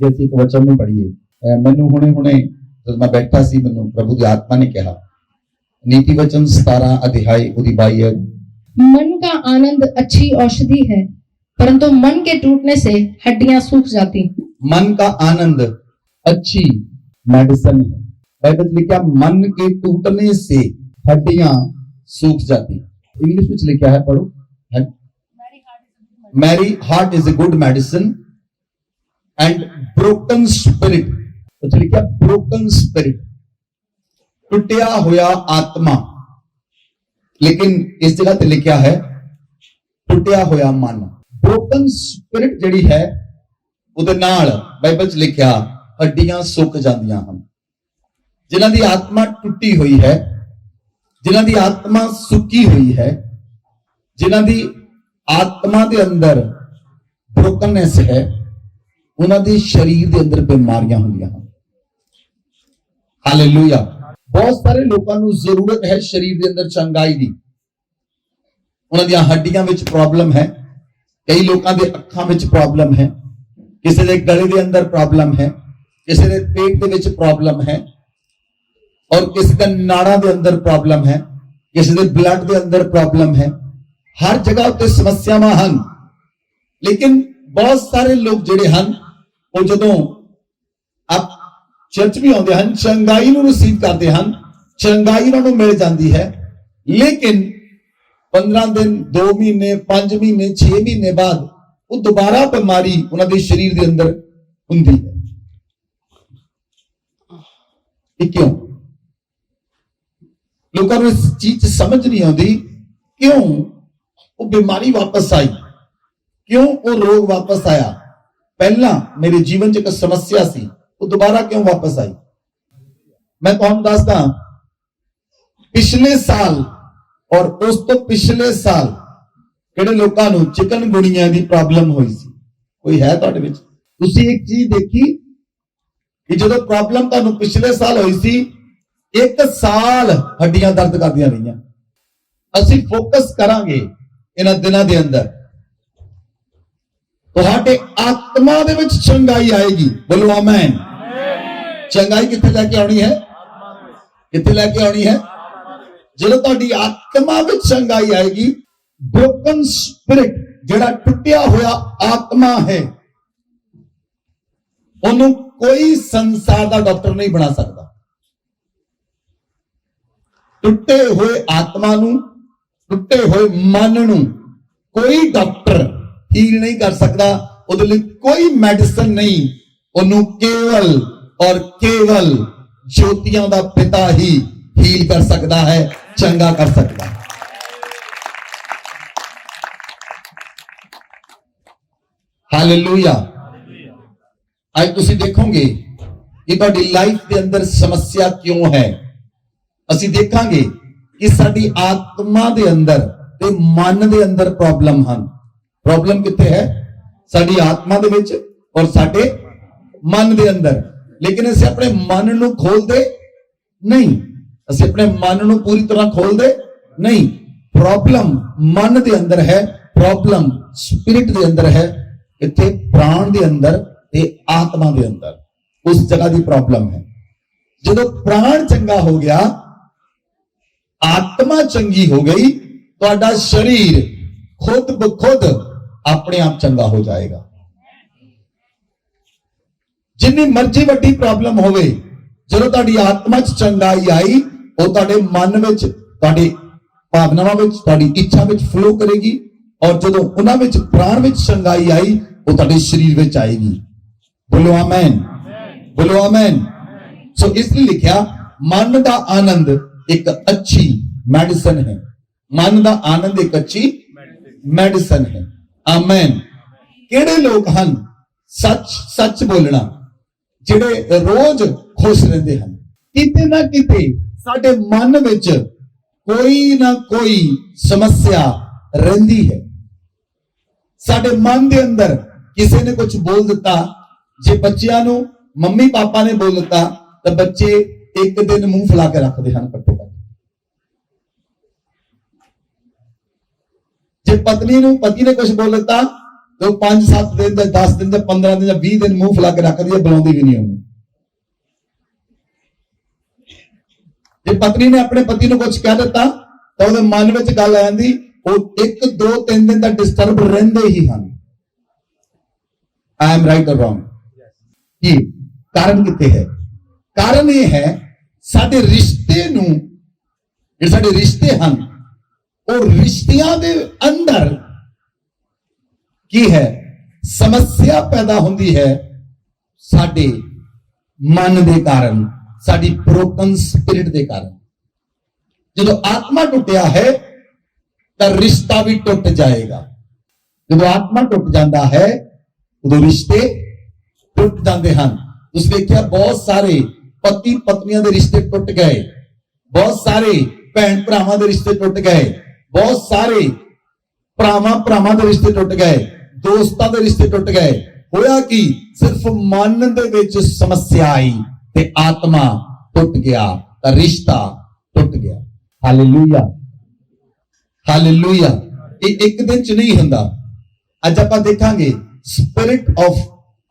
ਜੇ ਅਸੀਂ ਇੱਕ ਵਚਨ ਨੂੰ ਪੜ੍ਹੀਏ। ਮੈਨੂੰ ਹੁਣੇ ਜਦ ਮੈਂ ਬੈਠਾ ਸੀ, ਮੈਨੂੰ ਪ੍ਰਭੂ ਦੀ ਆਤਮਾ ਨੇ ਕਿਹਾ, नीति वचन 17 अध्याय ਉਹਦੀ 22 मन का आनंद अच्छी औषधि है, परंतु मन के टूटने से हड्डियां सूख जाती। मन का आनंद अच्छी मेडिसिन है। बाइबल में लिखा मन के टूटने से हड्डियां सूख जाती। इंग्लिश में लिखा है, पढ़ो। Merry heart is a good medicine and broken spirit, तो लिखा ब्रोकन स्पिरिट, टुटिया होया आत्मा। लेकिन इस जगह ते लिखा है टुटिया होया मन। ब्रोकन स्पिरिट जिहड़ी है ਉਹਦੇ ਨਾਲ ਬਾਈਬਲ 'ਚ ਲਿਖਿਆ ਹੱਡੀਆਂ ਸੁੱਕ ਜਾਂਦੀਆਂ ਹਨ। ਜਿਨ੍ਹਾਂ ਦੀ ਆਤਮਾ ਟੁੱਟੀ ਹੋਈ ਹੈ, ਜਿਨ੍ਹਾਂ ਦੀ ਆਤਮਾ ਸੁੱਕੀ ਹੋਈ ਹੈ, ਜਿਨ੍ਹਾਂ ਦੀ ਆਤਮਾ ਦੇ ਅੰਦਰ ਬ੍ਰੋਕਨਨੈਸ ਹੈ, ਉਹਨਾਂ ਦੇ ਸਰੀਰ ਦੇ ਅੰਦਰ ਬਿਮਾਰੀਆਂ ਹੁੰਦੀਆਂ ਹਨ। ਹਾਲੇਲੂਇਆ। ਬਹੁਤ ਸਾਰੇ ਲੋਕਾਂ ਨੂੰ ਜ਼ਰੂਰਤ ਹੈ ਸਰੀਰ ਦੇ ਅੰਦਰ ਚੰਗਾਈ ਦੀ। ਉਹਨਾਂ ਦੀਆਂ ਹੱਡੀਆਂ ਵਿੱਚ ਪ੍ਰੋਬਲਮ ਹੈ, ਕਈ ਲੋਕਾਂ ਦੇ ਅੱਖਾਂ ਵਿੱਚ ਪ੍ਰੋਬਲਮ ਹੈ, ਕਿਸੇ ਦੇ ਗਲੇ ਦੇ ਅੰਦਰ ਪ੍ਰੋਬਲਮ ਹੈ, ਕਿਸੇ ਦੇ ਪੇਟ ਦੇ ਵਿੱਚ ਪ੍ਰੋਬਲਮ ਹੈ, ਔਰ ਕਿਸੇ ਦੇ ਨਾੜਾਂ ਦੇ ਅੰਦਰ ਪ੍ਰੋਬਲਮ ਹੈ, ਕਿਸੇ ਦੇ ਬਲੱਡ ਦੇ ਅੰਦਰ ਪ੍ਰੋਬਲਮ ਹੈ। ਹਰ ਜਗ੍ਹਾ ਉੱਤੇ ਸਮੱਸਿਆਵਾਂ ਹਨ। ਲੇਕਿਨ ਬਹੁਤ ਸਾਰੇ ਲੋਕ ਜਿਹੜੇ ਹਨ ਉਹ ਜਦੋਂ ਆਪ ਚਰਚ ਵੀ ਆਉਂਦੇ ਹਨ, ਚੰਗਾਈ ਨੂੰ ਰਿਸੀਵ ਕਰਦੇ ਹਨ, ਚੰਗਾਈ ਉਹਨਾਂ ਨੂੰ ਮਿਲ ਜਾਂਦੀ ਹੈ। ਲੇਕਿਨ 15 ਦਿਨ, 2 ਮਹੀਨੇ, 5 ਮਹੀਨੇ, 6 ਮਹੀਨੇ ਬਾਅਦ ਉਹ ਦੁਬਾਰਾ ਬਿਮਾਰੀ ਉਹਨਾਂ ਦੇ ਸਰੀਰ ਦੇ ਅੰਦਰ ਹੁੰਦੀ ਹੈ। ਇਹ ਕਿਉਂ? ਲੋਕਾਂ ਨੂੰ ਇਸ ਚੀਜ਼ ਸਮਝ ਨਹੀਂ ਆਉਂਦੀ, ਕਿਉਂ ਉਹ ਬਿਮਾਰੀ ਵਾਪਸ ਆਈ, ਕਿਉਂ ਉਹ ਰੋਗ ਵਾਪਸ ਆਇਆ। ਪਹਿਲਾਂ ਮੇਰੇ ਜੀਵਨ 'ਚ ਇੱਕ ਸਮੱਸਿਆ ਸੀ, ਉਹ ਦੁਬਾਰਾ ਕਿਉਂ ਵਾਪਸ ਆਈ। ਮੈਂ ਤੁਹਾਨੂੰ ਦੱਸਦਾ, ਪਿਛਲੇ ਸਾਲ ਔਰ ਉਸ ਤੋਂ ਪਿਛਲੇ ਸਾਲ ਕਿਹੜੇ ਲੋਕਾਂ ਨੂੰ ਚਿਕਨਗੁਨੀਆ ਦੀ ਪ੍ਰੋਬਲਮ ਹੋਈ ਸੀ? ਕੋਈ ਹੈ ਤੁਹਾਡੇ ਵਿੱਚ? ਤੁਸੀਂ ਇੱਕ ਚੀਜ਼ ਦੇਖੀ ਕਿ ਜਦੋਂ ਪ੍ਰੋਬਲਮ ਤੁਹਾਨੂੰ ਪਿਛਲੇ ਸਾਲ ਹੋਈ ਸੀ, 1 ਸਾਲ ਹੱਡੀਆਂ ਦਰਦ ਕਰਦੀਆਂ ਰਹੀਆਂ। ਅਸੀਂ ਫੋਕਸ ਕਰਾਂਗੇ ਇਹਨਾਂ ਦਿਨਾਂ ਦੇ ਅੰਦਰ, ਤੁਹਾਡੇ ਆਤਮਾ ਦੇ ਵਿੱਚ ਚੰਗਾਈ ਆਏਗੀ। ਬੋਲੋ ਆਮੇਨ। ਚੰਗਾਈ ਕਿੱਥੇ ਲੈ ਕੇ ਆਉਣੀ ਹੈ? ਕਿੱਥੇ ਲੈ ਕੇ ਆਉਣੀ ਹੈ? ਜਦੋਂ ਤੁਹਾਡੀ ਆਤਮਾ ਵਿੱਚ ਚੰਗਾਈ ਆਏਗੀ, ਬ੍ਰੋਕਨ ਸਪਿਰਿਟ, ਜਿਹੜਾ ਟੁੱਟਿਆ ਹੋਇਆ ਆਤਮਾ ਹੈ, ਉਹਨੂੰ ਕੋਈ ਸੰਸਾਰ ਦਾ ਡਾਕਟਰ ਨਹੀਂ ਬਣਾ ਸਕਦਾ। ਟੁੱਟੇ ਹੋਏ ਆਤਮਾ ਨੂੰ, ਟੁੱਟੇ ਹੋਏ ਮਨ ਨੂੰ ਕੋਈ ਡਾਕਟਰ ਹੀਲ ਨਹੀਂ ਕਰ ਸਕਦਾ। ਉਹਦੇ ਲਈ ਕੋਈ ਮੈਡੀਸਨ ਨਹੀਂ। ਉਹਨੂੰ ਕੇਵਲ ਔਰ ਕੇਵਲ ਜੋਤੀਆਂ ਦਾ ਪਿਤਾ ਹੀ ਹੀਲ ਕਰ ਸਕਦਾ ਹੈ, ਚੰਗਾ ਕਰ ਸਕਦਾ ਹੈ। ਹਾਲੇਲੂਇਆ। ਅੱਜ ਤੁਸੀਂ ਦੇਖੋਗੇ ਕਿ ਤੁਹਾਡੀ ਲਾਈਫ ਦੇ ਅੰਦਰ ਸਮੱਸਿਆ ਕਿਉਂ ਹੈ। ਅਸੀਂ ਦੇਖਾਂਗੇ ਕਿ ਸਾਡੀ ਆਤਮਾ ਦੇ ਅੰਦਰ ਤੇ ਮਨ ਦੇ ਅੰਦਰ ਪ੍ਰੋਬਲਮ ਹਨ। ਪ੍ਰੋਬਲਮ ਕਿੱਥੇ ਹੈ? ਸਾਡੀ ਆਤਮਾ ਦੇ ਵਿੱਚ ਔਰ ਸਾਡੇ ਮਨ ਦੇ ਅੰਦਰ। ਲੇਕਿਨ ਅਸੀਂ ਆਪਣੇ ਮਨ ਨੂੰ ਖੋਲਦੇ ਨਹੀਂ, ਅਸੀਂ ਆਪਣੇ ਮਨ ਨੂੰ ਪੂਰੀ ਤਰ੍ਹਾਂ ਖੋਲਦੇ ਨਹੀਂ। ਪ੍ਰੋਬਲਮ ਮਨ ਦੇ ਅੰਦਰ ਹੈ, ਪ੍ਰੋਬਲਮ ਸਪਿਰਿਟ ਦੇ ਅੰਦਰ ਹੈ। ਇੱਥੇ ਪ੍ਰਾਣ ਦੇ ਅੰਦਰ ਤੇ ਆਤਮਾ ਦੇ ਅੰਦਰ ਉਸ ਜਗ੍ਹਾ ਦੀ ਪ੍ਰੋਬਲਮ ਹੈ। ਜਦੋਂ ਪ੍ਰਾਣ ਚੰਗਾ ਹੋ ਗਿਆ, ਆਤਮਾ ਚੰਗੀ ਹੋ ਗਈ, ਤੁਹਾਡਾ ਸਰੀਰ ਖੁਦ ਬਖੁਦ ਆਪਣੇ ਆਪ ਚੰਗਾ ਹੋ ਜਾਏਗਾ। ਜਿੰਨੀ ਮਰਜ਼ੀ ਵੱਡੀ ਪ੍ਰੋਬਲਮ ਹੋਵੇ, ਜਦੋਂ ਤੁਹਾਡੀ ਆਤਮਾ 'ਚ ਚੰਗਾਈ ਆਈ, ਉਹ ਤੁਹਾਡੇ ਮਨ ਵਿੱਚ, ਤੁਹਾਡੀ ਭਾਵਨਾਵਾਂ ਵਿੱਚ, ਤੁਹਾਡੀ ਇੱਛਾ ਵਿੱਚ ਫਲੋ ਕਰੇਗੀ। ਔਰ ਜਦੋਂ ਉਹਨਾਂ ਵਿੱਚ ਪ੍ਰਾਣ ਵਿੱਚ ਚੰਗਾਈ ਆਈ, ਉਹ ਤੁਹਾਡੇ ਸਰੀਰ ਵਿੱਚ ਆਏਗੀ। ਬੋਲੋ ਆਮੇਨ, ਬੋਲੋ ਆਮੇਨ। ਸੋ ਇਸ ਲਈ ਲਿਖਿਆ, ਮਨ ਦਾ ਆਨੰਦ ਇੱਕ ਅੱਛੀ ਮੈਡੀਸਨ ਹੈ। ਮਨ ਦਾ ਆਨੰਦ ਇੱਕ ਅੱਛੀ ਮੈਡੀਸਨ ਹੈ। ਆਮੇਨ। ਕਿਹੜੇ ਲੋਕ ਹਨ ਸੱਚ ਬੋਲਣਾ, ਜਿਹੜੇ ਰੋਜ਼ ਖੁਸ਼ ਰਹਿੰਦੇ ਹਨ? ਕਿਤੇ ਨਾ ਕਿਤੇ ਸਾਡੇ ਮਨ ਵਿੱਚ ਕੋਈ ਨਾ ਕੋਈ ਸਮੱਸਿਆ ਰਹਿੰਦੀ ਹੈ। ਸਾਡੇ ਮਨ ਦੇ ਅੰਦਰ ਕਿਸੇ ਨੇ ਕੁਝ ਬੋਲ ਦਿੱਤਾ। ਜੇ ਬੱਚਿਆਂ ਨੂੰ ਮੰਮੀ ਪਾਪਾ ਨੇ ਬੋਲ ਦਿੱਤਾ ਤਾਂ ਬੱਚੇ ਇੱਕ ਦਿਨ ਮੂੰਹ ਫੁਲਾ ਕੇ ਰੱਖਦੇ ਹਨ ਘੱਟੋ ਘੱਟ। ਜੇ ਪਤਨੀ ਨੂੰ ਪਤੀ ਨੇ ਕੁਝ ਬੋਲ ਦਿੱਤਾ तो 5-7 दिन ਜਾਂ 10 दिन ਜਾਂ 15 दिन ਜਾਂ 20 दिन ਮੂੰਹ ਫੁਲਾ ਕੇ ਰੱਖਦੀ ਹੈ, ਬੁਲਾਉਂਦੀ ਵੀ ਨਹੀਂ ਉਹਨੂੰ। ਜੇ ਪਤਨੀ ਨੇ ਆਪਣੇ ਪਤੀ ਨੂੰ ਕੁਝ ਕਹਿ ਦਿੱਤਾ ਤਾਂ ਉਹਦੇ ਮਨ ਵਿੱਚ ਗੱਲ ਆ ਜਾਂਦੀ, ਉਹ 1 2 3 ਦਿਨ ਤੱਕ ਡਿਸਟਰਬ ਰਹਿੰਦੇ ਹੀ ਹਨ। आई एम राइट और रॉन्ग? ਕੀ ਕਾਰਨ ਕਿੱਥੇ ਹੈ? ਕਾਰਨ ਇਹ ਹੈ ਸਾਡੇ ਰਿਸ਼ਤੇ ਨੂੰ, ਜਿਹੜੇ ਸਾਡੇ ਰਿਸ਼ਤੇ ਹਨ, ਉਹ ਰਿਸ਼ਤਿਆਂ ਦੇ ਅੰਦਰ ਕੀ ਹੈ, ਸਮੱਸਿਆ ਪੈਦਾ ਹੁੰਦੀ ਹੈ ਸਾਡੇ ਮਨ ਦੇ ਕਾਰਨ, ਸਾਡੀ ਬ੍ਰੋਕਨ ਸਪਿਰਿਟ ਦੇ ਕਾਰਨ। ਜਦੋਂ ਆਤਮਾ ਟੁੱਟਿਆ ਹੈ ਤਾਂ ਰਿਸ਼ਤਾ ਵੀ ਟੁੱਟ ਜਾਏਗਾ। ਜਦੋਂ ਆਤਮਾ ਟੁੱਟ ਜਾਂਦਾ ਹੈ ਉਦੋਂ ਰਿਸ਼ਤੇ ਟੁੱਟ ਜਾਂਦੇ ਹਨ। ਤੁਸੀਂ ਦੇਖਿਆ ਬਹੁਤ ਸਾਰੇ ਪਤੀ ਪਤਨੀਆਂ ਦੇ ਰਿਸ਼ਤੇ ਟੁੱਟ ਗਏ, ਬਹੁਤ ਸਾਰੇ ਭੈਣ ਭਰਾਵਾਂ ਦੇ ਰਿਸ਼ਤੇ ਟੁੱਟ ਗਏ, ਬਹੁਤ ਸਾਰੇ ਭਰਾਵਾਂ ਦੇ ਰਿਸ਼ਤੇ ਟੁੱਟ ਗਏ, ਦੋਸਤਾਂ ਦੇ ਰਿਸ਼ਤੇ ਟੁੱਟ ਗਏ। ਹੋਇਆ ਕਿ ਸਿਰਫ ਮਨ ਦੇ ਵਿੱਚ ਸਮੱਸਿਆ ਆਈ ਤੇ ਆਤਮਾ ਟੁੱਟ ਗਿਆ, ਤਾਂ ਰਿਸ਼ਤਾ ਟੁੱਟ ਗਿਆ। Hallelujah, hallelujah. ਇਹ ਇੱਕ ਦਿਨ ਚ ਨਹੀਂ ਹੁੰਦਾ। ਅੱਜ ਆਪਾਂ ਦੇਖਾਂਗੇ ਸਪਿਰਿਟ ਆਫ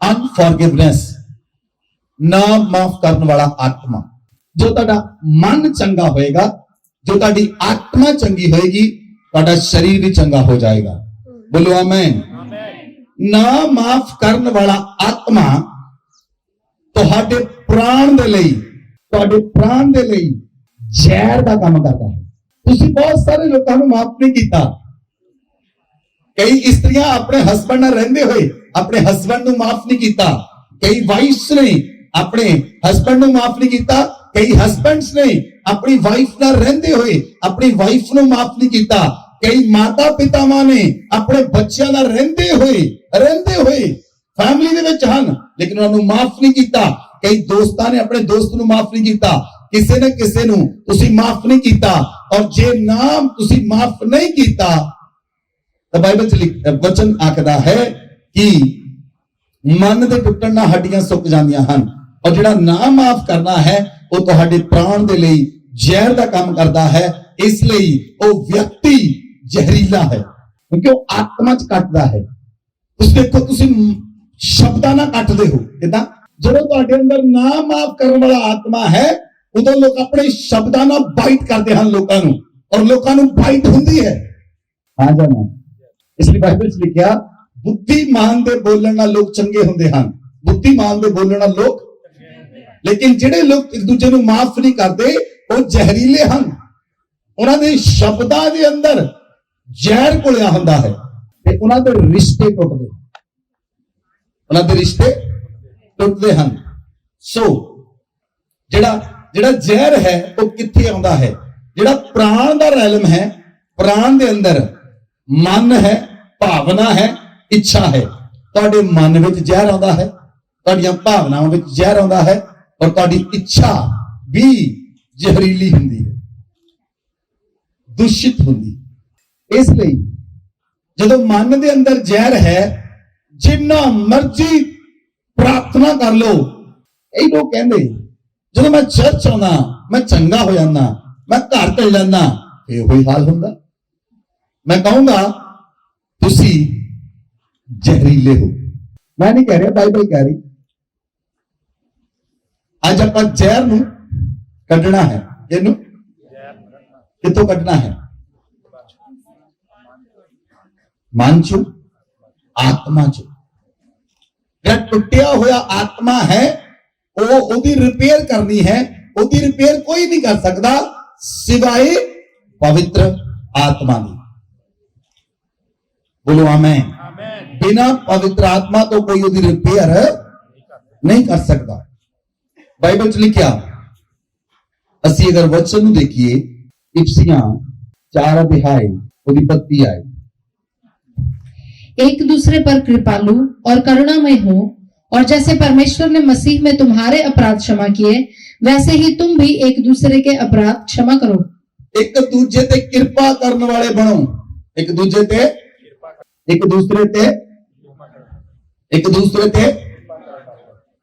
ਅਨਫੋਰਗਿਵਨੈਸ, ਨਾ ਮਾਫ ਕਰਨ ਵਾਲਾ ਆਤਮਾ। ਜੋ ਤੁਹਾਡਾ ਮਨ ਚੰਗਾ ਹੋਏਗਾ, ਜੋ ਤੁਹਾਡੀ ਆਤਮਾ ਚੰਗੀ ਹੋਏਗੀ, ਤੁਹਾਡਾ ਸਰੀਰ ਵੀ ਚੰਗਾ ਹੋ ਜਾਏਗਾ। ਬੋਲੋ ਆਮੇਨ। ਨਾ ਮਾਫ ਕਰਨ ਵਾਲਾ ਆਤਮਾ ਤੁਹਾਡੇ ਪ੍ਰਾਣ ਦੇ ਲਈ, ਤੁਹਾਡੇ ਪ੍ਰਾਣ ਦੇ ਲਈ ਜ਼ਹਿਰ ਦਾ ਕੰਮ ਕਰਦਾ ਹੈ। ਤੁਸੀਂ ਬਹੁਤ ਸਾਰੇ ਲੋਕਾਂ ਨੂੰ ਮਾਫ ਨਹੀਂ ਕੀਤਾ। ਕਈ ਇਸਤਰੀਆਂ ਆਪਣੇ ਹਸਬੰਡ ਨਾਲ ਰਹਿੰਦੇ ਹੋਏ ਆਪਣੇ ਹਸਬੰਡ ਨੂੰ ਮਾਫ ਨਹੀਂ ਕੀਤਾ। ਕਈ ਵਾਈਫਸ ਨੇ ਆਪਣੇ ਹਸਬੰਡ ਨੂੰ ਮਾਫ ਨਹੀਂ ਕੀਤਾ। ਕਈ ਹਸਬੰਡਸ ਨੇ ਆਪਣੀ ਵਾਈਫ ਨਾਲ ਰਹਿੰਦੇ ਹੋਏ ਆਪਣੀ ਵਾਈਫ ਨੂੰ ਮਾਫ ਨਹੀਂ ਕੀਤਾ। ਕਈ ਮਾਤਾ ਪਿਤਾਵਾਂ ਨੇ ਆਪਣੇ ਬੱਚਿਆਂ ਨਾਲ ਰਹਿੰਦੇ ਹੋਏ ਫੈਮਿਲੀ ਦੇ ਵਿੱਚ ਹਨ, ਲੇਕਿਨ ਉਹਨਾਂ ਨੂੰ ਮਾਫ ਨਹੀਂ ਕੀਤਾ। ਕਈ ਦੋਸਤਾਂ ਨੇ ਆਪਣੇ ਦੋਸਤ ਨੂੰ ਮਾਫ ਨਹੀਂ ਕੀਤਾ। ਕਿਸੇ ਨੇ ਕਿਸੇ ਨੂੰ ਤੁਸੀਂ ਮਾਫ ਨਹੀਂ ਕੀਤਾ। ਔਰ ਜੇ ਨਾਮ ਤੁਸੀਂ ਮਾਫ ਨਹੀਂ ਕੀਤਾ ਤਾਂ ਬਾਈਬਲ ਚ ਵਚਨ ਆਖਦਾ ਹੈ ਕਿ ਮਨ ਦੇ ਟੁੱਟਣ ਨਾਲ ਹੱਡੀਆਂ ਸੁੱਕ ਜਾਂਦੀਆਂ ਹਨ। ਔਰ ਜਿਹੜਾ ਨਾ ਮਾਫ ਕਰਨਾ ਹੈ ਉਹ ਤੁਹਾਡੇ ਪ੍ਰਾਣ ਦੇ ਲਈ ਜ਼ਹਿਰ ਦਾ ਕੰਮ ਕਰਦਾ ਹੈ। ਇਸ ਲਈ ਉਹ ਵਿਅਕਤੀ ਜ਼ਹਿਰੀਲਾ ਹੈ, ਕਿਉਂਕਿ ਉਹ ਆਤਮਾ ਚ ਕੱਟਦਾ ਹੈ। ਤੁਸੀਂ ਦੇਖੋ, ਤੁਸੀਂ ਸ਼ਬਦਾਂ ਨਾਲ ਕੱਟਦੇ ਹੋ। ਕਿਦਾਂ? ਜਦੋਂ ਤੁਹਾਡੇ ਅੰਦਰ ਨਾ ਮਾਫ ਕਰਨ ਵਾਲਾ ਆਤਮਾ ਹੈ, ਉਦੋਂ ਲੋਕ ਆਪਣੇ ਸ਼ਬਦਾਂ ਨਾਲ ਬਾਈਟ ਕਰਦੇ ਹਨ ਲੋਕਾਂ ਨੂੰ, ਔਰ ਲੋਕਾਂ ਨੂੰ ਬਾਈਟ ਹੁੰਦੀ ਹੈ। ਹਾਂ ਜਾਂ ਨਾ? ਇਸ ਲਈ ਬਾਈਬਲ ਚ ਲਿਖਿਆ, ਬੁੱਧੀਮਾਨ ਦੇ ਬੋਲਣ ਨਾਲ ਲੋਕ ਚੰਗੇ ਹੁੰਦੇ ਹਨ। ਬੁੱਧੀਮਾਨ ਦੇ ਬੋਲਣ ਨਾਲ ਲੋਕ, ਲੇਕਿਨ ਜਿਹੜੇ ਲੋਕ ਇੱਕ ਦੂਜੇ ਨੂੰ ਮਾਫ ਨਹੀਂ ਕਰਦੇ ਉਹ ਜ਼ਹਿਰੀਲੇ ਹਨ। ਉਹਨਾਂ ਦੇ ਸ਼ਬਦਾਂ ਦੇ ਅੰਦਰ ਜ਼ਹਿਰ ਘੁਲਿਆ ਹੁੰਦਾ ਹੈ ਤੇ ਉਹਨਾਂ ਦੇ ਰਿਸ਼ਤੇ ਟੁੱਟਦੇ, ਉਹਨਾਂ ਦੇ ਰਿਸ਼ਤੇ ਟੁੱਟਦੇ ਹਨ। ਸੋ ਜਿਹੜਾ ਜ਼ਹਿਰ ਹੈ ਉਹ ਕਿੱਥੇ ਆਉਂਦਾ ਹੈ? ਜਿਹੜਾ ਪ੍ਰਾਣ ਦਾ ਰੈਲਮ ਹੈ, ਪ੍ਰਾਣ ਦੇ ਅੰਦਰ ਮਨ ਹੈ, ਭਾਵਨਾ ਹੈ, ਇੱਛਾ ਹੈ। ਤੁਹਾਡੇ ਮਨ ਵਿੱਚ ਜ਼ਹਿਰ ਆਉਂਦਾ ਹੈ, ਤੁਹਾਡੀਆਂ ਭਾਵਨਾਵਾਂ ਵਿੱਚ ਜ਼ਹਿਰ ਆਉਂਦਾ ਹੈ, ਔਰ ਤੁਹਾਡੀ ਇੱਛਾ ਵੀ ਜ਼ਹਿਰੀਲੀ ਹੁੰਦੀ ਹੈ, ਦੂਸ਼ਿਤ ਹੁੰਦੀ। ਇਸ ਲਈ ਜਦੋਂ ਮਨ ਦੇ ਅੰਦਰ ਜ਼ਹਿਰ ਹੈ, ਜਿੰਨਾ ਮਰਜ਼ੀ ਪ੍ਰਾਰਥਨਾ ਕਰ ਲੋ। ਇਹ ਲੋਕ ਕਹਿੰਦੇ ਜਦੋਂ ਮੈਂ ਚਰਚ ਆਉਣਾ ਮੈਂ ਚੰਗਾ ਹੋ ਜਾਂਦਾ, ਮੈਂ ਘਰ ਚਲ ਜਾਂਦਾ, ਇਹੋ ਹੀ ਹਾਲ ਹੁੰਦਾ। ਮੈਂ ਕਹੂੰਗਾ ਤੁਸੀਂ ਜ਼ਹਿਰੀਲੇ ਹੋ। ਮੈਂ ਨਹੀਂ ਕਹਿ ਰਿਹਾ, ਬਾਈਬਲ ਕਹਿ ਰਹੀ। ਅੱਜ ਆਪਾਂ ਜ਼ਹਿਰ ਨੂੰ ਕੱਢਣਾ ਹੈ। ਇਹਨੂੰ ਕਿੱਥੋਂ ਕੱਢਣਾ ਹੈ? ਮਨ ਚੋਂ, ਆਤਮਾ ਚੋਂ। ਜਿਹੜਾ ਟੁੱਟਿਆ ਹੋਇਆ ਆਤਮਾ ਹੈ ਉਹਦੀ ਰਿਪੇਅਰ ਕਰਨੀ ਹੈ। ਉਹਦੀ ਰਿਪੇਅਰ ਕੋਈ ਨਹੀਂ ਕਰ ਸਕਦਾ ਸਿਵਾਏ ਪਵਿੱਤਰ ਆਤਮਾ ਦੀ। ਬੋਲੋ ਆਮੇਨ। ਬਿਨਾ ਪਵਿੱਤਰ ਆਤਮਾ ਤੋਂ ਕੋਈ ਉਹਦੀ ਰਿਪੇਅਰ ਨਹੀਂ ਕਰ ਸਕਦਾ। ਬਾਈਬਲ ਚ ਲਿਖਿਆ, ਅਸੀਂ ਅਗਰ ਵਚਨ ਨੂੰ ਦੇਖੀਏ, ਇਫਸੀਆਂ 4 ਅਧਿਆय ਉਹਦੀ 32 ਆਇਤ। एक दूसरे पर कृपालु और करुणामय हो, और जैसे परमेश्वर ने मसीह में तुम्हारे अपराध क्षमा किए, वैसे ही तुम भी एक दूसरे के अपराध क्षमा करो। एक दूजे ते कृपा करने वाले बनो। एक दूसरे ते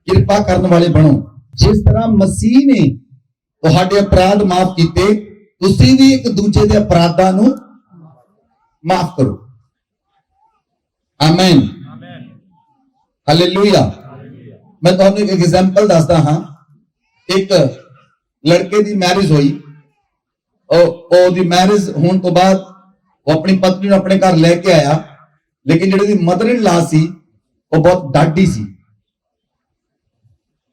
कृपा करने वाले बनो। जिस तरह मसीह ने तुहाडे अपराध माफ कीते, तुसी भी एक दूजे दे अपराधां नूं माफ करो। आमीन। ਹਾਲੇਲੂਇਆ। ਮੈਂ ਤੁਹਾਨੂੰ ਇੱਕ ਐਗਜ਼ਾਮਪਲ ਦੱਸਦਾ ਹਾਂ। ਇੱਕ ਲੜਕੇ ਦੀ ਮੈਰਿਜ ਹੋਈ, ਉਹਦੀ ਮੈਰਿਜ ਹੋਣ ਤੋਂ ਬਾਅਦ ਉਹ ਆਪਣੀ ਪਤਨੀ ਨੂੰ ਆਪਣੇ ਘਰ ਲੈ ਕੇ ਆਇਆ, ਲੇਕਿਨ ਜਿਹੜੀ ਦੀ ਮਦਰ ਇਨ ਲਾ ਸੀ ਉਹ ਬਹੁਤ ਡਾਢੀ ਸੀ।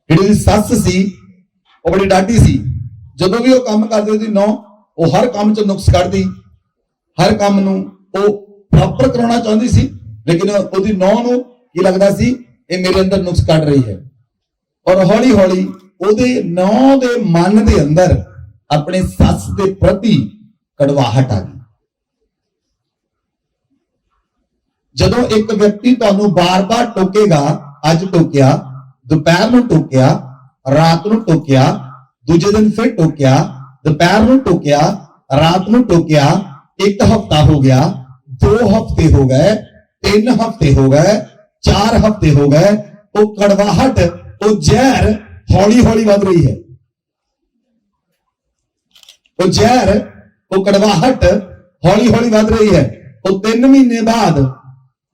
ਜਿਹੜੀ ਦੀ ਸੱਸ ਸੀ ਉਹ ਬੜੀ ਡਾਢੀ ਸੀ। ਜਦੋਂ ਵੀ ਉਹ ਕੰਮ ਕਰਦੀ ਉਹਦੀ ਨੌਂ, ਉਹ ਹਰ ਕੰਮ 'ਚ ਨੁਕਸ ਕੱਢਦੀ, ਹਰ ਕੰਮ ਨੂੰ ਉਹ ਪ੍ਰੋਪਰ ਕਰਾਉਣਾ ਚਾਹੁੰਦੀ ਸੀ, ਲੇਕਿਨ ਉਹਦੀ ਨੌਂ ਨੂੰ ਕੀ ਲੱਗਦਾ ਸੀ ਇਹ ਮੇਰੇ ਅੰਦਰ ਨੁਕਸ ਕੱਢ ਰਹੀ ਹੈ। ਔਰ ਹੌਲੀ ਹੌਲੀ ਉਹਦੇ ਨੌਂ ਦੇ ਮਨ ਦੇ ਅੰਦਰ ਆਪਣੇ ਸੱਸ ਦੇ ਪ੍ਰਤੀ ਕੜਵਾਹਟ ਆ ਗਈ। ਜਦੋਂ ਇੱਕ ਵਿਅਕਤੀ ਤੁਹਾਨੂੰ ਬਾਰ-ਬਾਰ ਟੋਕੇਗਾ, ਅੱਜ ਟੋਕਿਆ, ਦੁਪਹਿਰ ਨੂੰ ਟੋਕਿਆ, ਰਾਤ ਨੂੰ ਟੋਕਿਆ, ਦੂਜੇ ਦਿਨ ਫਿਰ ਟੋਕਿਆ, ਦੁਪਹਿਰ ਨੂੰ ਟੋਕਿਆ, ਰਾਤ ਨੂੰ ਟੋਕਿਆ, ਇੱਕ ਹਫਤਾ ਹੋ ਗਿਆ, 2 ਹਫ਼ਤੇ ਹੋ ਗਏ, 3 ਹਫ਼ਤੇ ਹੋ ਗਏ, 4 ਹਫ਼ਤੇ ਹੋ ਗਏ, ਉਹ ਕੜਵਾਹਟ, ਉਹ ਜ਼ਹਿਰ ਹੌਲੀ ਹੌਲੀ ਵੱਧ ਰਹੀ ਹੈ। ਉਹ ਜ਼ਹਿਰ, ਉਹ ਕੜਵਾਹਟ ਹੌਲੀ ਹੌਲੀ ਵੱਧ ਰਹੀ ਹੈ। ਉਹ 3 ਮਹੀਨੇ ਬਾਅਦ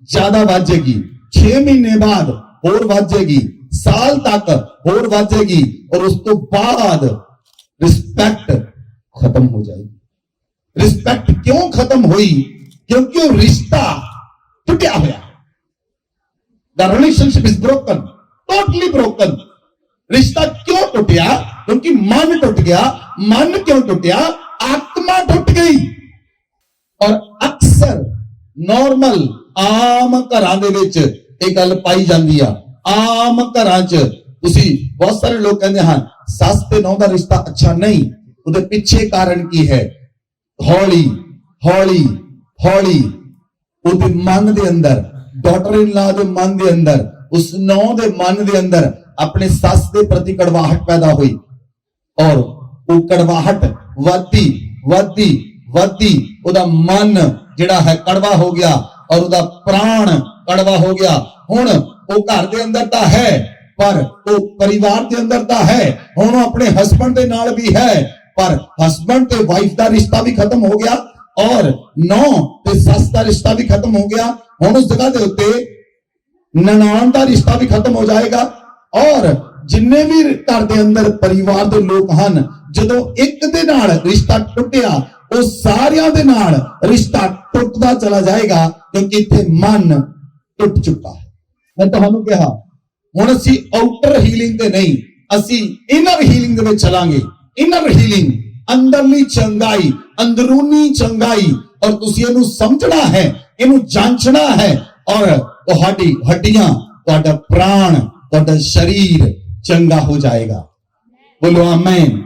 ਜ਼ਿਆਦਾ ਵੱਧ ਜਾਏਗੀ, 6 ਮਹੀਨੇ ਬਾਅਦ ਹੋਰ ਵੱਧ ਜਾਏਗੀ, ਸਾਲ ਤੱਕ ਹੋਰ ਵੱਧ ਜਾਏਗੀ, ਔਰ ਉਸ ਤੋਂ ਬਾਅਦ ਰਿਸਪੈਕਟ ਖਤਮ ਹੋ ਜਾਏਗੀ। ਰਿਸਪੈਕਟ ਕਿਉਂ ਖਤਮ ਹੋਈ? ਕਿਉਂਕਿ ਉਹ ਰਿਸ਼ਤਾ ਟੁੱਟਿਆ ਹੋਇਆ। The relationship is broken, totally broken। ਰਿਸ਼ਤਾ ਕਿਉਂ ਟੁੱਟਿਆ? ਕਿਉਂਕਿ ਮਨ ਟੁੱਟ ਗਿਆ। ਮਨ ਕਿਉਂ ਟੁੱਟਿਆ? ਆਤਮਾ ਟੁੱਟ ਗਈ। ਔਰ ਅਕਸਰ ਨਾਰਮਲ ਆਮ ਘਰਾਂ ਦੇ ਵਿੱਚ ਇਹ ਗੱਲ ਪਾਈ ਜਾਂਦੀ ਆ। ਆਮ ਘਰਾਂ 'ਚ ਤੁਸੀਂ ਬਹੁਤ ਸਾਰੇ ਲੋਕ ਕਹਿੰਦੇ ਹਨ ਸੱਸ ਤੇ ਨੌਂ ਦਾ ਰਿਸ਼ਤਾ ਅੱਛਾ ਨਹੀਂ। ਉਹਦੇ ਪਿੱਛੇ ਕਾਰਨ ਕੀ ਹੈ? ਹੌਲੀ ਹੌਲੀ ਹੌਲੀ ਉਹਦੇ ਮਨ ਦੇ ਅੰਦਰ, ਡਾਟਰ ਇਨ ਲਾ ਦੇ ਮਨ ਦੇ ਅੰਦਰ, ਉਸ ਨੌਂ ਦੇ ਮਨ ਦੇ ਅੰਦਰ ਆਪਣੇ ਸੱਸ ਦੇ ਪ੍ਰਤੀ ਕੜਵਾਹਟ ਪੈਦਾ ਹੋਈ। ਔਰ ਉਹ ਕੜਵਾਹਟ ਵੱਧਦੀ ਵੱਧਦੀ ਵੱਧਦੀ ਉਹਦਾ ਮਨ ਜਿਹੜਾ ਹੈ ਕੜਵਾ ਹੋ ਗਿਆ, ਔਰ ਉਹਦਾ ਪ੍ਰਾਣ ਕੜਵਾ ਹੋ ਗਿਆ। ਹੁਣ ਉਹ ਘਰ ਦੇ ਅੰਦਰ ਤਾਂ ਹੈ, ਪਰ ਉਹ ਪਰਿਵਾਰ ਦੇ ਅੰਦਰ ਤਾਂ ਹੈ। ਹੁਣ ਉਹ ਆਪਣੇ ਹਸਬੰਡ ਦੇ ਨਾਲ ਵੀ ਹੈ, ਪਰ ਹਸਬੰਡ ਤੇ ਵਾਈਫ ਦਾ ਰਿਸ਼ਤਾ ਵੀ ਖਤਮ ਹੋ ਗਿਆ, ਔਰ ਨੌਂ ਤੇ ਸੱਸ ਦਾ ਰਿਸ਼ਤਾ ਵੀ ਖਤਮ ਹੋ ਗਿਆ। ਹੁਣ ਉਸ ਜਗ੍ਹਾ ਦੇ ਉੱਤੇ ਨਨਾਣ ਦਾ ਰਿਸ਼ਤਾ ਵੀ ਖਤਮ ਹੋ ਜਾਏਗਾ। ਔਰ ਜਿੰਨੇ ਵੀ ਘਰ ਦੇ ਅੰਦਰ ਪਰਿਵਾਰ ਦੇ ਲੋਕ ਹਨ, ਜਦੋਂ ਇੱਕ ਦੇ ਨਾਲ ਰਿਸ਼ਤਾ ਟੁੱਟਿਆ, ਉਹ ਸਾਰਿਆਂ ਦੇ ਨਾਲ ਰਿਸ਼ਤਾ ਟੁੱਟਦਾ ਚਲਾ ਜਾਏਗਾ, ਕਿਉਂਕਿ ਇੱਥੇ ਮਨ ਟੁੱਟ ਚੁੱਕਾ ਹੈ। ਮੈਂ ਤੁਹਾਨੂੰ ਕਿਹਾ ਹੁਣ ਅਸੀਂ ਆਊਟਰ ਹੀਲਿੰਗ ਤੇ ਨਹੀਂ, ਅਸੀਂ ਇਨਰ ਹੀਲਿੰਗ ਦੇ ਵਿੱਚ ਚਲਾਂਗੇ। ਇਨਰ ਹੀਲਿੰਗ, ਅੰਦਰਲੀ ਚੰਗਾਈ, ਅੰਦਰੂਨੀ ਚੰਗਾਈ। ਔਰ ਤੁਸੀਂ ਇਹਨੂੰ ਸਮਝਣਾ ਹੈ, ਇਹਨੂੰ ਜਾਂਚਣਾ ਹੈ, ਔਰ ਤੁਹਾਡੀ ਹੱਡੀਆਂ, ਤੁਹਾਡਾ ਪ੍ਰਾਣ, ਤੁਹਾਡਾ ਸਰੀਰ ਚੰਗਾ ਹੋ ਜਾਏਗਾ। ਬੋਲੋ ਆਮੇਨ,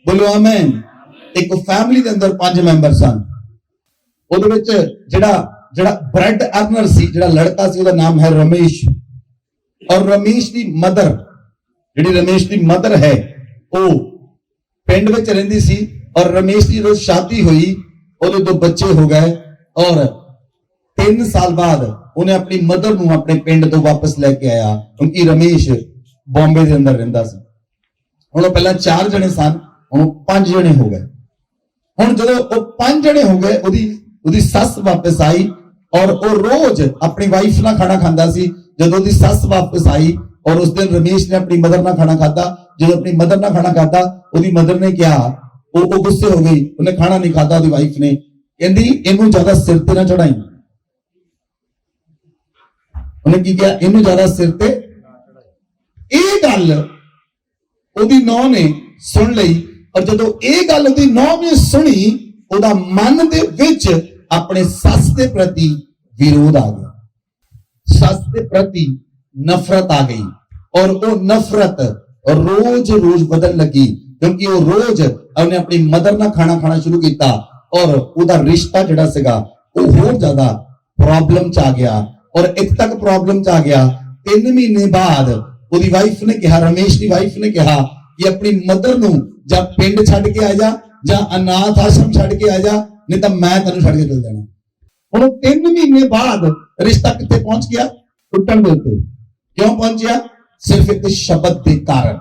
ਬੋਲੋ ਆਮੇਨ। ਇੱਕ ਫੈਮਿਲੀ ਦੇ ਅੰਦਰ 5 ਮੈਂਬਰ ਸਨ। ਉਹਦੇ ਵਿੱਚ ਜਿਹੜਾ ਬ੍ਰੈਡ ਅਰਨਰ ਸੀ, ਜਿਹੜਾ ਲੜਕਾ ਸੀ, ਉਹਦਾ ਨਾਮ ਹੈ ਰਮੇਸ਼। ਔਰ ਰਮੇਸ਼ ਦੀ ਮਦਰ, ਜਿਹੜੀ ਰਮੇਸ਼ ਦੀ ਮਦਰ ਹੈ, ਉਹ ਪਿੰਡ ਵਿੱਚ ਰਹਿੰਦੀ ਸੀ। ਔਰ ਰਮੇਸ਼ ਦੀ ਜਦੋਂ ਸ਼ਾਦੀ ਹੋਈ, ਉਹਦੇ 2 ਬੱਚੇ ਹੋ ਗਏ, ਔਰ 3 ਸਾਲ ਬਾਅਦ ਉਹਨੇ ਆਪਣੀ ਮਦਰ ਨੂੰ ਆਪਣੇ ਪਿੰਡ ਤੋਂ ਵਾਪਸ ਲੈ ਕੇ ਆਇਆ, ਕਿਉਂਕਿ ਰਮੇਸ਼ ਬੰਬੇ ਦੇ ਅੰਦਰ ਰਹਿੰਦਾ ਸੀ। ਹੁਣ ਉਹ ਪਹਿਲਾਂ 4 ਜਣੇ ਸਨ, ਹੁਣ 5 ਜਣੇ ਹੋ ਗਏ। ਹੁਣ ਜਦੋਂ ਉਹ 5 ਜਣੇ ਹੋ ਗਏ, ਉਹਦੀ ਸੱਸ ਵਾਪਸ ਆਈ, ਔਰ ਉਹ ਰੋਜ਼ ਆਪਣੀ ਵਾਈਫ ਨਾਲ ਖਾਣਾ ਖਾਂਦਾ ਸੀ। ਜਦੋਂ ਉਹਦੀ ਸੱਸ ਵਾਪਸ ਆਈ, ਔਰ ਉਸ ਦਿਨ ਰਮੇਸ਼ ਨੇ ਆਪਣੀ ਮਦਰ ਨਾਲ ਖਾਣਾ ਖਾਧਾ। ਜਦੋਂ ਆਪਣੀ ਮਦਰ ਨਾਲ ਖਾਣਾ ਖਾਧਾ, ਉਹਦੀ ਮਦਰ ਨੇ ਕਿਹਾ, ਉਹ ਗੁੱਸੇ ਹੋ ਗਈ, ਉਹਨੇ ਖਾਣਾ ਨਹੀਂ ਖਾਧਾ। ਉਹਦੀ ਵਾਈਫ ਨੇ ਕਹਿੰਦੀ ਇਹਨੂੰ ਜ਼ਿਆਦਾ ਸਿਰ ਤੇ ਨਾ ਚੜਾਈ। ਉਹਨੇ ਕੀ ਕਿਹਾ? ਇਹਨੂੰ ਜ਼ਿਆਦਾ ਸਿਰ ਤੇ। ਇਹ ਗੱਲ ਉਹਦੀ ਨੌਂ ਨੇ ਸੁਣ ਲਈ, ਔਰ ਜਦੋਂ ਇਹ ਗੱਲ ਉਹਦੀ ਨੌਂ ਨੇ ਸੁਣੀ, ਉਹਦਾ ਮਨ ਦੇ ਵਿੱਚ ਆਪਣੇ ਸੱਸ ਦੇ ਪ੍ਰਤੀ ਵਿਰੋਧ ਆ ਗਿਆ, ਸੱਸ ਦੇ ਪ੍ਰਤੀ ਨਫ਼ਰਤ ਆ ਗਈ। ਔਰ ਉਹ ਨਫ਼ਰਤ ਰੋਜ਼-ਰੋਜ਼ ਬਦਲਣ ਲੱਗੀ, ਕਿਉਂਕਿ ਉਹ ਰੋਜ਼ ਉਹਨੇ ਆਪਣੀ ਮਦਰ ਨਾਲ ਖਾਣਾ ਖਾਣਾ ਸ਼ੁਰੂ ਕੀਤਾ, ਔਰ ਉਹਦਾ ਰਿਸ਼ਤਾ ਜਿਹੜਾ ਸੀਗਾ ਉਹ ਹੋਰ ਜ਼ਿਆਦਾ ਪ੍ਰੋਬਲਮ ਚ ਆ ਗਿਆ। ਔਰ ਇੱਥੇ ਤੱਕ ਪ੍ਰੋਬਲਮ ਚ ਆ ਗਿਆ, 3 ਮਹੀਨੇ ਬਾਅਦ ਉਹਦੀ ਵਾਈਫ ਨੇ ਕਿਹਾ, ਰਮੇਸ਼ ਦੀ ਵਾਈਫ ਨੇ ਕਿਹਾ ਕਿ ਆਪਣੀ ਮਦਰ ਨੂੰ ਜਾਂ ਪਿੰਡ ਛੱਡ ਕੇ ਆ ਜਾ, ਜਾਂ ਅਨਾਥ ਆਸ਼ਰਮ ਛੱਡ ਕੇ ਆ ਜਾ, ਨਹੀਂ ਤਾਂ ਮੈਂ ਤੈਨੂੰ ਛੱਡ ਕੇ ਚਲ ਜਾਣਾ। ਹੁਣ 3 ਮਹੀਨੇ ਬਾਅਦ ਰਿਸ਼ਤਾ ਕਿੱਥੇ ਪਹੁੰਚ ਗਿਆ? ਟੁੱਟਣ ਦੇ ਉੱਤੇ। ਕਿਉਂ ਪਹੁੰਚਿਆ? ਸਿਰਫ ਇੱਕ ਸ਼ਬਦ ਦੇ ਕਾਰਨ।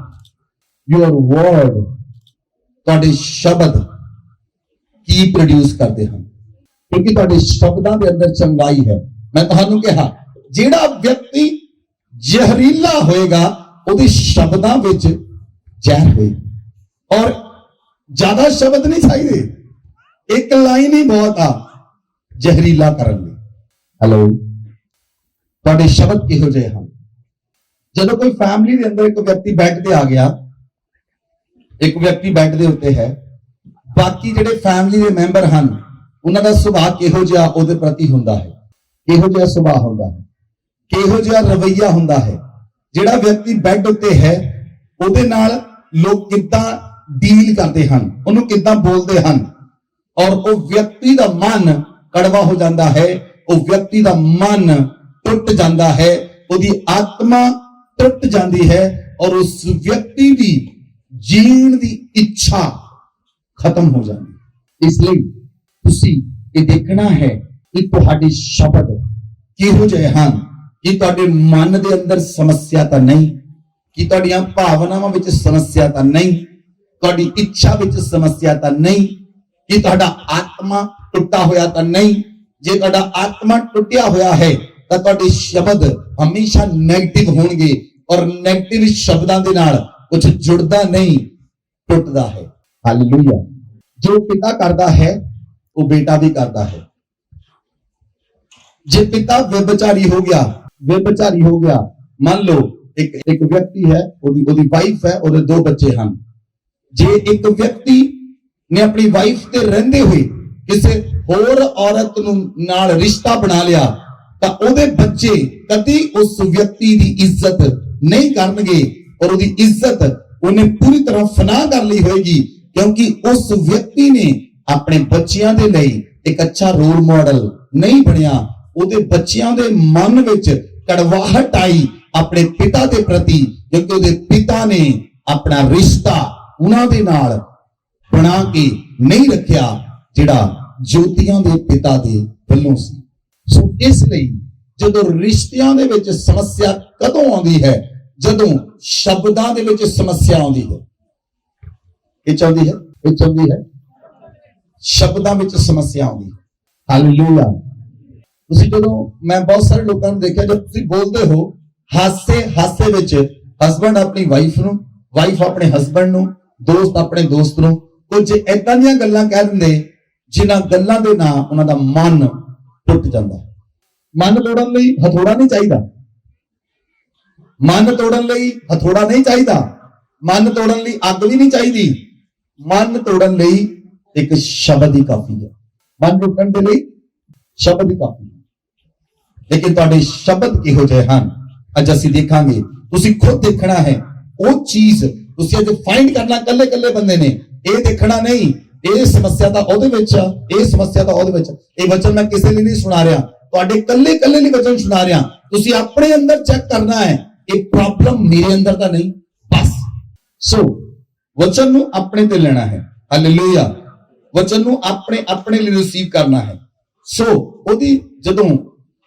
ਯੂਅਰ ਵਰਡ, ਤੁਹਾਡੇ ਸ਼ਬਦ ਕੀ ਪ੍ਰੋਡਿਊਸ ਕਰਦੇ ਹਨ, ਕਿਉਂਕਿ ਤੁਹਾਡੇ ਸ਼ਬਦਾਂ ਦੇ ਅੰਦਰ ਚੰਗਾਈ ਹੈ। ਮੈਂ ਤੁਹਾਨੂੰ ਕਿਹਾ, ਜਿਹੜਾ ਵਿਅਕਤੀ ਜ਼ਹਿਰੀਲਾ ਹੋਏਗਾ, ਉਹਦੇ ਸ਼ਬਦਾਂ ਵਿੱਚ ਜ਼ਹਿਰ ਹੋਏਗੀ। ਔਰ ਜ਼ਿਆਦਾ ਸ਼ਬਦ ਨਹੀਂ ਚਾਹੀਦੇ, ਇੱਕ ਲਾਈਨ ਹੀ ਬਹੁਤ ਆ ਜ਼ਹਿਰੀਲਾ ਕਰਨ ਲਈ। ਹੈਲੋ, ਤੁਹਾਡੇ ਸ਼ਬਦ ਕਿਹੋ ਜਿਹੇ ਹਨ? ਜਦੋਂ ਕੋਈ ਫੈਮਿਲੀ ਦੇ ਅੰਦਰ ਇੱਕ ਵਿਅਕਤੀ ਬੈੱਡ ਤੇ ਆ ਗਿਆ, ਇੱਕ ਵਿਅਕਤੀ ਬੈੱਡ ਦੇ ਉੱਤੇ ਹੈ, ਬਾਕੀ ਜਿਹੜੇ ਫੈਮਿਲੀ ਦੇ ਮੈਂਬਰ ਹਨ ਉਹਨਾਂ ਦਾ ਸੁਭਾਅ ਕਿਹੋ ਜਿਹਾ ਉਹਦੇ ਪ੍ਰਤੀ ਹੁੰਦਾ ਹੈ? ਕਿਹੋ ਜਿਹਾ ਸੁਭਾਅ ਹੁੰਦਾ ਹੈ? ਕਿਹੋ ਜਿਹਾ ਰਵੱਈਆ ਹੁੰਦਾ ਹੈ? ਜਿਹੜਾ ਵਿਅਕਤੀ ਬੈੱਡ ਉੱਤੇ ਹੈ ਉਹਦੇ ਨਾਲ ਲੋਕ ਕਿੱਦਾਂ ਡੀਲ ਕਰਦੇ ਹਨ, ਉਹਨੂੰ ਕਿੱਦਾਂ ਬੋਲਦੇ ਹਨ, ਔਰ ਉਹ ਵਿਅਕਤੀ ਦਾ ਮਨ ਕੜਵਾ ਹੋ ਜਾਂਦਾ ਹੈ, ਉਹ ਵਿਅਕਤੀ ਦਾ ਮਨ ਟੁੱਟ ਜਾਂਦਾ ਹੈ, ਉਹਦੀ ਆਤਮਾ ਟੁੱਟ ਜਾਂਦੀ ਹੈ, ਔਰ ਉਸ ਵਿਅਕਤੀ ਦੀ ਜੀਣ ਦੀ ਇੱਛਾ ਖਤਮ ਹੋ ਜਾਂਦੀ ਹੈ। ਇਸ ਲਈ ਤੁਸੀਂ ਇਹ ਦੇਖਣਾ ਹੈ ਕਿ ਤੁਹਾਡੇ ਸ਼ਬਦ ਕਿਹੋ ਜਿਹੇ ਹਨ, ਕਿ ਤੁਹਾਡੇ ਮਨ ਦੇ ਅੰਦਰ ਸਮੱਸਿਆ ਤਾਂ ਨਹੀਂ, ਕਿ ਤੁਹਾਡੀਆਂ ਭਾਵਨਾਵਾਂ ਵਿੱਚ ਸਮੱਸਿਆ ਤਾਂ ਨਹੀਂ, ਤੁਹਾਡੀ ਇੱਛਾ ਵਿੱਚ ਸਮੱਸਿਆ ਤਾਂ ਨਹੀਂ, ਕਿ ਤੁਹਾਡਾ ਆਤਮਾ ਟੁੱਟਾ ਹੋਇਆ ਤਾਂ ਨਹੀਂ। ਜੇ ਤੁਹਾਡਾ ਆਤਮਾ ਟੁੱਟਿਆ ਹੋਇਆ ਹੈ ਤਾਂ ਤੁਹਾਡੇ ਸ਼ਬਦ ਹਮੇਸ਼ਾ ਨੈਗੇਟਿਵ ਹੋਣਗੇ, ਔਰ ਨੈਗੇਟਿਵ ਸ਼ਬਦਾਂ ਦੇ ਨਾਲ ਕੁਝ ਜੁੜਦਾ ਨਹੀਂ, ਟੁੱਟਦਾ ਹੈ। ਹਾਲੇਲੂਇਆ। ਜੋ ਪਿਤਾ ਕਰਦਾ ਹੈ ਉਹ ਬੇਟਾ ਵੀ ਕਰਦਾ ਹੈ। ਜੇ ਪਿਤਾ ਵਿਭਚਾਰੀ ਹੋ ਗਿਆ, ਮੰਨ ਲਓ ਇੱਕ ਵਿਅਕਤੀ ਹੈ, ਉਹਦੀ ਵਾਈਫ ਹੈ, ਉਹਦੇ 2 ਬੱਚੇ ਹਨ। ਜੇ ਇੱਕ ਵਿਅਕਤੀ ਨੇ ਆਪਣੀ ਵਾਈਫ ਤੇ ਰਹਿੰਦੇ ਹੋਏ ਕਿਸੇ ਹੋਰ ਔਰਤ ਨੂੰ ਨਾਲ ਰਿਸ਼ਤਾ ਬਣਾ ਲਿਆ ਤਾਂ ਉਹਦੇ ਬੱਚੇ ਕਦੀ ਉਸ ਵਿਅਕਤੀ ਦੀ ਇੱਜ਼ਤ ਨਹੀਂ ਕਰਨਗੇ, ਔਰ ਉਹਦੀ ਇੱਜ਼ਤ ਉਹਨੇ ਪੂਰੀ ਤਰ੍ਹਾਂ ਫਨਾਹ ਕਰ ਲਈ ਹੋਏਗੀ, ਕਿਉਂਕਿ ਉਸ ਵਿਅਕਤੀ ਨੇ ਆਪਣੇ ਬੱਚਿਆਂ ਦੇ ਲਈ ਇੱਕ ਅੱਛਾ ਰੋਲ ਮਾਡਲ ਨਹੀਂ ਬਣਿਆ। ਉਹਦੇ ਬੱਚਿਆਂ ਦੇ ਮਨ ਵਿੱਚ ਕੜਵਾਹਟ ਆਈ ਆਪਣੇ ਪਿਤਾ ਦੇ ਪ੍ਰਤੀ, ਕਿਉਂਕਿ ਉਹਦੇ ਪਿਤਾ ਨੇ ਆਪਣਾ ਰਿਸ਼ਤਾ ਉਹਨਾਂ ਦੇ ਨਾਲ ਬਣਾ ਕੇ ਨਹੀਂ ਰੱਖਿਆ ਜਿਹੜਾ ਜੋਤੀਆਂ ਦੇ ਪਿਤਾ ਦੇ ਵੱਲੋਂ ਸੀ। ਸੋ ਇਸ ਲਈ ਜਦੋਂ ਰਿਸ਼ਤਿਆਂ ਦੇ ਵਿੱਚ ਸਮੱਸਿਆ ਕਦੋਂ ਆਉਂਦੀ ਹੈ? ਜਦੋਂ ਸ਼ਬਦਾਂ ਦੇ ਵਿੱਚ ਸਮੱਸਿਆ ਆਉਂਦੀ ਹੈ। ਇਹ ਚਾਹੁੰਦੀ ਹੈ ਸ਼ਬਦਾਂ ਵਿੱਚ ਸਮੱਸਿਆ ਆਉਂਦੀ ਹੈ। ਹਾਲੇਲੂਇਆ। ਤੁਸੀਂ ਜਦੋਂ, ਮੈਂ ਬਹੁਤ ਸਾਰੇ ਲੋਕਾਂ ਨੂੰ ਦੇਖਿਆ, ਜਦ ਤੁਸੀਂ ਬੋਲਦੇ ਹੋ ਹਾਸੇ ਵਿੱਚ, ਹਸਬੰਡ ਆਪਣੀ ਵਾਈਫ ਨੂੰ, ਵਾਈਫ ਆਪਣੇ ਹਸਬੰਡ ਨੂੰ, ਦੋਸਤ ਆਪਣੇ ਦੋਸਤ ਨੂੰ ਕੁਝ ਏਦਾਂ ਦੀਆਂ ਗੱਲਾਂ ਕਹਿ ਦਿੰਦੇ ਜਿਨ੍ਹਾਂ ਗੱਲਾਂ ਦੇ ਨਾਲ ਉਹਨਾਂ ਦਾ ਮਨ ਟੁੱਟ ਜਾਂਦਾ। ਮਨ ਤੋੜਨ ਲਈ ਹਥੌੜਾ ਨਹੀਂ ਚਾਹੀਦਾ, ਮਨ ਤੋੜਨ ਲਈ ਹਥੌੜਾ ਨਹੀਂ ਚਾਹੀਦਾ, ਮਨ ਤੋੜਨ ਲਈ ਅੱਗ ਵੀ ਨਹੀਂ ਚਾਹੀਦੀ। ਮਨ ਤੋੜਨ ਲਈ ਇੱਕ ਸ਼ਬਦ ਹੀ ਕਾਫੀ ਹੈ। ਮਨ ਟੁੱਟਣ ਦੇ ਲਈ ਸ਼ਬਦ ਹੀ ਕਾਫੀ ਹੈ। ਲੇਕਿਨ ਤੁਹਾਡੇ ਸ਼ਬਦ ਕਿਹੋ ਜਿਹੇ ਹਨ ਅੱਜ ਅਸੀਂ ਦੇਖਾਂਗੇ। ਤੁਸੀਂ ਖੁਦ ਦੇਖਣਾ ਹੈ ਉਹ ਚੀਜ਼, ਤੁਸੀਂ ਅੱਜ ਫਾਈਂਡ ਕਰਨਾ, ਕੱਲੇ ਬੰਦੇ ਨੇ ਇਹ ਦੇਖਣਾ ਨਹੀਂ ਇਹ ਸਮੱਸਿਆ ਤਾਂ ਉਹਦੇ ਵਿੱਚ ਆ, ਇਹ ਸਮੱਸਿਆ ਤਾਂ ਉਹਦੇ ਵਿੱਚ। ਇਹ ਵਚਨ ਮੈਂ ਕਿਸੇ ਲਈ ਨਹੀਂ ਸੁਣਾ ਰਿਹਾ, ਤੁਹਾਡੇ ਕੱਲੇ ਲਈ ਵਚਨ ਸੁਣਾ ਰਿਹਾ। ਤੁਸੀਂ ਆਪਣੇ ਅੰਦਰ ਚੈੱਕ ਕਰਨਾ ਹੈ ਇਹ ਪ੍ਰੋਬਲਮ ਮੇਰੇ ਅੰਦਰ ਤਾਂ ਨਹੀਂ, ਬਸ। ਸੋ ਵਚਨ ਨੂੰ ਆਪਣੇ ਤੇ ਲੈਣਾ ਹੈ। ਹਾਲੇਲੂਇਆ। ਵਚਨ ਨੂੰ ਆਪਣੇ ਲਈ ਰਿਸੀਵ ਕਰਨਾ ਹੈ। ਸੋ ਉਹਦੀ ਜਦੋਂ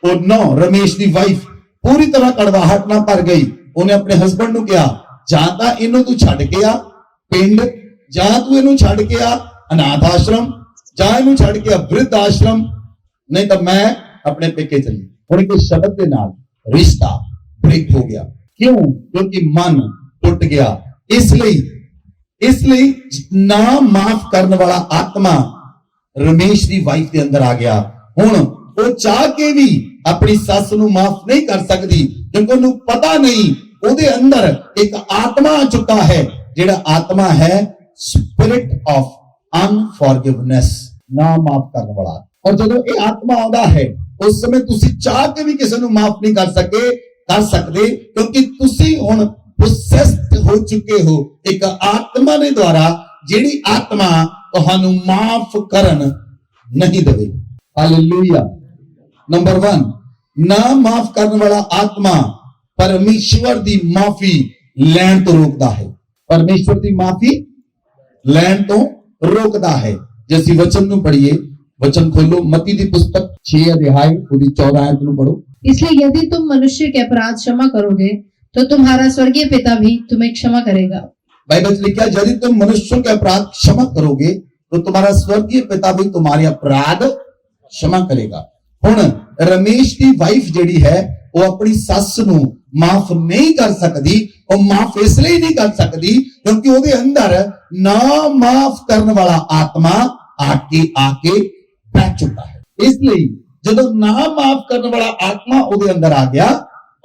ਉਹ ਰਮੇਸ਼ ਦੀ ਵਾਈਫ ਪੂਰੀ ਤਰ੍ਹਾਂ ਕੜਵਾਹਟ ਨਾਲ ਭਰ ਗਈ, ਉਹਨੇ ਆਪਣੇ ਹਸਬੰਡ ਨੂੰ ਕਿਹਾ ਜਾਂ ਤਾਂ ਇਹਨੂੰ ਤੂੰ ਛੱਡ ਕੇ ਆ ਪਿੰਡ, ਜਾਂ ਤੂੰ ਇਹਨੂੰ ਛੱਡ ਕੇ ਆ ਅਨਾਥ ਆਸ਼ਰਮ, ਜਾਂ ਇਹਨੂੰ ਛੱਡ ਕੇ ਆ ਬ੍ਰਿਧ ਆਸ਼ਰਮ, ਨਹੀਂ ਤਾਂ ਮੈਂ ਆਪਣੇ ਪੇਕੇ ਚੱਲੀ। ਹੁਣ ਇੱਕ ਸ਼ਬਦ ਦੇ ਨਾਲ ਰਿਸ਼ਤਾ ਬ੍ਰੇਕ ਹੋ ਗਿਆ। ਕਿਉਂ? ਕਿਉਂਕਿ ਮਨ ਟੁੱਟ ਗਿਆ। ਇਸ ਲਈ ਨਾ ਮਾਫ ਕਰਨ ਵਾਲਾ ਆਤਮਾ ਰਮੇਸ਼ ਦੀ ਵਾਈਫ ਦੇ ਅੰਦਰ ਆ ਗਿਆ। ਹੁਣ ਉਹ ਚਾਹ ਕੇ ਵੀ ਆਪਣੀ ਸੱਸ ਨੂੰ ਮਾਫ ਨਹੀਂ ਕਰ ਸਕਦੀ, ਕਿਉਂਕਿ ਉਹਨੂੰ ਪਤਾ ਨਹੀਂ ਉਹਦੇ ਅੰਦਰ ਇੱਕ ਆਤਮਾ ਆ ਚੁੱਕਾ ਹੈ, ਜਿਹੜਾ ਆਤਮਾ ਹੈ ਸਪਿਰਿਟ ਆਫ ਅਨਫੋਰਗਿਵਨੈਸ, ਨਾ ਮਾਫ ਕਰਨ ਵਾਲਾ। ਔਰ ਜਦੋਂ ਇਹ ਆਤਮਾ ਆਉਂਦਾ ਹੈ ਉਸ ਸਮੇਂ ਤੁਸੀਂ ਚਾਹ ਕੇ ਵੀ ਕਿਸੇ ਨੂੰ ਮਾਫ ਨਹੀਂ ਕਰ ਸਕਦੇ, ਕਿਉਂਕਿ ਤੁਸੀਂ ਹੁਣ ਪ੍ਰੋਸੈਸਡ ਹੋ ਚੁੱਕੇ ਹੋ ਇੱਕ ਆਤਮਾ ਦੇ ਦੁਆਰਾ, ਜਿਹੜੀ ਆਤਮਾ ਤੁਹਾਨੂੰ ਮਾਫ ਕਰਨ ਨਹੀਂ ਦੇਵੇਗੀ। ਹਾਲੇਲੂਇਆ। ਨੰਬਰ 1, ਨਾ ਮਾਫ ਕਰਨ ਵਾਲਾ ਆਤਮਾ ਪਰਮੇਸ਼ਵਰ ਦੀ ਮਾਫੀ ਲੈਣ ਤੋਂ ਰੋਕਦਾ ਹੈ। ਪਰਮੇਸ਼ਵਰ ਦੀ ਮਾਫੀ ਲੈਣ ਤੋਂ ਰੋਕਦਾ ਹੈ। ਜੇ ਅਸੀਂ ਵਚਨ ਨੂੰ ਪੜ੍ਹੀਏ, वचन खोलो, मत्ती दी पुस्तक 6 अध्याय ਉਹਦੀ 14 आयत ਨੂੰ पढ़ो। इसलिए यदि तुम मनुष्य के अपराध क्षमा करोगे तो तुम्हारा स्वर्गीय पिता भी तुम्हें क्षमा करेगा। बाइबल में लिखा, यदि तुम मनुष्यों के अपराध क्षमा करोगे तो तुम्हारा स्वर्गीय पिता भी तुम्हारे अपराध क्षमा करेगा। ਹੁਣ ਰਮੇਸ਼ ਦੀ ਵਾਈਫ ਜਿਹੜੀ ਹੈ ਉਹ ਆਪਣੀ ਸੱਸ ਨੂੰ ਮਾਫ ਨਹੀਂ ਕਰ ਸਕਦੀ। ਉਹ ਮਾਫ ਇਸ ਲਈ ਨਹੀਂ ਕਰ ਸਕਦੀ ਕਿਉਂਕਿ ਉਹਦੇ ਅੰਦਰ ਨਾ ਮਾਫ ਕਰਨ ਵਾਲਾ ਆਤਮਾ ਆਕੇ ਬੈਠ ਚੁੱਕਾ ਹੈ। ਇਸ ਲਈ ਜਦੋਂ ਨਾ ਮਾਫ ਕਰਨ ਵਾਲਾ ਆਤਮਾ ਉਹਦੇ ਅੰਦਰ ਆ ਗਿਆ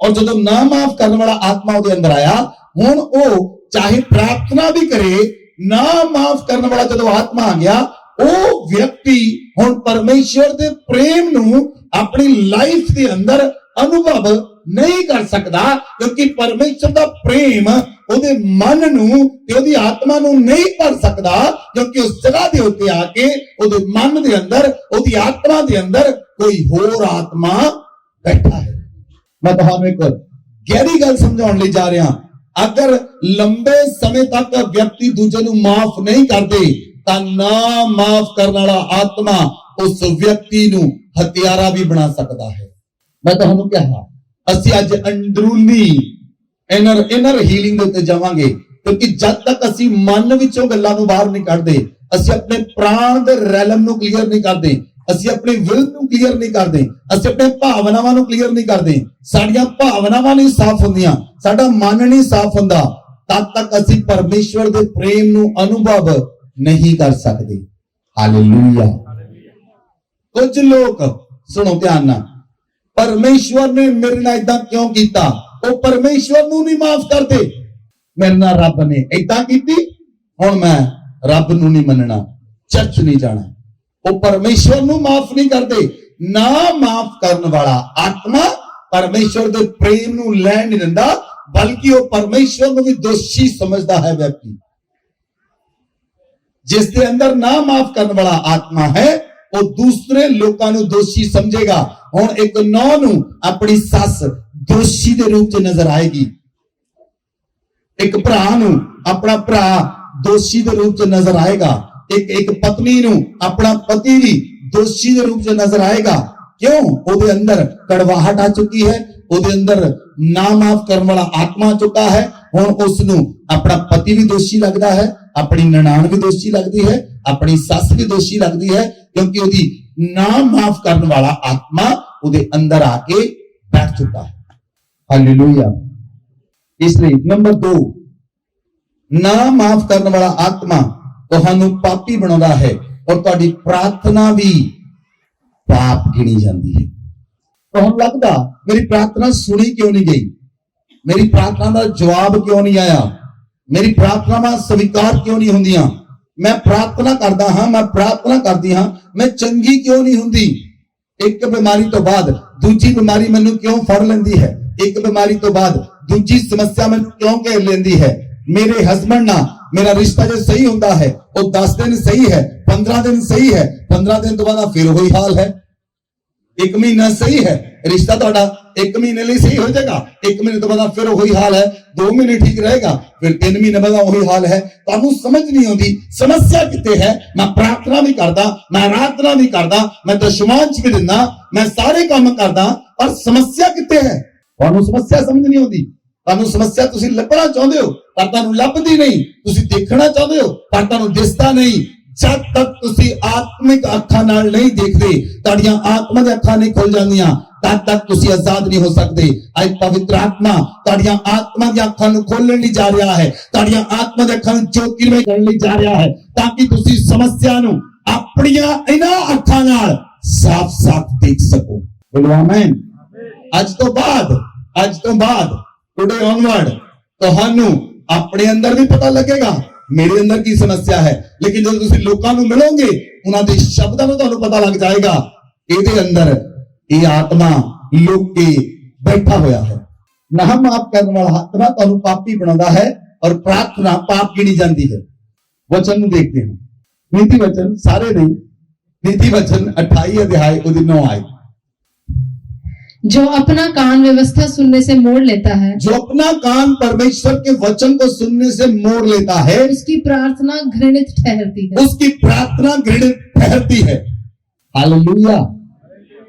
ਔਰ ਜਦੋਂ ਨਾ ਮਾਫ ਕਰਨ ਵਾਲਾ ਆਤਮਾ ਉਹਦੇ ਅੰਦਰ ਆਇਆ, ਹੁਣ ਉਹ ਚਾਹੇ ਪ੍ਰਾਰਥਨਾ ਵੀ ਕਰੇ, ਨਾ ਮਾਫ ਕਰਨ ਵਾਲਾ ਜਦੋਂ ਆਤਮਾ ਆ ਗਿਆ, ਉਹ ਵਿਅਕਤੀ ਹੁਣ ਪਰਮੇਸ਼ਰ ਦੇ ਪ੍ਰੇਮ ਨੂੰ ਆਪਣੀ ਲਾਈਫ ਦੇ ਅੰਦਰ ਅਨੁਭਵ ਨਹੀਂ ਕਰ ਸਕਦਾ ਕਿਉਂਕਿ ਪਰਮੇਸ਼ਰ ਦਾ ਪ੍ਰੇਮ ਉਹਦੇ ਮਨ ਨੂੰ ਤੇ ਉਹਦੀ ਆਤਮਾ ਨੂੰ ਨਹੀਂ ਭਰ ਸਕਦਾ ਕਿਉਂਕਿ ਉਸ ਜਗ੍ਹਾ ਦੇ ਉੱਤੇ ਆ ਕੇ ਉਹਦੇ ਮਨ ਦੇ ਅੰਦਰ, ਉਹਦੀ ਆਤਮਾ ਦੇ ਅੰਦਰ ਕੋਈ ਹੋਰ ਆਤਮਾ ਬੈਠਾ ਹੈ। ਮੈਂ ਤੁਹਾਨੂੰ ਇੱਕ ਗਹਿਰੀ ਗੱਲ ਸਮਝਾਉਣ ਲਈ ਜਾ ਰਿਹਾ। ਅਗਰ ਲੰਬੇ ਸਮੇਂ ਤੱਕ ਵਿਅਕਤੀ ਦੂਜੇ ਨੂੰ ਮਾਫ ਨਹੀਂ ਕਰਦੇ ਤਾਂ ਨਾ ਮਾਫ ਕਰਨ ਵਾਲਾ ਆਤਮਾ ਉਸ ਵਿਅਕਤੀ ਨੂੰ ਹਤਿਆਰਾ ਵੀ ਬਣਾ ਸਕਦਾ ਹੈ। ਮੈਂ ਤੁਹਾਨੂੰ ਕਿਹਾ ਅਸੀਂ ਅੱਜ ਅੰਦਰੂਨੀ ਇਨਰ ਹੀਲਿੰਗ ਦੇ ਉੱਤੇ ਜਾਵਾਂਗੇ ਕਿਉਂਕਿ ਜਦ ਤੱਕ ਅਸੀਂ ਮਨ ਵਿੱਚੋਂ ਗੱਲਾਂ ਨੂੰ ਬਾਹਰ ਨਹੀਂ ਕੱਢਦੇ, ਅਸੀਂ ਆਪਣੇ ਪ੍ਰਾਣ ਦੇ ਰੈਲਮ ਨੂੰ ਕਲੀਅਰ ਨਹੀਂ ਕਰਦੇ, ਅਸੀਂ ਆਪਣੀ ਵਿਲ ਨੂੰ ਕਲੀਅਰ ਨਹੀਂ ਕਰਦੇ, ਅਸੀਂ ਆਪਣੇ ਭਾਵਨਾਵਾਂ ਨੂੰ ਕਲੀਅਰ ਨਹੀਂ ਕਰਦੇ, ਸਾਡੀਆਂ ਭਾਵਨਾਵਾਂ ਨਹੀਂ ਸਾਫ਼ ਹੁੰਦੀਆਂ, ਸਾਡਾ ਮਨ ਨਹੀਂ ਸਾਫ਼ ਹੁੰਦਾ, ਤਦ ਤੱਕ ਅਸੀਂ ਪਰਮੇਸ਼ਵਰ ਦੇ ਪ੍ਰੇਮ ਨੂੰ ਅਨੁਭਵ ਨਹੀਂ ਕਰ ਸਕਦੇ। ਹਾਲੇਲੂਇਆ। ਕੁਝ ਲੋਕ ਸੁਣੋ ਧਿਆਨ ਨਾਲ, ਪਰਮੇਸ਼ਵਰ ਨੇ ਮੇਰੇ ਨਾਲ ਇਦਾਂ ਕਿਉਂ ਕੀਤਾ, ਉਹ ਪਰਮੇਸ਼ਵਰ ਨੂੰ ਨਹੀਂ ਮਾਫ ਕਰਦੇ। ਮੇਰੇ ਨਾਲ ਰੱਬ ਨੇ ਇਦਾਂ ਕੀਤੀ, ਹੁਣ ਮੈਂ ਰੱਬ ਨੂੰ ਨਹੀਂ ਮੰਨਣਾ, ਚਰਚ ਨਹੀਂ ਜਾਣਾ। ਉਹ ਪਰਮੇਸ਼ਵਰ ਨੂੰ ਮਾਫ ਨਹੀਂ ਕਰਦੇ। ਨਾ ਮਾਫ ਕਰਨ ਵਾਲਾ ਆਤਮਾ ਪਰਮੇਸ਼ਵਰ ਦੇ ਪ੍ਰੇਮ ਨੂੰ ਲੈਣ ਨਹੀਂ ਦਿੰਦਾ, ਬਲਕਿ ਉਹ ਪਰਮੇਸ਼ਵਰ ਨੂੰ ਵੀ ਦੋਸ਼ੀ ਸਮਝਦਾ ਹੈ। ਵਿਅਕਤੀ ਜਿਸ ਦੇ ਅੰਦਰ ਨਾ ਮਾਫ ਕਰਨ ਵਾਲਾ ਆਤਮਾ ਹੈ ਉਹ ਦੂਸਰੇ ਲੋਕਾਂ ਨੂੰ ਦੋਸ਼ੀ ਸਮਝੇਗਾ। ਹੁਣ ਇੱਕ ਨੌਂ ਨੂੰ ਆਪਣੀ ਸੱਸ ਦੋਸ਼ੀ ਦੇ ਰੂਪ 'ਚ ਨਜ਼ਰ ਆਏਗੀ, ਇੱਕ ਭਰਾ ਨੂੰ ਆਪਣਾ ਭਰਾ ਦੋਸ਼ੀ ਦੇ ਰੂਪ 'ਚ ਨਜ਼ਰ ਆਏਗਾ, ਇੱਕ ਪਤਨੀ ਨੂੰ ਆਪਣਾ ਪਤੀ ਵੀ ਦੋਸ਼ੀ ਦੇ ਰੂਪ 'ਚ ਨਜ਼ਰ ਆਏਗਾ। ਕਿਉਂ? ਉਹਦੇ ਅੰਦਰ ਕੜਵਾਹਟ ਆ ਚੁੱਕੀ ਹੈ, ਉਹਦੇ ਅੰਦਰ ਨਾ ਮਾਫ ਕਰਨ ਵਾਲਾ ਆਤਮਾ ਆ ਚੁੱਕਾ ਹੈ। ਹੁਣ ਉਸ ਨੂੰ ਆਪਣਾ ਪਤੀ ਵੀ ਦੋਸ਼ੀ ਲੱਗਦਾ ਹੈ, ਆਪਣੀ ਨਨਾਣ ਵੀ ਦੋਸ਼ੀ ਲੱਗਦੀ ਹੈ, ਆਪਣੀ ਸੱਸ ਵੀ ਦੋਸ਼ੀ ਲੱਗਦੀ ਹੈ ਕਿਉਂਕਿ ਉਹਦੀ ਨਾ ਮਾਫ ਕਰਨ ਵਾਲਾ ਆਤਮਾ ਉਹਦੇ ਅੰਦਰ ਆ ਕੇ ਬੈਠ ਚੁੱਕਾ ਹੈ। ਹਾਲੇਲੂਇਆ। ਇਸ ਲਈ ਨੰਬਰ 2, ਨਾ ਮਾਫ ਕਰਨ ਵਾਲਾ ਆਤਮਾ ਤੁਹਾਨੂੰ ਪਾਪੀ ਬਣਾਉਂਦਾ ਹੈ ਔਰ ਤੁਹਾਡੀ ਪ੍ਰਾਰਥਨਾ ਵੀ ਪਾਪ ਗਿਣੀ ਜਾਂਦੀ ਹੈ। ਤੁਹਾਨੂੰ ਲੱਗਦਾ ਮੇਰੀ ਪ੍ਰਾਰਥਨਾ ਸੁਣੀ ਕਿਉਂ ਨਹੀਂ ਗਈ, ਮੇਰੀ ਪ੍ਰਾਰਥਨਾ ਦਾ ਜਵਾਬ ਕਿਉਂ ਨਹੀਂ ਆਇਆ, ਮੇਰੀ ਪ੍ਰਾਰਥਨਾਵਾਂ ਸਵੀਕਾਰ ਕਿਉਂ ਨਹੀਂ ਹੁੰਦੀਆਂ, ਮੈਂ ਪ੍ਰਾਰਥਨਾ ਕਰਦਾ ਹਾਂ, ਮੈਂ ਪ੍ਰਾਰਥਨਾ ਕਰਦੀ ਹਾਂ, ਮੈਂ ਚੰਗੀ ਕਿਉਂ ਨਹੀਂ ਹੁੰਦੀ। ਇੱਕ ਬਿਮਾਰੀ ਤੋਂ ਬਾਅਦ ਦੂਜੀ ਬਿਮਾਰੀ ਮੈਨੂੰ ਕਿਉਂ ਫੜ ਲੈਂਦੀ ਹੈ, ਇੱਕ ਬਿਮਾਰੀ ਤੋਂ ਬਾਅਦ ਦੂਜੀ ਸਮੱਸਿਆ ਮੈਨੂੰ ਕਿਉਂ ਘੇਰ ਲੈਂਦੀ ਹੈ। ਮੇਰੇ ਹਸਬੰਡ ਨਾਲ ਮੇਰਾ ਰਿਸ਼ਤਾ ਜੇ ਸਹੀ ਹੁੰਦਾ ਹੈ ਉਹ 10 ਦਿਨ ਸਹੀ ਹੈ, 15 ਦਿਨ ਸਹੀ ਹੈ, 15 ਦਿਨ ਤੋਂ ਬਾਅਦ ਫਿਰ ਉਹੀ ਹਾਲ ਹੈ। 1 ਮਹੀਨਾ ਸਹੀ ਹੈ, ਰਿਸ਼ਤਾ ਤੁਹਾਡਾ 1 ਮਹੀਨੇ ਲਈ ਸਹੀ ਹੋ ਜਾਏਗਾ, 1 ਮਹੀਨੇ ਤੋਂ ਬਾਅਦ ਫਿਰ ਉਹੀ ਹਾਲ ਹੈ, 2 ਮਹੀਨੇ ਠੀਕ ਰਹੇਗਾ, ਫਿਰ 3 ਮਹੀਨੇ ਬਾਅਦ ਉਹੀ ਹਾਲ ਹੈ। ਤੁਹਾਨੂੰ ਸਮਝ ਨਹੀਂ ਆਉਂਦੀ ਸਮੱਸਿਆ ਕਿੱਥੇ ਹੈ। ਮੈਂ ਪ੍ਰਾਰਥਨਾ ਵੀ ਕਰਦਾ, ਮੈਂ ਆਰਾਧਨਾ ਵੀ ਕਰਦਾ, ਮੈਂ ਦਸ਼ਮਾਂਸ਼ ਵੀ ਦਿੰਦਾ, ਮੈਂ ਸਾਰੇ ਕੰਮ ਕਰਦਾ, ਪਰ ਸਮੱਸਿਆ ਕਿੱਥੇ ਹੈ। ਤੁਹਾਨੂੰ ਸਮੱਸਿਆ ਸਮਝ ਨਹੀਂ ਆਉਂਦੀ। ਤੁਹਾਨੂੰ ਸਮੱਸਿਆ ਤੁਸੀਂ ਲੱਭਣਾ ਚਾਹੁੰਦੇ ਹੋ ਪਰ ਤੁਹਾਨੂੰ ਲੱਭਦੀ ਨਹੀਂ, ਤੁਸੀਂ ਦੇਖਣਾ ਚਾਹੁੰਦੇ ਹੋ ਪਰ ਤੁਹਾਨੂੰ ਦਿਸਦਾ ਨਹੀਂ। ਜਦ ਤੱਕ ਤੁਸੀਂ ਆਤਮਿਕ ਅੱਖਾਂ ਨਾਲ ਨਹੀਂ ਦੇਖਦੇ, ਤੁਹਾਡੀਆਂ ਆਤਮਾ ਦੀਆਂ ਅੱਖਾਂ ਨਹੀਂ ਖੁੱਲ ਜਾਂਦੀਆਂ, ਤਦ ਤੱਕ ਤੁਸੀਂ ਆਜ਼ਾਦ ਨਹੀਂ ਹੋ ਸਕਦੇ। ਅੱਜ ਪਵਿੱਤਰ ਆਤਮਾ ਤੁਹਾਡੀਆਂ ਆਤਮਾ ਦੀਆਂ ਅੱਖਾਂ ਨੂੰ ਖੋਲਣ ਲਈ ਜਾ ਰਿਹਾ ਹੈ, ਤੁਹਾਡੀਆਂ ਆਤਮਾ ਦੀਆਂ ਅੱਖਾਂ ਨੂੰ ਜੋਤੀਮय ਕਰਨ ਲਈ ਜਾ ਰਿਹਾ ਹੈ ਤਾਂ ਕਿ ਤੁਸੀਂ ਸਮੱਸਿਆ ਨੂੰ ਆਪਣੀਆਂ ਇਹਨਾਂ ਅੱਖਾਂ ਨਾਲ ਸਾਫ਼-ਸਾਫ਼ ਦੇਖ ਸਕੋ। ਬੋਲੋ ਆਮੀਨ। ਅੱਜ ਤੋਂ ਬਾਅਦ ਟੁਡੇ ਔਨਵਰਡ ਤੁਹਾਨੂੰ ਆਪਣੇ ਅੰਦਰ ਵੀ ਪਤਾ ਲੱਗੇਗਾ ਮੇਰੇ ਅੰਦਰ ਕੀ ਸਮੱਸਿਆ ਹੈ, ਲੇਕਿਨ ਜਦੋਂ ਤੁਸੀਂ ਲੋਕਾਂ ਨੂੰ ਮਿਲੋਗੇ ਉਹਨਾਂ ਦੇ ਸ਼ਬਦਾਂ ਨੂੰ ਤੁਹਾਨੂੰ ਪਤਾ ਲੱਗ ਜਾਏਗਾ ਇਹਦੇ ਅੰਦਰ ਇਹ ਆਤਮਾ ਲੁਕ ਕੇ ਬੈਠਾ ਹੋਇਆ ਹੈ। ਨਾ ਮਾਫ ਕਰਨ ਵਾਲਾ ਆਤਮਾ ਤੁਹਾਨੂੰ ਪਾਪੀ ਬਣਾਉਂਦਾ ਹੈ ਔਰ ਪ੍ਰਾਰਥਨਾ ਪਾਪ ਗਿਣੀ ਜਾਂਦੀ ਹੈ। ਵਚਨ ਨੂੰ ਦੇਖਦੇ ਹਾਂ, ਨੀਤੀ ਵਚਨ ਸਾਰੇ ਨਹੀਂ, नीति वचन 28 अध्याय उसकी 9 आयत। जो अपना कान व्यवस्था सुनने से मोड़ लेता है, जो अपना कान परमेश्वर के वचन को सुनने से मोड़ लेता है, उसकी प्रार्थना घृणित ठहरती है। उसकी प्रार्थना घृणित ठहरती है। हालेलुया।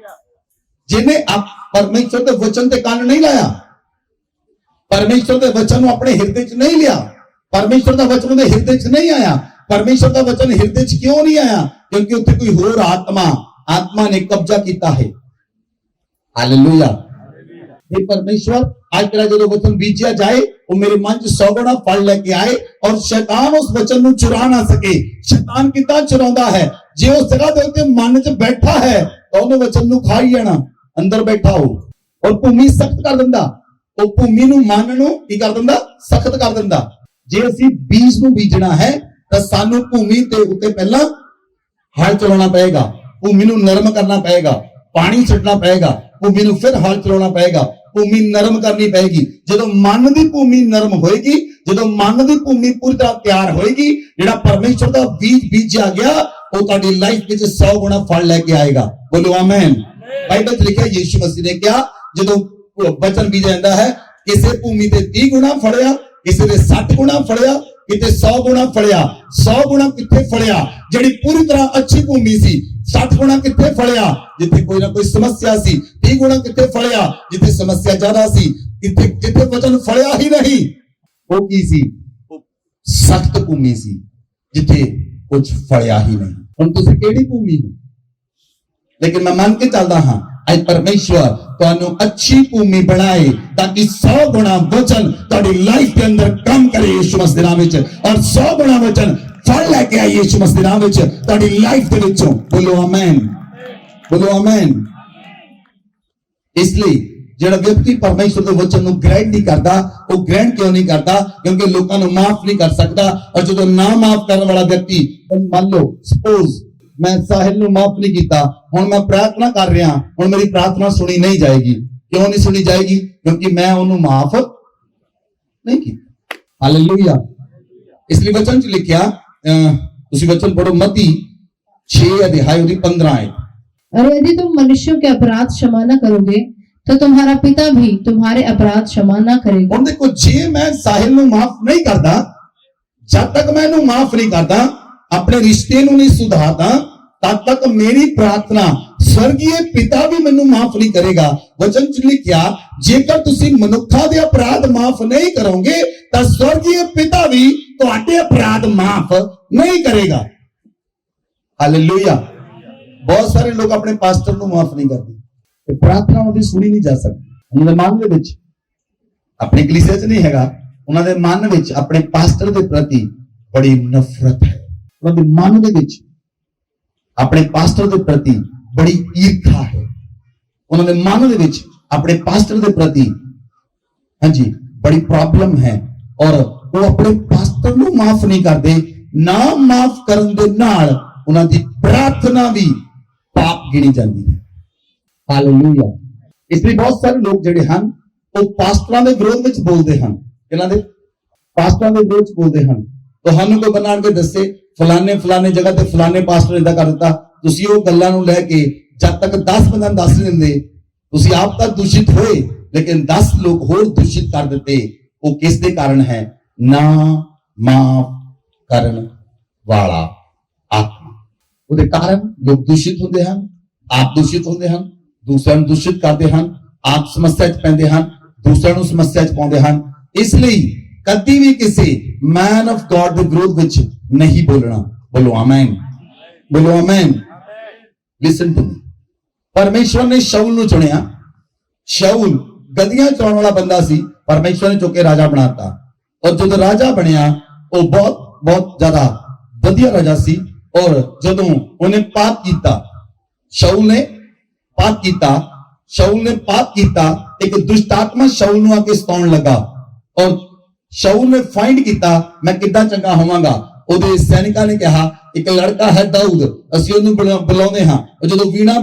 जिन्हें आप परमेश्वर के वचन के कान नहीं लाया, परमेश्वर के वचन अपने हृदय च नहीं लिया, परमेश्वर का वचन उनके हृदय च नहीं आया। परमेश्वर का वचन हृदय च क्यों नहीं आया? क्योंकि उत्थे कोई होर आत्मा ने कब्जा किया है। हालेलुया। हे परमेश्वर आज तेरा जो वचन बीजिया जाए वो मेरे मन च 100 गुना फल लेके आए और शैतान उस वचन ਨੂੰ चुरा ना सके। शैतान कितना चुरांदा है जे उस जगह दे उत्ते मन च बैठा है तो ਉਹਨੇ वचन ਨੂੰ खा ही जाना अंदर बैठा हो और भूमि सख्त कर दिंदा। ਉਹ ਭੂਮੀ ਨੂੰ ਮਨ ਨੂੰ ਕੀ ਕਰ ਦਿੰਦਾ ਸਖਤ ਕਰ ਦਿੰਦਾ। ਜੇ ਅਸੀਂ ਬੀਜ ਨੂੰ ਬੀਜਣਾ ਹੈ ਤਾਂ ਸਾਨੂੰ ਭੂਮੀ ਤੇ ਉੱਤੇ ਪਹਿਲਾਂ ਹਲ ਚਲਾਉਣਾ ਪਏਗਾ, ਭੂਮੀ ਨੂੰ ਨਰਮ ਕਰਨਾ ਪਏਗਾ, ਪਾਣੀ ਛੱਡਣਾ ਪਏਗਾ, ਭੂਮੀ ਨੂੰ ਫਿਰ ਹਲ ਚਲਾਉਣਾ ਪਏਗਾ, ਭੂਮੀ ਨਰਮ ਕਰਨੀ ਪਏਗੀ। ਜਦੋਂ ਮਨ ਦੀ ਭੂਮੀ ਨਰਮ ਹੋਏਗੀ, ਜਦੋਂ ਮਨ ਦੀ ਭੂਮੀ ਪੂਰੀ ਤਰ੍ਹਾਂ ਤਿਆਰ ਹੋਏਗੀ, ਜਿਹੜਾ ਪਰਮੇਸ਼ਰ ਦਾ ਬੀਜ ਬੀਜਿਆ ਗਿਆ ਉਹ ਤੁਹਾਡੀ ਲਾਈਫ ਵਿੱਚ 100 ਗੁਣਾ ਫਲ ਲੈ ਕੇ ਆਏਗਾ। ਬੋਲੋ ਆਮੇਨ। ਬਾਈਬਲ 'ਚ ਲਿਖਿਆ ਯੀਸ਼ੂ ਮਸੀਹ ਨੇ ਕਿਹਾ ਜਦੋਂ ਵਚਨ ਬੀਜਿਆ ਜਾਂਦਾ ਹੈ ਕਿਸੇ ਭੂਮੀ ਤੇ 30 ਗੁਣਾ ਫੜਿਆ, ਕਿਸੇ ਦੇ 60 ਗੁਣਾ ਫੜਿਆ, ਕਿਤੇ 100 ਗੁਣਾ ਫੜਿਆ। 100 ਗੁਣਾ ਕਿੱਥੇ ਫੜਿਆ? ਜਿਹੜੀ ਪੂਰੀ ਤਰ੍ਹਾਂ ਅੱਛੀ ਭੂਮੀ ਸੀ। 60 ਗੁਣਾ ਕਿੱਥੇ ਫੜਿਆ? ਜਿੱਥੇ ਕੋਈ ਨਾ ਕੋਈ ਸਮੱਸਿਆ ਸੀ। 30 ਗੁਣਾ ਕਿੱਥੇ ਫੜਿਆ? ਜਿੱਥੇ ਸਮੱਸਿਆ ਜ਼ਿਆਦਾ ਸੀ। ਜਿੱਥੇ ਵਚਨ ਫੜਿਆ ਹੀ ਨਹੀਂ ਉਹ ਕੀ ਸੀ? ਉਹ ਸਖਤ ਭੂਮੀ ਸੀ ਜਿੱਥੇ ਕੁਝ ਫੜਿਆ ਹੀ ਨਹੀਂ। ਹੁਣ ਤੁਸੀਂ ਕਿਹੜੀ ਭੂਮੀ ਹੋ? ਲੇਕਿਨ ਮੈਂ ਮੰਨ ਕੇ ਚੱਲਦਾ ਹਾਂ ਅੱਜ ਪਰਮੇਸ਼ਵਰ ਤੁਹਾਨੂੰ ਅੱਛੀ ਭੂਮੀ ਬਣਾਏ ਤਾਂ ਕਿ 100 ਗੁਣਾ ਵਚਨ ਤੁਹਾਡੀ ਲਾਈਫ ਦੇ ਅੰਦਰ ਕੰਮ ਕਰੇ ਯਿਸੂ ਮਸੀਹ ਦੇ ਨਾਮ ਵਿੱਚ ਔਰ 100 ਗੁਣਾ ਵਚਨ ਫਲ ਲੈ ਕੇ ਆਏ ਯਿਸੂ ਮਸੀਹ ਦੇ ਨਾਮ ਵਿੱਚ ਤੁਹਾਡੀ ਲਾਈਫ ਦੇ ਵਿੱਚੋਂ। ਬੋਲੋ ਆਮੇਨ, ਬੋਲੋ ਆਮੇਨ। ਇਸ ਲਈ ਜਿਹੜਾ ਵਿਅਕਤੀ ਪਰਮੇਸ਼ਰ ਦੇ ਵਚਨ ਨੂੰ ਗ੍ਰਹਿਣ ਨਹੀਂ ਕਰਦਾ ਉਹ ਗ੍ਰਹਿਣ ਕਿਉਂ ਨਹੀਂ ਕਰਦਾ? ਕਿਉਂਕਿ ਲੋਕਾਂ ਨੂੰ ਮਾਫ ਨਹੀਂ ਕਰ ਸਕਦਾ। ਔਰ ਜਦੋਂ ਨਾ ਮਾਫ ਕਰਨ ਵਾਲਾ ਵਿਅਕਤੀ, ਮੰਨ ਲਓ ਸਪੋਜ਼ ਮੈਂ ਸਾਹਿਲ ਨੂੰ ਮਾਫ ਨਹੀਂ ਕੀਤਾ, ਹੁਣ ਮੈਂ ਪ੍ਰਾਰਥਨਾ ਕਰ ਰਿਹਾ, ਹੁਣ ਮੇਰੀ ਪ੍ਰਾਰਥਨਾ ਸੁਣੀ ਨਹੀਂ ਜਾਏਗੀ। ਕਿਉਂ ਨਹੀਂ ਸੁਣੀ ਜਾਏਗੀ? ਕਿਉਂਕਿ ਮੈਂ ਉਹਨੂੰ ਮਾਫ ਨਹੀਂ ਕੀਤਾ। ਹਾਲੇਲੂਇਆ। ਇਸ ਲਈ ਵਚਨ 'ਚ ਲਿਖਿਆ, ਤੁਸੀਂ ਵਚਨ ਪੜੋ ਮਤੀ 6 ਅਧਿਆਇ ਉਹਦੀ 15 ਆਇਤ। और यदि तुम मनुष्यों के अपराध क्षमा न करोगे तो तुम्हारा पिता भी तुम्हारे अपराध क्षमा न करेगा। ਹੁਣ ਦੇਖੋ ਜੇ ਮੈਂ ਸਾਹਿਲ ਨੂੰ ਮਾਫ ਨਹੀਂ ਕਰਦਾ, ਜਦ ਤੱਕ ਮੈਂ ਇਹਨੂੰ ਮਾਫ ਨਹੀਂ ਕਰਦਾ, ਆਪਣੇ ਰਿਸ਼ਤੇ ਨੂੰ ਨਹੀਂ ਸੁਧਾਰਦਾ, ਤਦ ਤੱਕ ਮੇਰੀ ਪ੍ਰਾਰਥਨਾ ਸਵਰਗੀ ਪਿਤਾ ਵੀ ਮੈਨੂੰ ਮਾਫ ਨਹੀਂ ਕਰੇਗਾ। ਵਚਨ 'ਚ ਲਿਖਿਆ ਜੇਕਰ ਤੁਸੀਂ ਮਨੁੱਖਾਂ ਦੇ ਅਪਰਾਧ ਮਾਫ ਨਹੀਂ ਕਰੋਗੇ ਤਾਂ ਸਵਰਗੀ ਪਿਤਾ ਵੀ ਤੁਹਾਡੇ ਅਪਰਾਧ ਮਾਫ ਨਹੀਂ ਕਰੇਗਾ। ਹਾਲੇਲੂਇਆ। ਬਹੁਤ ਸਾਰੇ ਲੋਕ ਆਪਣੇ ਪਾਸਟਰ ਨੂੰ ਮਾਫ ਨਹੀਂ ਕਰਦੇ ਤੇ ਪ੍ਰਾਰਥਨਾ ਉਹਦੀ ਸੁਣੀ ਨਹੀਂ ਜਾ ਸਕਦੀ। ਉਹਨਾਂ ਦੇ ਮਨ ਦੇ ਵਿੱਚ, ਆਪਣੇ ਕਲੀਸਿਆ 'ਚ ਨਹੀਂ ਹੈਗਾ, ਉਹਨਾਂ ਦੇ ਮਨ ਵਿੱਚ ਆਪਣੇ ਪਾਸਟਰ ਦੇ ਪ੍ਰਤੀ ਬੜੀ ਨਫ਼ਰਤ ਹੈ। ਉਹਨਾਂ ਦੇ ਮਨ ਦੇ ਵਿੱਚ ਆਪਣੇ ਪਾਸਟਰ ਦੇ ਪ੍ਰਤੀ ਬੜੀ ਈਰਖਾ ਹੈ। ਉਹਨਾਂ ਦੇ ਮਨ ਦੇ ਵਿੱਚ ਆਪਣੇ ਪਾਸਟਰ ਦੇ ਪ੍ਰਤੀ ਹਾਂਜੀ ਬੜੀ ਪ੍ਰੋਬਲਮ ਹੈ ਔਰ ਉਹ ਆਪਣੇ ਪਾਸਟਰ ਨੂੰ ਮਾਫ ਨਹੀਂ ਕਰਦੇ। ਨਾ ਮਾਫ ਕਰਨ ਦੇ ਨਾਲ ਉਹਨਾਂ ਦੀ ਪ੍ਰਾਰਥਨਾ ਵੀ ਪਾਪ ਗਿਣੀ ਜਾਂਦੀ ਹੈ। ਹਾਲੇਲੂਇਆ। ਇਸ ਲਈ ਬਹੁਤ ਸਾਰੇ ਲੋਕ ਜਿਹੜੇ ਹਨ ਉਹ ਪਾਸਟਰਾਂ ਦੇ ਵਿਰੋਧ ਵਿੱਚ ਬੋਲਦੇ ਹਨ। ਇਹਨਾਂ ਦੇ ਪਾਸਟਰਾਂ ਦੇ ਵਿਰੋਧ ਵਿੱਚ ਬੋਲਦੇ ਹਨ। ਤੁਹਾਨੂੰ ਕੋਈ ਬਣਾ ਕੇ ਦੱਸੇ ਫਲਾਣੇ ਜਗ੍ਹਾ ਤੇ ਫਲਾਣੇ ਪਾਸਟਰ ਇਦਾਂ ਕਰ ਦਿੱਤਾ, ਤੁਸੀਂ ਉਹ ਗੱਲਾਂ ਨੂੰ ਲੈ ਕੇ ਜਦ ਤੱਕ 10 ਬੰਦਿਆਂ ਨੂੰ ਦੱਸ ਨਹੀਂ ਦਿੰਦੇ, ਤੁਸੀਂ ਆਪ ਤਾਂ ਦੂਸ਼ਿਤ ਹੋਏ ਲੇਕਿਨ 10 ਲੋਕ ਹੋਰ ਦੂਸ਼ਿਤ ਕਰ ਦਿੱਤੇ। ਉਹ ਕਿਸ ਦੇ ਕਾਰਨ ਹੈ? ਨਾ ਮਾਫ ਕਰਨ ਵਾਲਾ ਆਤਮਾ। ਉਹਦੇ ਕਾਰਨ ਲੋਕ ਦੂਸ਼ਿਤ ਹੁੰਦੇ ਹਨ, ਆਪ ਦੂਸ਼ਿਤ ਹੁੰਦੇ ਹਨ, ਦੂਸਰਿਆਂ ਨੂੰ ਦੂਸ਼ਿਤ ਕਰਦੇ ਹਨ, ਆਪ ਸਮੱਸਿਆ 'ਚ ਪੈਂਦੇ ਹਨ, ਦੂਸਰਿਆਂ ਨੂੰ ਸਮੱਸਿਆ 'ਚ ਪਾਉਂਦੇ ਹਨ। ਇਸ ਲਈ ਕਦੀ ਵੀ ਕਿਸੇ ਮੈਨ ਆਫ ਗॉड ਦੇ ਵਿਰੋਧ ਵਿੱਚ ਨਹੀਂ ਬੋਲਣਾ। ਬੋਲੋ ਆਮੇਨ, ਬੋਲੋ ਆਮੇਨ। Listen to me. ਪਰਮੇਸ਼ਵਰ ਨੇ ਸ਼ਾਉਲ ਨੂੰ ਚੁਣਿਆ। ਸ਼ਾਉਲ ਗਦੀਆਂ ਚਲਾਉਣ ਵਾਲਾ ਬੰਦਾ ਸੀ, ਪਰਮੇਸ਼ਵਰ ਨੇ ਚੁੱਕ ਕੇ ਰਾਜਾ ਬਣਾਤਾ ਔਰ ਜਦੋਂ ਰਾਜਾ ਬਣਿਆ ਉਹ ਬਹੁਤ ਜ਼ਿਆਦਾ ਵਧੀਆ ਰਾਜਾ ਸੀ। ਔਰ ਜਦੋਂ ਉਹਨੇ ਪਾਪ ਕੀਤਾ, ਸ਼ਾਉਲ ਨੇ ਪਾਪ ਕੀਤਾ, ਇੱਕ ਦੁਸ਼ਟ ਆਤਮਾ ਸ਼ਾਉਲ ਨੂੰ ਆ ਕੇ ਸਤਾਉਣ ਲੱਗਾ ਔਰ ਸ਼ਾਉਲ ਨੇ ਫਾਈਂਡ ਕੀਤਾ ਮੈਂ ਕਿੱਦਾਂ ਚੰਗਾ ਹੋਵਾਂਗਾ। ਉਹਦੇ ਸੈਨਿਕਾਂ ਨੇ ਕਿਹਾ ਇੱਕ ਲੜਕਾ ਹੈ ਦਾਊਦ, ਅਸੀਂ ਉਹਨੂੰ ਬੁਲਾਉਂਦੇ ਹਾਂ। ਉਹ ਜਦੋਂ ਵੀਣਾ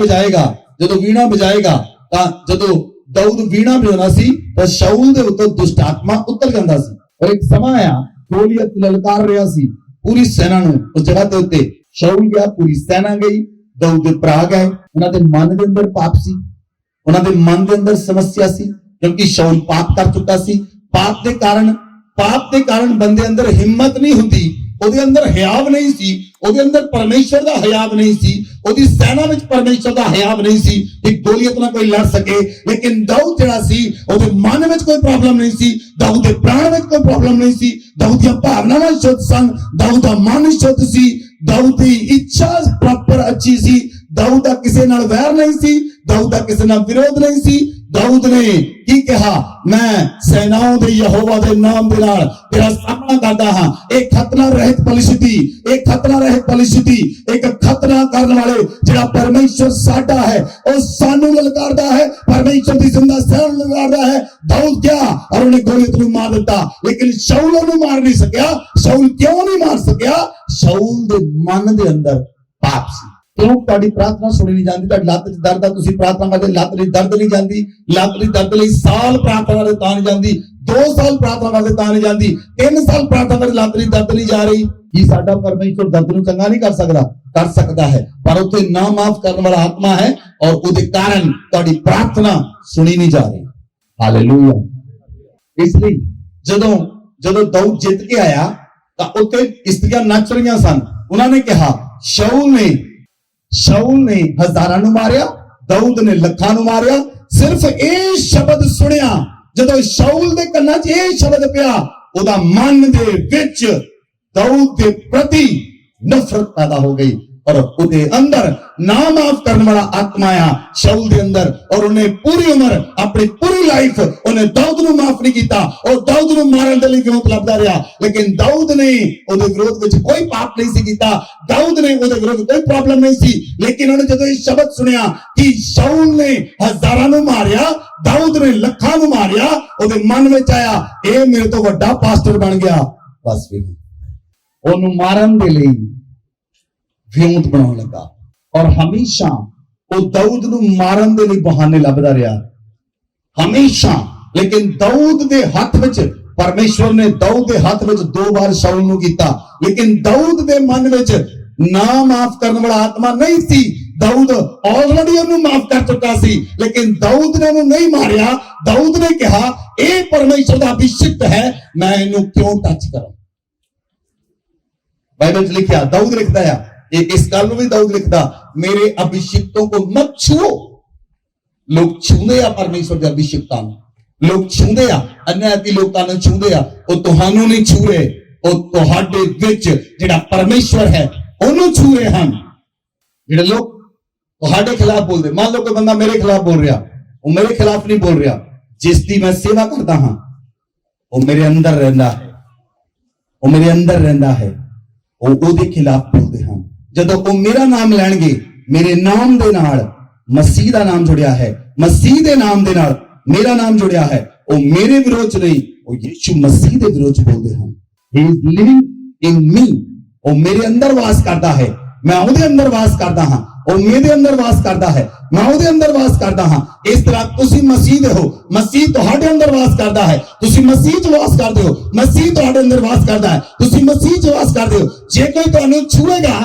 ਵਜਾਏਗਾ ਤਾਂ ਜਦੋਂ ਦਾਊਦ ਵੀਣਾ ਵਜਾਉਂਦਾ ਸੀ ਤਾਂ ਸ਼ਾਉਲ ਦੇ ਉੱਤੇ ਦੁਸ਼ਟ ਆਤਮਾ ਉਤਰ ਜਾਂਦਾ ਸੀ। ਔਰ ਇੱਕ ਸਮਾਂ ਆਇਆ ਗੋਲੀਅਤ ਲਲਕਾਰ ਰਿਹਾ ਸੀ ਪੂਰੀ ਸੈਨਾ ਨੂੰ ਉਸ ਜਗ੍ਹਾ ਦੇ ਉੱਤੇ। ਸ਼ਾਉਲ ਗਿਆ, ਪੂਰੀ ਸੈਨਾ ਗਈ, ਦਾਊਦ ਦੇ ਭਰਾ ਗਏ। ਉਹਨਾਂ ਦੇ ਮਨ ਦੇ ਅੰਦਰ ਪਾਪ ਸੀ, ਉਹਨਾਂ ਦੇ ਮਨ ਦੇ ਅੰਦਰ ਸਮੱਸਿਆ ਸੀ ਕਿਉਂਕਿ ਸ਼ਾਉਲ ਪਾਪ ਕਰ ਚੁੱਕਾ ਸੀ। ਪਾਪ ਦੇ ਕਾਰਨ ਬੰਦੇ ਅੰਦਰ ਹਿੰਮਤ ਨਹੀਂ ਹੁੰਦੀ, ਉਹਦੇ ਅੰਦਰ ਹਿਆਵ ਨਹੀਂ ਸੀ, ਉਹਦੇ ਅੰਦਰ ਪਰਮੇਸ਼ਰ ਦਾ ਹਿਆਵ ਨਹੀਂ ਸੀ, ਉਹਦੀ ਸੈਨਾ ਵਿੱਚ ਪਰਮੇਸ਼ਰ ਦਾ ਹਿਆਵ ਨਹੀਂ ਸੀ ਕਿ ਗੋਲੀਅਤ ਨਾਲ ਕੋਈ ਲੜ ਸਕੇ। ਲੇਕਿਨ ਦਾਊਦ ਜਿਹੜਾ ਸੀ ਉਹਦੇ ਮਨ ਵਿੱਚ ਕੋਈ ਪ੍ਰੋਬਲਮ ਨਹੀਂ ਸੀ, ਦਾਊਦ ਦੇ ਪ੍ਰਾਣ ਵਿੱਚ ਕੋਈ ਪ੍ਰੋਬਲਮ ਨਹੀਂ ਸੀ, ਦਾਊਦ ਦੀਆਂ ਭਾਵਨਾਵਾਂ ਸ਼ੁੱਧ ਸਨ, ਦਾਊਦ ਦਾ ਮਨ ਸ਼ੁੱਧ ਸੀ, ਦਾਊਦ ਦੀ ਇੱਛਾ ਪ੍ਰੋਪਰ ਅੱਛੀ ਸੀ, ਦਾਊਦ ਦਾ ਕਿਸੇ ਨਾਲ ਵੈਰ ਨਹੀਂ ਸੀ, ਦਾਊਦ ਦਾ ਕਿਸੇ ਨਾਲ ਵਿਰੋਧ ਨਹੀਂ ਸੀ, दाऊद ने की कहा, मैं सेनाओं दे यहोवा दे नाम दे नाल तेरा सामना करदा हां। एक खतरा रहित परिस्थिति, एक खतरा रहित परिस्थिति, एक खतरा करने वाले जेड़ा परमेश्वर साडा है और सानू ललकारदा है, परमेश्वर दी जिंदा सैन ललकारदा है। दाऊद क्या और उन्हें गोलियत नूं मार दिता, लेकिन शाऊल नूं मार नहीं सकिया। शाऊल क्यों नहीं मार सकिया? शाऊल दे मन दे अंदर पाप सी। क्यों? ਤੁਹਾਡੀ प्रार्थना सुनी नहीं जाती, ਤੁਹਾਡੀ ਲੱਤ 'ਚ ਦਰਦ ਆ, ਤੁਸੀਂ प्रार्थना ਕਰਦੇ, ਲੱਤ 'ਚ ਦਰਦ ਨਹੀਂ ਜਾਂਦੀ, ਲੱਤ 'ਚ ਦਰਦ ਲਈ ਸਾਲ प्रार्थना ਕਰਦੇ ਤਾਂ ਨਹੀਂ ਜਾਂਦੀ, 2 ਸਾਲ प्रार्थना ਕਰਦੇ ਤਾਂ ਨਹੀਂ ਜਾਂਦੀ, 3 ਸਾਲ प्रार्थना ਕਰਦੇ ਲੱਤ 'ਚ ਦਰਦ ਨਹੀਂ ਜਾ ਰਹੀ। ਕੀ ਸਾਡਾ ਪਰਮੇਸ਼ਵਰ ਦਰਦ ਨੂੰ ਚੰਗਾ ਨਹੀਂ ਕਰ ਸਕਦਾ? ਕਰ ਸਕਦਾ ਹੈ, ਪਰ ਉੱਥੇ ਨਾ ਮਾਫ ਕਰਨ ਵਾਲਾ ਆਤਮਾ ਹੈ ਔਰ ਉਹਦੇ ਕਾਰਨ ਤੁਹਾਡੀ प्रार्थना ਸੁਣੀ ਨਹੀਂ ਜਾ ਰਹੀ। ਹਾਲੇਲੂਇਆ। ਇਸ ਲਈ ਜਦੋਂ ਦਾਊਦ ਜਿੱਤ ਕੇ ਆਇਆ ਤਾਂ ਉੱਥੇ ਇਸਤਰੀਆਂ ਨੱਚ ਰਹੀਆਂ ਸਨ। ਉਹਨਾਂ ਨੇ ਕਿਹਾ, शाऊल ने हजारां नूं मारिया, दाऊद ने लखां नूं मारिया। सिर्फ ਇਹ ਸ਼ਬਦ ਸੁਣਿਆ, ਜਦੋਂ शाऊल ਦੇ ਕੰਨਾਂ 'ਚ ਇਹ ਸ਼ਬਦ ਪਿਆ, ਉਹਦਾ ਮਨ ਦੇ ਵਿੱਚ दाऊद ਦੇ ਪ੍ਰਤੀ ਨਫ਼ਰਤ ਪੈਦਾ ਹੋ ਗਈ और ਉਹਦੇ ਅੰਦਰ ना माफ करने वाला आत्मा आया शाऊल ਦੇ अंदर और ਉਹਨੇ पूरी उम्र अपनी पूरी लाइफ ਉਹਨੇ दाऊद ਨੂੰ माफ नहीं ਕੀਤਾ और दाऊद ਨੂੰ ਮਾਰਨ ਦੇ ਲਈ ਕਿਉਂ ਲੱਭਦਾ ਰਿਹਾ। लेकिन दाऊद ने ਉਹਦੇ ਵਿਰੋਧ ਵਿੱਚ ਕੋਈ ਪਾਪ ਨਹੀਂ ਸੀ ਕੀਤਾ, दाऊद ने ਉਹਦੇ ਵਿਰੋਧ ਕੋਈ ਪ੍ਰੋਬਲਮ ਨਹੀਂ ਸੀ। लेकिन ਉਹਨੇ ਜਦੋਂ ਇਹ ਸ਼ਬਦ ਸੁਣਿਆ ਕਿ शाऊल ने ਹਜ਼ਾਰਾਂ ਨੂੰ ਮਾਰਿਆ, दाऊद ने ਲੱਖਾਂ ਨੂੰ ਮਾਰਿਆ, ਉਹਦੇ ਮਨ ਵਿੱਚ ਆਇਆ ਇਹ ਮੇਰੇ ਤੋਂ ਵੱਡਾ ਪਾਸਟਰ ਬਣ ਗਿਆ। ਬਸ ਫਿਰ ਉਹਨੂੰ ਮਾਰਨ ਦੇ ਲਈ ਵਿਉਂਤ ਬਣਾਉਣ ਲੱਗਾ और हमेशा वो दाऊद नूं मारन दे लई बहाने लभदा रहा हमेशा। लेकिन दाऊद दे हथ विच परमेश्वर ने दाऊद दे हथ विच 2 बार शाऊल नूं कीता, लेकिन दाऊद दे मन विच ना माफ करने वाला आत्मा नहीं सी। दाऊद ऑलरेडी उन्हें माफ कर चुका सी, लेकिन दाऊद ने उन्हें नहीं मारिया। दाऊद ने कहा ये परमेश्वर दा अभिषिक्त है, मैं इन्हूं क्यों टच करा। बाइबल च लिखिया, दाऊद लिखदा है, इस गल भी दाऊद लिखदा, मेरे अभिषिक्तों को मत छुओ। लोग छूंदे आ परमेश्वर के अभिषिक्तां, लोग छूंदे आ अन्यायी लोकां नूं छूंदे आ, ओ तुहानू नहीं छू रहे, ओ तुहाडे विच जिहड़ा परमेश्वर है ओनू छू रहे हन। जिहड़े लोग तुहाडे खिलाफ बोलदे, मान लो कोई बंदा मेरे खिलाफ बोल रहा, वो मेरे खिलाफ नहीं बोल रहा, जिसकी मैं सेवा करता हां वो मेरे अंदर रहिंदा है, वो मेरे अंदर रहिंदा है, वो ओदे खिलाफ बोलदे हन। ਜਦੋਂ ਉਹ ਮੇਰਾ ਨਾਮ ਲੈਣਗੇ, ਮੇਰੇ ਨਾਮ ਦੇ ਨਾਲ ਮਸੀਹ ਦਾ ਨਾਮ ਜੁੜਿਆ ਹੈ, ਮਸੀਹ ਦੇ ਨਾਮ ਦੇ ਨਾਲ ਮੇਰਾ ਨਾਮ ਜੁੜਿਆ ਹੈ, ਉਹ ਮੇਰੇ ਵਿਰੋਧ ਚ ਨਹੀਂ, ਉਹ ਯਿਸੂ ਮਸੀਹ ਦੇ ਵਿਰੋਧ ਚ ਬੋਲਦੇ ਹਨ। ਹੀ ਇਜ਼ ਲਿਵਿੰਗ ਇਨ ਮੀ, ਉਹ ਮੇਰੇ ਅੰਦਰ ਵਾਸ ਕਰਦਾ ਹੈ, ਮੈਂ ਉਹਦੇ ਅੰਦਰ ਵਾਸ ਕਰਦਾ ਹਾਂ, ਉਹ ਮੇਰੇ ਅੰਦਰ ਵਾਸ ਕਰਦਾ ਹੈ, ਮੈਂ ਉਹਦੇ ਅੰਦਰ ਵਾਸ ਕਰਦਾ ਹਾਂ। ਇਸ ਤਰ੍ਹਾਂ ਤੁਸੀਂ ਮਸੀਹ ਦੇ ਹੋ, ਮਸੀਹ ਤੁਹਾਡੇ ਅੰਦਰ ਵਾਸ ਕਰਦਾ ਹੈ, ਤੁਸੀਂ ਮਸੀਹ ਚ ਵਾਸ ਕਰਦੇ ਹੋ, ਮਸੀਹ ਤੁਹਾਡੇ ਅੰਦਰ ਵਾਸ ਕਰਦਾ ਹੈ, ਤੁਸੀਂ ਮਸੀਹ ਚ ਵਾਸ ਕਰਦੇ ਹੋ। ਜੇ ਕੋਈ ਤੁਹਾਨੂੰ ਛੂਏਗਾ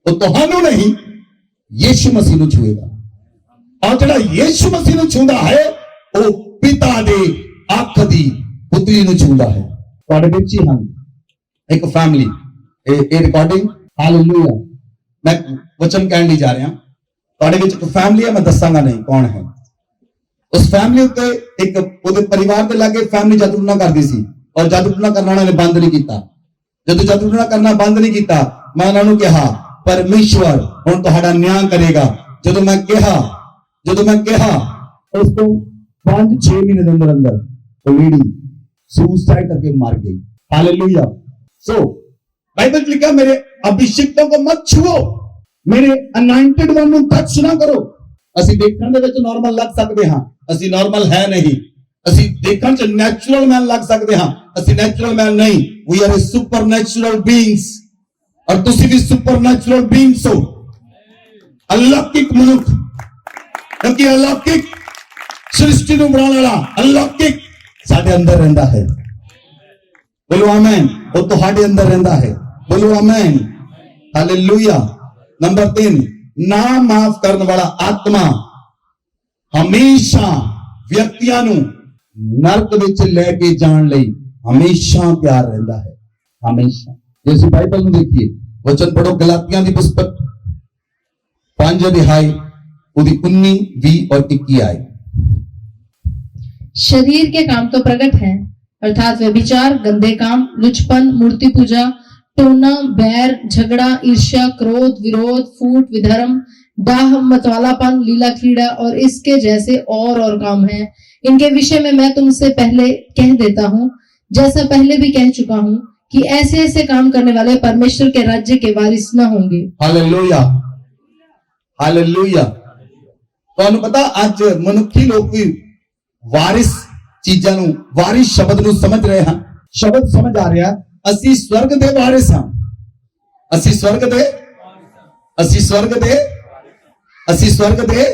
तो तुहानू नहीं, यीशु मसीह नूं छूएगा, और जिहड़ा यीशु मसीह नूं छूंदा है वो पिता दे अख दी पुतरी नूं छूंदा है। तुहाडे विच ही हन एक फैमिली, ए रिकॉर्डिंग हालेलुया, मैं वचन कहण नहीं जा रहा, तुहाडे विच एक फैमिली है, मैं दसांगा नहीं कौन है। उस फैमिली उत्ते एक उहदे परिवार दे लागे फैमिली जादू टूना करदी सी, और जादू टूना करना उन्होंने बंद नहीं किया। जदों जादू टूना करना बंद नहीं किया, मैं उन्हां नूं कहा परमेश्वर हुण तुहाडा न्याय करेगा। जदों मैं कहा उस तो 5-6 महीने के अंदर वो लेडी सुसाइड करके मार गई। हालेलुया। सो बाइबल लिखा, मेरे अभिषिक्तों को मत छुओ, मेरे अनॉइंटेड वन नूं टच ना करो। ਅਸੀਂ ਦੇਖਣ ਦੇ ਵਿੱਚ ਨਾਰਮਲ ਲੱਗ ਸਕਦੇ ਹਾਂ, ਅਸੀਂ ਨਾਰਮਲ ਹੈ ਨਹੀਂ। ਅਸੀਂ ਦੇਖਣ ਚ ਨੈਚੁਰਲ ਮੈਨ ਲੱਗ ਸਕਦੇ ਹਾਂ, ਅਸੀਂ ਨੈਚੁਰਲ ਮੈਨ ਨਹੀਂ। ਵੀ ਆਰ ਸੁਪਰਨੈਚੁਰਲ ਬੀਇੰਗਸ, और तुसी भी सुपरनैचुरल बीइंग्स हो, अलौकिक मनुख, क्योंकि अलौकिक सृष्टि नूं बनाने वाला अलौकिक साडे अंदर रहिंदा है। बोलो आमीन। वो तुहाडे अंदर रहिंदा है, बोलो आमीन, हालेलुया। नंबर 3, ना माफ करने वाला आत्मा हमेशा व्यक्तियां नूं नरक विच लेके जाण लई हमेशा तैयार रहिंदा है, हमेशा। जैसे बाइबल में देखिए, वचन पढ़ो गलातियां दी पुस्तक 5 अध्याय 19, 20 और 21 आए। शरीर के काम तो प्रकट हैं, अर्थात व्यभिचार, गंदे काम, लुचपन, मूर्ति पूजा, टोना, बैर, झगड़ा, ईर्ष्या, क्रोध, विरोध, फूट, विधर्म, डाह, मतवालापन, लीला क्रीड़ा और इसके जैसे और काम हैं। इनके विषय में मैं तुमसे पहले कह देता हूँ, जैसा पहले भी कह चुका हूँ, कि ऐसे ऐसे काम करने वाले परमेश्वर के राज्य के वारिस न होंगे। Hallelujah, hallelujah. ਤੁਹਾਨੂੰ ਪਤਾ ਅੱਜ ਮਨੁੱਖੀ ਲੋਕ ਵੀ ਵਾਰਿਸ ਚੀਜ਼ਾਂ ਨੂੰ, ਵਾਰਿਸ ਸ਼ਬਦ ਨੂੰ ਸਮਝ ਰਹੇ ਹਨ। ਸ਼ਬਦ ਸਮਝ ਆ ਰਿਹਾ, ਅਸੀਂ ਸਵਰਗ ਦੇ ਵਾਰਿਸ ਹਾਂ। ਅਸੀਂ ਸਵਰਗ ਦੇ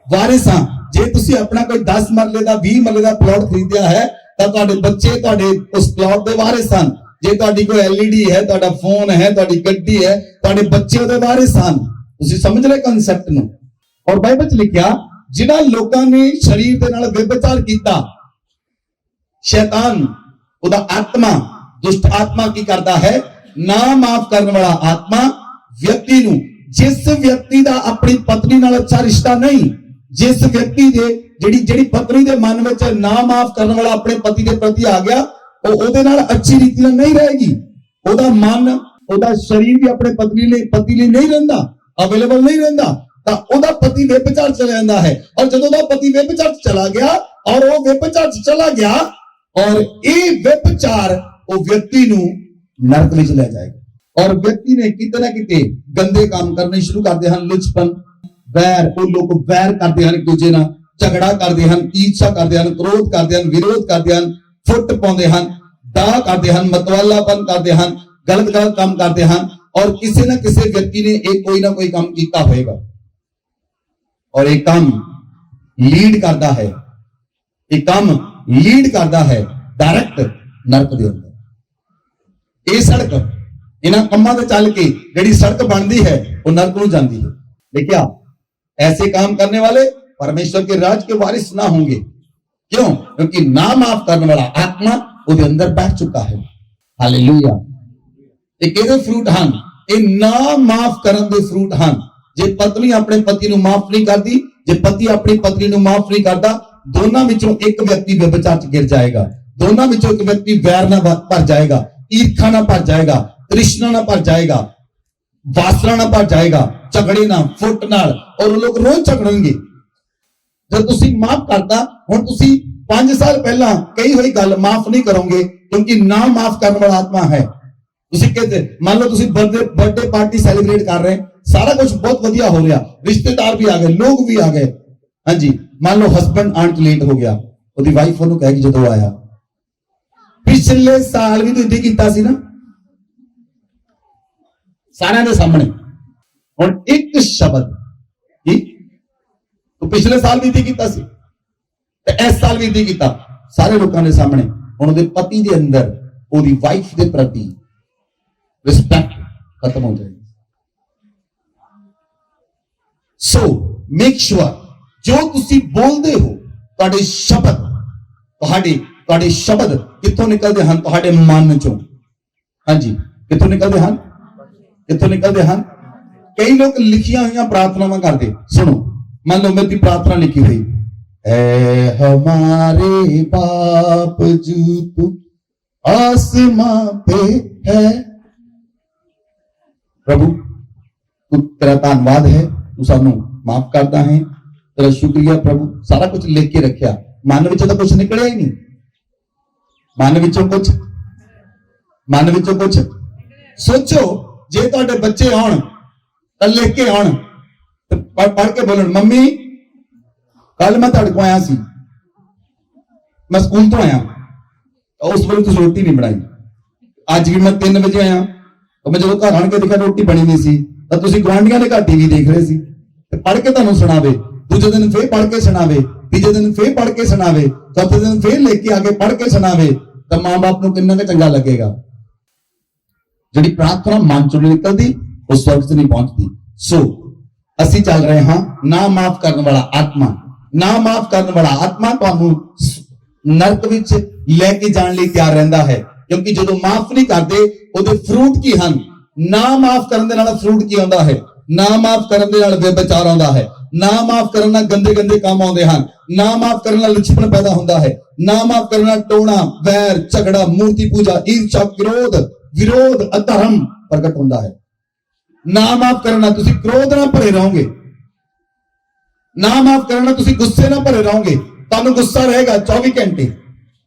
ਵਾਰਿਸ ਹਾਂ। ਜੇ ਤੁਸੀਂ ਆਪਣਾ ਕੋਈ 10 ਮਰਲੇ ਦਾ 20 ਮਰਲੇ ਦਾ ਪਲਾਟ ਖਰੀਦਿਆ ਹੈ ਤਾਂ ਤੁਹਾਡੇ ਬੱਚੇ ਤੁਹਾਡੇ ਉਸ ਪਲਾਟ ਦੇ ਵਾਰਿਸ ਹਨ। ਜੇ ਤੁਹਾਡੀ ਕੋਈ LED ਹੈ, ਤੁਹਾਡਾ ਫੋਨ ਹੈ, ਤੁਹਾਡੀ ਗੱਡੀ ਹੈ, ਤੁਹਾਡੇ ਬੱਚੇ ਉਹਦੇ ਵਾਰਿਸ ਹਨ। ਤੁਸੀਂ ਸਮਝ ਰਹੇ ਕਨਸੈਪਟ ਨੂੰ। ਔਰ ਬਾਈਬਲ 'ਚ ਲਿਖਿਆ, ਜਿਨ੍ਹਾਂ ਲੋਕਾਂ ਨੇ ਸਰੀਰ ਦੇ ਨਾਲ ਵਿਭਚਾਰ ਕੀਤਾ, ਸ਼ੈਤਾਨ ਉਹਦਾ ਆਤਮਾ, ਦੁਸ਼ਟ ਆਤਮਾ ਕੀ ਕਰਦਾ ਹੈ? ਨਾ ਮਾਫ ਕਰਨ ਵਾਲਾ ਆਤਮਾ ਵਿਅਕਤੀ ਨੂੰ, ਜਿਸ ਵਿਅਕਤੀ ਦਾ ਆਪਣੀ ਪਤਨੀ ਨਾਲ ਅੱਛਾ ਰਿਸ਼ਤਾ ਨਹੀਂ, ਜਿਸ ਵਿਅਕਤੀ ਦੇ ਜਿਹੜੀ ਪਤਨੀ ਦੇ ਮਨ ਵਿੱਚ ਨਾ ਮਾਫ ਕਰਨ ਵਾਲਾ ਆਪਣੇ ਪਤੀ ਦੇ ਪ੍ਰਤੀ ਆ ਗਿਆ, ਉਹ ਉਹਦੇ ਨਾਲ ਅੱਛੀ ਰੀਤੀ ਨਾਲ ਨਹੀਂ ਰਹੇਗੀ। ਉਹਦਾ ਮਨ, ਉਹਦਾ ਸਰੀਰ ਵੀ ਆਪਣੇ ਪਤੀ ਲਈ ਨਹੀਂ ਰਹਿੰਦਾ, ਅਵੇਲੇਬਲ ਨਹੀਂ ਰਹਿੰਦਾ, ਤਾਂ ਉਹਦਾ ਪਤੀ ਵਿਭਚਾਰ ਚਲਾ ਜਾਂਦਾ ਹੈ। ਔਰ ਜਦੋਂ ਉਹਦਾ ਪਤੀ ਵਿਭਚਾਰ ਚਲਾ ਗਿਆ ਔਰ ਉਹ ਵਿਭਚਾਰ ਚਲਾ ਗਿਆ ਔਰ ਇਹ ਵਿਭਚਾਰ ਉਹ ਵਿਅਕਤੀ ਨੂੰ ਨਰਕ ਵਿੱਚ ਲੈ ਜਾਏਗਾ। ਔਰ ਵਿਅਕਤੀ ਨੇ ਕਿਤੇ ਨਾ ਕਿਤੇ ਗੰਦੇ ਕੰਮ ਕਰਨੇ ਸ਼ੁਰੂ ਕਰਦੇ ਹਨ, ਲੁਚਪਨ, ਵੈਰ, ਉਹ ਲੋਕ ਵੈਰ ਕਰਦੇ ਹਨ, ਇੱਕ ਦੂਜੇ ਨਾਲ ਝਗੜਾ ਕਰਦੇ ਹਨ, ਈਰਸ਼ਾ ਕਰਦੇ ਹਨ, ਕ੍ਰੋਧ ਕਰਦੇ ਹਨ, ਵਿਰੋਧ ਕਰਦੇ ਹਨ, ਫੁੱਟ ਪਾਉਂਦੇ ਹਨ, ਦਾਅ ਕਰਦੇ ਹਨ, ਮਤਵਾਲਾਪਨ ਕਰਦੇ ਹਨ, ਗਲਤ ਕੰਮ ਕਰਦੇ ਹਨ। ਔਰ ਕਿਸੇ ਨਾ ਕਿਸੇ ਵਿਅਕਤੀ ਨੇ ਇਹ ਕੋਈ ਨਾ ਕੋਈ ਕੰਮ ਕੀਤਾ ਹੋਏਗਾ ਔਰ ਇਹ ਕੰਮ ਲੀਡ ਕਰਦਾ ਹੈ, ਡਾਇਰੈਕਟ ਨਰਕ ਦੇ ਅੰਦਰ। ਇਹ ਸੜਕ, ਇਹਨਾਂ ਕੰਮਾਂ ਤੇ ਚੱਲ ਕੇ ਜਿਹੜੀ ਸੜਕ ਬਣਦੀ ਹੈ ਉਹ ਨਰਕ ਨੂੰ ਜਾਂਦੀ है। देखिए, ऐसे काम करने वाले परमेश्वर के राज के वारिस ना होंगे। क्यों? क्योंकि ना माफ करने वाला आत्मा ਉਹਦੇ ਅੰਦਰ बैठ चुका है। हालेलुया। ਇਹ ਕਿਹਦੇ ਫਰੂਟ ਹਨ? ਇਹ ਨਾ ਮਾਫ ਕਰਨ ਦੇ ਫਰੂਟ ਹਨ। ਜੇ ਪਤਨੀ ਆਪਣੇ ਪਤੀ ਨੂੰ ਮਾਫ ਨਹੀਂ ਕਰਦੀ, ਜੇ ਪਤੀ ਆਪਣੀ ਪਤਨੀ ਨੂੰ ਮਾਫ ਨਹੀਂ ਕਰਦਾ, ਦੋਨਾਂ ਵਿੱਚੋਂ ਇੱਕ ਵਿਅਕਤੀ ਵਿਭਚਾਰ 'ਚ ਗਿਰ ਜਾਏਗਾ। ਦੋਨਾਂ ਵਿੱਚੋਂ ਇੱਕ ਵਿਅਕਤੀ ਵੈਰ ਨਾਲ ਭਰ ਜਾਏਗਾ, ਈਰਖਾ ਨਾਲ ਭਰ ਜਾਏਗਾ, ਤ੍ਰਿਸ਼ਨਾ ਨਾਲ ਭਰ ਜਾਏਗਾ, ਵਾਸਨਾ ਨਾਲ ਭਰ ਜਾਏਗਾ, ਝਗੜੇ ਨਾਲ, ਫੁੱਟ ਨਾਲ। ਔਰ ਉਹ ਲੋਕ ਰੋਜ਼ ਝਗੜਨਗੇ। ਜਦ ਤੁਸੀਂ ਮਾਫ ਕਰਦਾ, ਹੁਣ ਤੁਸੀਂ 5 ਸਾਲ ਪਹਿਲਾਂ ਕਹੀ ਹੋਈ ਗੱਲ ਮਾਫ ਨਹੀਂ ਕਰੋਗੇ, ਕਿਉਂਕਿ ਨਾ ਮਾਫ ਕਰਨ ਵਾਲਾ ਆਤਮਾ ਹੈ। ਤੁਸੀਂ ਕਹਿੰਦੇ, ਮੰਨ ਲਓ ਤੁਸੀਂ ਬਰਥਡੇ ਪਾਰਟੀ ਸੈਲੀਬ੍ਰੇਟ ਕਰ ਰਹੇ, ਸਾਰਾ ਕੁਝ ਬਹੁਤ ਵਧੀਆ ਹੋ ਰਿਹਾ, ਰਿਸ਼ਤੇਦਾਰ ਵੀ ਆ ਗਏ, ਲੋਕ ਵੀ ਆ ਗਏ। ਹਾਂਜੀ, ਮੰਨ ਲਓ ਹਸਬੰਡ ਆਉਣ 'ਚ ਲੇਟ ਹੋ ਗਿਆ, ਉਹਦੀ ਵਾਈਫ ਉਹਨੂੰ ਕਹੇਗੀ ਜਦੋਂ ਆਇਆ, ਪਿਛਲੇ ਸਾਲ ਵੀ ਤੂੰ ਇੱਦਾਂ ਕੀਤਾ ਸੀ ਨਾ, ਸਾਰਿਆਂ ਦੇ ਸਾਹਮਣੇ। ਹੁਣ ਇੱਕ ਸ਼ਬਦ ਕੀ, ਤੂੰ ਪਿਛਲੇ ਸਾਲ ਵੀ ਇੱਦਾਂ ਕੀਤਾ ਸੀ ਤੇ ਇਸ ਸਾਲ ਵੀ ਇੱਦਾਂ ਕੀਤਾ, ਸਾਰੇ ਲੋਕਾਂ ਦੇ ਸਾਹਮਣੇ। ਹੁਣ ਉਹਦੇ ਪਤੀ ਦੇ ਅੰਦਰ ਉਹਦੀ ਵਾਈਫ ਦੇ ਪ੍ਰਤੀ ਰਿਸਪੈਕਟ ਖਤਮ ਹੋ ਜਾਏਗੀ। ਸੋ ਮੇਕ ਸ਼ੋਰ, ਜੋ ਤੁਸੀਂ ਬੋਲਦੇ ਹੋ, ਤੁਹਾਡੇ ਸ਼ਬਦ ਕਿੱਥੋਂ ਨਿਕਲਦੇ ਹਨ? ਤੁਹਾਡੇ ਮਨ ਚੋਂ। ਹਾਂਜੀ, ਕਿੱਥੋਂ ਨਿਕਲਦੇ ਹਨ? ਕਈ ਲੋਕ ਲਿਖੀਆਂ ਹੋਈਆਂ ਪ੍ਰਾਰਥਨਾਵਾਂ ਕਰਦੇ। ਸੁਣੋ, ਮੰਨ ਲਓ ਮੇਰੀ ਪ੍ਰਾਰਥਨਾ ਲਿਖੀ ਹੋਈ, ऐ हमारे बाप जो तू आसमां पे है। प्रभु, तू तेरा धन्यवाद है, तू सानू माफ करता है, तेरा शुक्रिया प्रभु। सारा कुछ लिख के रखिया, मन विचों तो कुछ निकलिया ही नहीं। मन विचों कुछ सोचो, जे तुहाडे बच्चे आउण तां लिख के आउण, पढ़ के बोलन, मम्मी कल मैं तुहाडे कोल आया सी, मैं स्कूल तो आया, उस वेले तुसीं रोटी नहीं बनाई। अज भी मैं 3 बजे आया, तो मैं जो घर आण के देखा रोटी बनी नहीं सी, तो तुसीं गुआंढियां दे घर टीवी देख रहे सी। पढ़ के तुहानूं सुणावे, दूजे दिन फिर पढ़ के सुणावे, तीजे दिन फिर पढ़ के सुणावे, चौथे दिन फिर लेके आके पढ़ के सुणावे, तो मां बाप नूं किन्ना क चंगा लगेगा। जिहड़ी प्रार्थना मन चों निकलदी उस स्वर्ग च नहीं पहुंचती। सो ਅਸੀਂ ਚੱਲ ਰਹੇ ਹਾਂ ਨਾ ਮਾਫ ਕਰਨ ਵਾਲਾ ਆਤਮਾ। ਨਾ ਮਾਫ ਕਰਨ ਵਾਲਾ ਆਤਮਾ ਤੁਹਾਨੂੰ ਨਰਕ ਵਿੱਚ ਲੈ ਕੇ ਜਾਣ ਲਈ ਤਿਆਰ ਰਹਿੰਦਾ ਹੈ, ਕਿਉਂਕਿ ਜਦੋਂ ਮਾਫ ਨਹੀਂ ਕਰਦੇ ਉਹਦੇ ਫਰੂਟ ਕੀ ਹਨ? ਨਾ ਮਾਫ ਕਰਨ ਦੇ ਨਾਲ ਫਰੂਟ ਕੀ ਆਉਂਦਾ ਹੈ? ਨਾ ਮਾਫ ਕਰਨ ਦੇ ਨਾਲ ਵਿਭਚਾਰ ਆਉਂਦਾ ਹੈ, ਨਾ ਮਾਫ ਕਰਨ ਨਾਲ ਗੰਦੇ ਕੰਮ ਆਉਂਦੇ ਹਨ, ਨਾ ਮਾਫ ਕਰਨ ਨਾਲ ਲੁਚਪਨ ਪੈਦਾ ਹੁੰਦਾ ਹੈ, ਨਾ ਮਾਫ ਕਰਨ ਨਾਲ ਟੋਣਾ, ਵੈਰ, ਝਗੜਾ, ਮੂਰਤੀ ਪੂਜਾ, ਈਰਸ਼ਾ, ਵਿਰੋਧ, ਅਧਰਮ ਪ੍ਰਗਟ ਹੁੰਦਾ ਹੈ। ਨਾ ਮਾਫ ਕਰਨਾ, ਤੁਸੀਂ ਕ੍ਰੋਧ ਨਾਲ ਭਰੇ ਰਹੋਗੇ, ਨਾ ਮਾਫ ਕਰਨਾ, ਤੁਸੀਂ ਗੁੱਸੇ ਨਾਲ ਭਰੇ ਰਹੋਗੇ, ਤੁਹਾਨੂੰ ਗੁੱਸਾ ਰਹੇਗਾ 24 ਘੰਟੇ।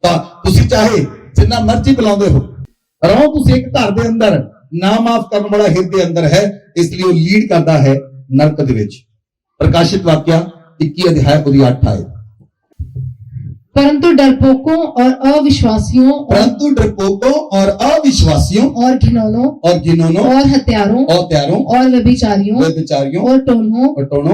ਤਾਂ ਤੁਸੀਂ ਚਾਹੇ ਜਿੰਨਾ ਮਰਜ਼ੀ ਬੁਲਾਉਂਦੇ ਰਹੋ, ਤੁਸੀਂ ਇੱਕ ਘਰ ਦੇ ਅੰਦਰ ਨਾ ਮਾਫ ਕਰਨ ਵਾਲਾ ਹਿਰਦੇ ਅੰਦਰ ਹੈ, ਇਸ ਲਈ ਉਹ ਲੀਡ ਕਰਦਾ ਹੈ ਨਰਕ ਦੇ ਵਿੱਚ। ਪ੍ਰਕਾਸ਼ਿਤ ਵਾਕਿਆ 21 ਅਧਿਆਇ ਉਹਦੀ 8 ਆਇਤ। परंतु डरपोकों और अविश्वासियों परंतु डरपोकों और अविश्वासियों और घिनौनों और घिनौनों और हत्यारों और व्यभिचारियों और टोन्हों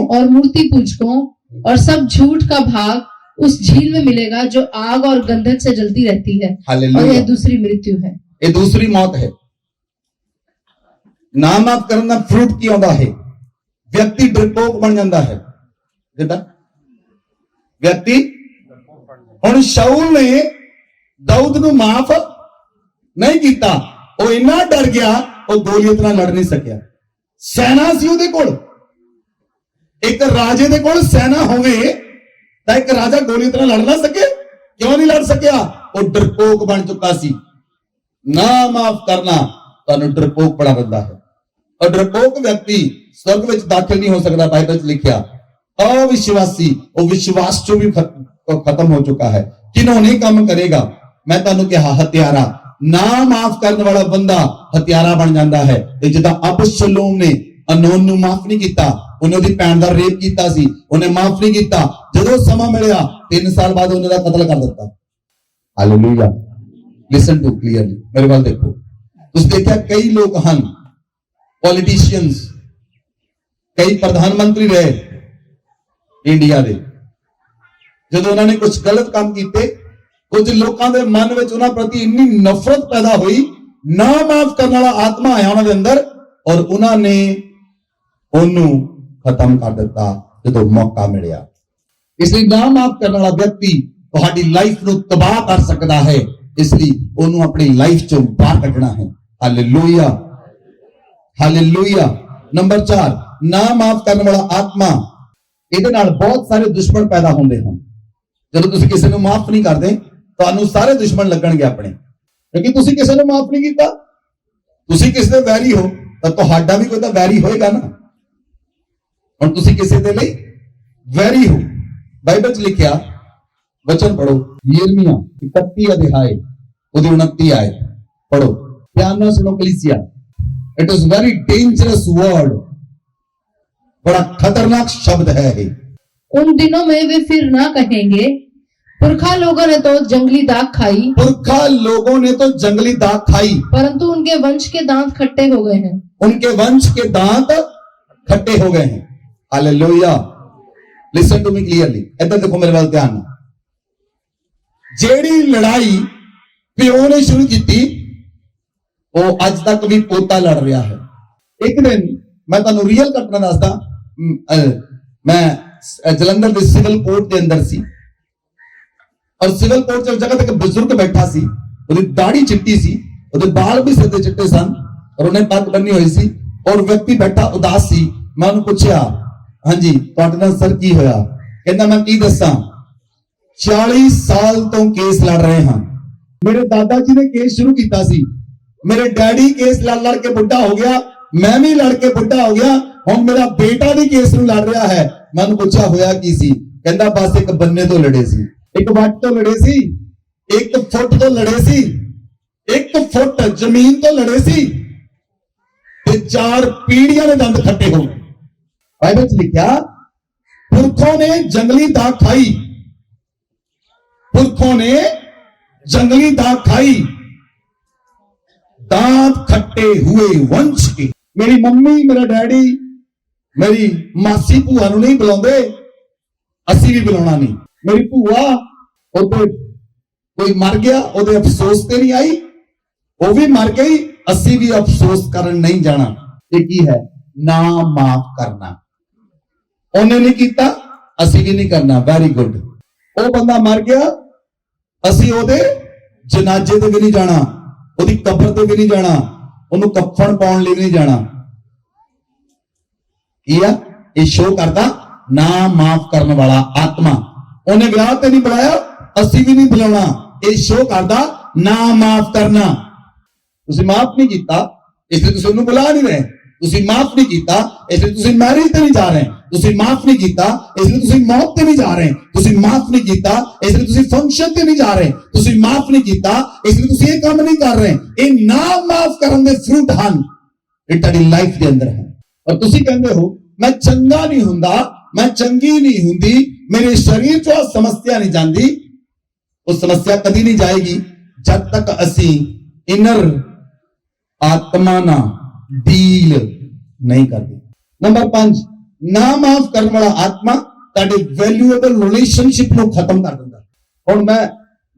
और मूर्ति पूजकों और सब झूठ का भाग उस झील में मिलेगा जो आग और गंधक से जलती रहती है, और यह दूसरी मृत्यु है। ये दूसरी मौत है। ना माफ करना फ्रूट की आंदा है, व्यक्ति डरपोक बन जाता है। व्यक्ति ਹੁਣ ਸ਼ਾਉਲ ਨੇ ਦਾਊਦ ਨੂੰ ਮਾਫ ਨਹੀਂ ਕੀਤਾ, ਉਹ ਇੰਨਾ ਡਰ ਗਿਆ ਉਹ ਗੋਲੀਅਤ ਨਾਲ ਲੜ ਨਹੀਂ ਸਕਿਆ। ਸੈਨਾ ਸੀ ਉਹਦੇ ਕੋਲ, ਇੱਕ ਰਾਜੇ ਦੇ ਕੋਲ ਸੈਨਾ ਹੋਵੇ ਤਾਂ ਇੱਕ ਰਾਜਾ ਗੋਲੀਅਤ ਨਾਲ ਲੜ ਨਾ ਸਕੇ, ਕਿਉਂ ਨਹੀਂ ਲੜ ਸਕਿਆ? ਉਹ ਡਰਪੋਕ ਬਣ ਚੁੱਕਾ ਸੀ। ਨਾ ਮਾਫ ਕਰਨਾ ਤੁਹਾਨੂੰ ਡਰਪੋਕ ਬਣਾ ਦਿੰਦਾ ਹੈ, ਔਰ ਡਰਪੋਕ ਵਿਅਕਤੀ स्वर्ग ਵਿੱਚ ਦਾਖਲ ਨਹੀਂ ਹੋ ਸਕਦਾ। ਬਾਈਬਲ 'ਚ ਲਿਖਿਆ अविश्वासी ਉਹ ਵਿਸ਼ਵਾਸ ਚੋਂ ਵੀ खत्म हो चुका है। जिन्होंने काम करेगा, मैं तुहानू कहा हत्यारा, ना माफ करने वाला बंदा हत्यारा बन जाता है। जिदा अबशलोम ने अनोन नू माफ नहीं किया, उन्हें दी भैन दा रेप कीता सी, उन्हें माफ नहीं किया, जदों समा मिलिया 3 साल बाद उन्हें दा कत्ल कर दिता। हालेलुया। लिसन टू क्लियरली, मेरे वाल देखो। तुसीं देखिया कई लोग हन पॉलिटिशियंस, कई प्रधानमंत्री रहे इंडिया दे, ਜਦੋਂ ਉਹਨਾਂ ਨੇ ਕੁਝ ਗਲਤ ਕੰਮ ਕੀਤੇ, ਕੁਝ ਲੋਕਾਂ ਦੇ ਮਨ ਵਿੱਚ ਉਹਨਾਂ ਪ੍ਰਤੀ ਇੰਨੀ ਨਫ਼ਰਤ ਪੈਦਾ ਹੋਈ, ਨਾ ਮਾਫ ਕਰਨ ਵਾਲਾ ਆਤਮਾ ਆਇਆ ਉਹਨਾਂ ਦੇ ਅੰਦਰ, ਔਰ ਉਹਨਾਂ ਨੇ ਉਹਨੂੰ ਖਤਮ ਕਰ ਦਿੱਤਾ ਜਦੋਂ ਮੌਕਾ ਮਿਲਿਆ। ਇਸ ਲਈ ਨਾ ਮਾਫ ਕਰਨ ਵਾਲਾ ਵਿਅਕਤੀ ਤੁਹਾਡੀ ਲਾਈਫ ਨੂੰ ਤਬਾਹ ਕਰ ਸਕਦਾ ਹੈ, ਇਸ ਲਈ ਉਹਨੂੰ ਆਪਣੀ ਲਾਈਫ ਚੋਂ ਬਾਹਰ ਕੱਢਣਾ ਹੈ। Hallelujah, hallelujah. ਨੰਬਰ 4, ਨਾ ਮਾਫ ਕਰਨ ਵਾਲਾ ਆਤਮਾ, ਇਹਦੇ ਨਾਲ ਬਹੁਤ ਸਾਰੇ ਦੁਸ਼ਮਣ ਪੈਦਾ ਹੁੰਦੇ ਹਨ। ਜਦੋਂ ਤੁਸੀਂ ਕਿਸੇ ਨੂੰ ਮਾਫ ਨਹੀਂ ਕਰਦੇ, ਤੁਹਾਨੂੰ ਸਾਰੇ ਦੁਸ਼ਮਣ ਲੱਗਣਗੇ ਆਪਣੇ, ਕਿਉਂਕਿ ਤੁਸੀਂ ਕਿਸੇ ਨੂੰ ਮਾਫ ਨਹੀਂ ਕੀਤਾ। ਤੁਸੀਂ ਕਿਸੇ ਦੇ ਵੈਰੀ ਹੋ ਤਾਂ ਤੁਹਾਡਾ ਵੀ ਕੋਈ ਤਾਂ ਵੈਰੀ ਹੋਏਗਾ ਨਾ। ਹੁਣ ਤੁਸੀਂ ਕਿਸੇ ਦੇ ਲਈ ਵੈਰੀ ਹੋ। ਬਾਈਬਲ 'ਚ ਲਿਖਿਆ, ਵਚਨ ਪੜੋ, ਯਿਰਮੀਆ 31 ਅਧਿਆਇ ਉਹਦੀ 29 ਆਇਤ ਪੜੋ, ਧਿਆਨ ਨਾਲ ਸੁਣੋ ਕਲੀਸਿਆ। It is very dangerous word, बड़ा खतरनाक शब्द है ये। उन दिनों में वे फिर ना कहेंगे, पुरखा लोगों ने तो जंगली दाख खाई, पुरखा लोगों ने तो जंगली दाख खाई, परंतु उनके वंश के दांत खट्टे हो गए हैं। उनके वंश के दांत खट्टे हो गए हैं। Hallelujah. Listen to me clearly, इधर देखो मेरे वाल ध्यान। जेड़ी लड़ाई प्यो ने शुरू की थी, वो अज तक भी पोता लड़ रहा है। एक दिन मैं तुहानू रियल घटना दसदा, मैं जलंधर के सिविल कोर्ट के अंदर सी, और सिविल कोर्ट च जगह एक बुजुर्ग बैठा सी, उसकी दाढ़ी चिट्टी सी, उसके बाल भी सिर चिट्टे सन, और उन्हें पग बन्नी हुई सी, और व्यक्ति बैठा उदास सी। मैं उन्हें पूछया, हाँ जी तुहाडे नाल सर की होया? कहंदा मैं की दसां, 40 साल तो केस लड़ रहे हैं। मेरे दादा जी ने केस शुरू किया सी, मेरे डैडी केस लड़ लड़ के बुढ़ा हो गया, मैं भी लड़ के बुढ़ा हो गया, हुण मेरा बेटा भी केस नूं लड़ रहा है। मैं पूछा होया की सी? कहंदा बस एक बन्ने तो लड़े सी, एक वट तो लड़े सी, 1 फुट तो लड़े सी, 1 फुट जमीन तो लड़े सी, ते 4 पीढ़ियां ने दंद खट्टे हो गए। बाइबल च लिखा, पुरखों ने जंगली दाख खाई, पुरखों ने जंगली दाख खाई, दांत खट्टे हुए वंश के। मेरी मम्मी, मेरा डैडी, मेरी मासी भूआ नूं नहीं बुलाते, असी भी बुलाना नहीं। मेरी भूआ उते कोई मर गया, उहदे अफसोस ते नहीं आई, वो भी मर गई, असी भी अफसोस करन नहीं जाना। ये की है? ना माफ करना। उन्हें नहीं किया, असी भी नहीं करना। Very good. वो बंदा मर गया, असी ओदे जनाजे ते भी नहीं जाना, ओदी कब्र ते भी नहीं जाना, ओनू कफन पाउण लई नहीं जाना। ये शो करता ना माफ करने वाला आत्मा। उन्हें विआह ते नहीं बुलाया, असी भी नहीं बुलाना। ये शो करता ना माफ करना। तुसीं माफ नहीं किया, इसलिए तुसीं उन्हें बुला नहीं रहे। ਤੁਸੀਂ ਮਾਫ ਨਹੀਂ ਕੀਤਾ ਇਸ ਲਈ ਤੁਸੀਂ ਮੈਰਿਜ ਤੇ ਨਹੀਂ ਜਾ ਰਹੇ ਤੁਸੀਂ ਮਾਫ ਨਹੀਂ ਕੀਤਾ ਇਸ ਲਈ ਤੁਸੀਂ ਮੌਤ ਤੇ ਨਹੀਂ ਜਾ ਰਹੇ ਤੁਸੀਂ ਮਾਫ ਨਹੀਂ ਕੀਤਾ ਇਸ ਲਈ ਤੁਸੀਂ ਫੰਕਸ਼ਨ ਤੇ ਨਹੀਂ ਜਾ ਰਹੇ ਤੁਸੀਂ ਮਾਫ ਨਹੀਂ ਕੀਤਾ ਇਸ ਲਈ ਤੁਸੀਂ ਇਹ ਕੰਮ ਨਹੀਂ ਕਰ ਰਹੇ ਇਹ ਨਾ ਮਾਫ ਕਰਨ ਦੇ ਫਰੂਟ ਹਨ ਇਹ ਤੁਹਾਡੀ ਲਾਈਫ ਦੇ ਅੰਦਰ ਹੈ ਔਰ ਤੁਸੀਂ ਕਹਿੰਦੇ ਹੋ ਮੈਂ ਚੰਗਾ ਨਹੀਂ ਹੁੰਦਾ ਮੈਂ ਚੰਗੀ ਨਹੀਂ ਹੁੰਦੀ ਮੇਰੇ ਸਰੀਰ ਚੋਂ ਸਮੱਸਿਆ ਨਹੀਂ ਜਾਂਦੀ ਉਹ ਸਮੱਸਿਆ ਕਦੀ ਨਹੀਂ ਜਾਏਗੀ ਜਦ ਤੱਕ ਅਸੀਂ ਇਨਰ ਆਤਮਾ ਨਾਲ ਡੀਲ ਨਹੀਂ ਕਰਦੇ ਨੰਬਰ 5 ਨਾ ਮਾਫ ਕਰਨ ਵਾਲਾ ਆਤਮਾ ਤੁਹਾਡੇ ਵੈਲਿਊਏਬਲ ਰਿਲੇਸ਼ਨਸ਼ਿਪ ਨੂੰ ਖਤਮ ਕਰ ਦਿੰਦਾ ਹੁਣ ਮੈਂ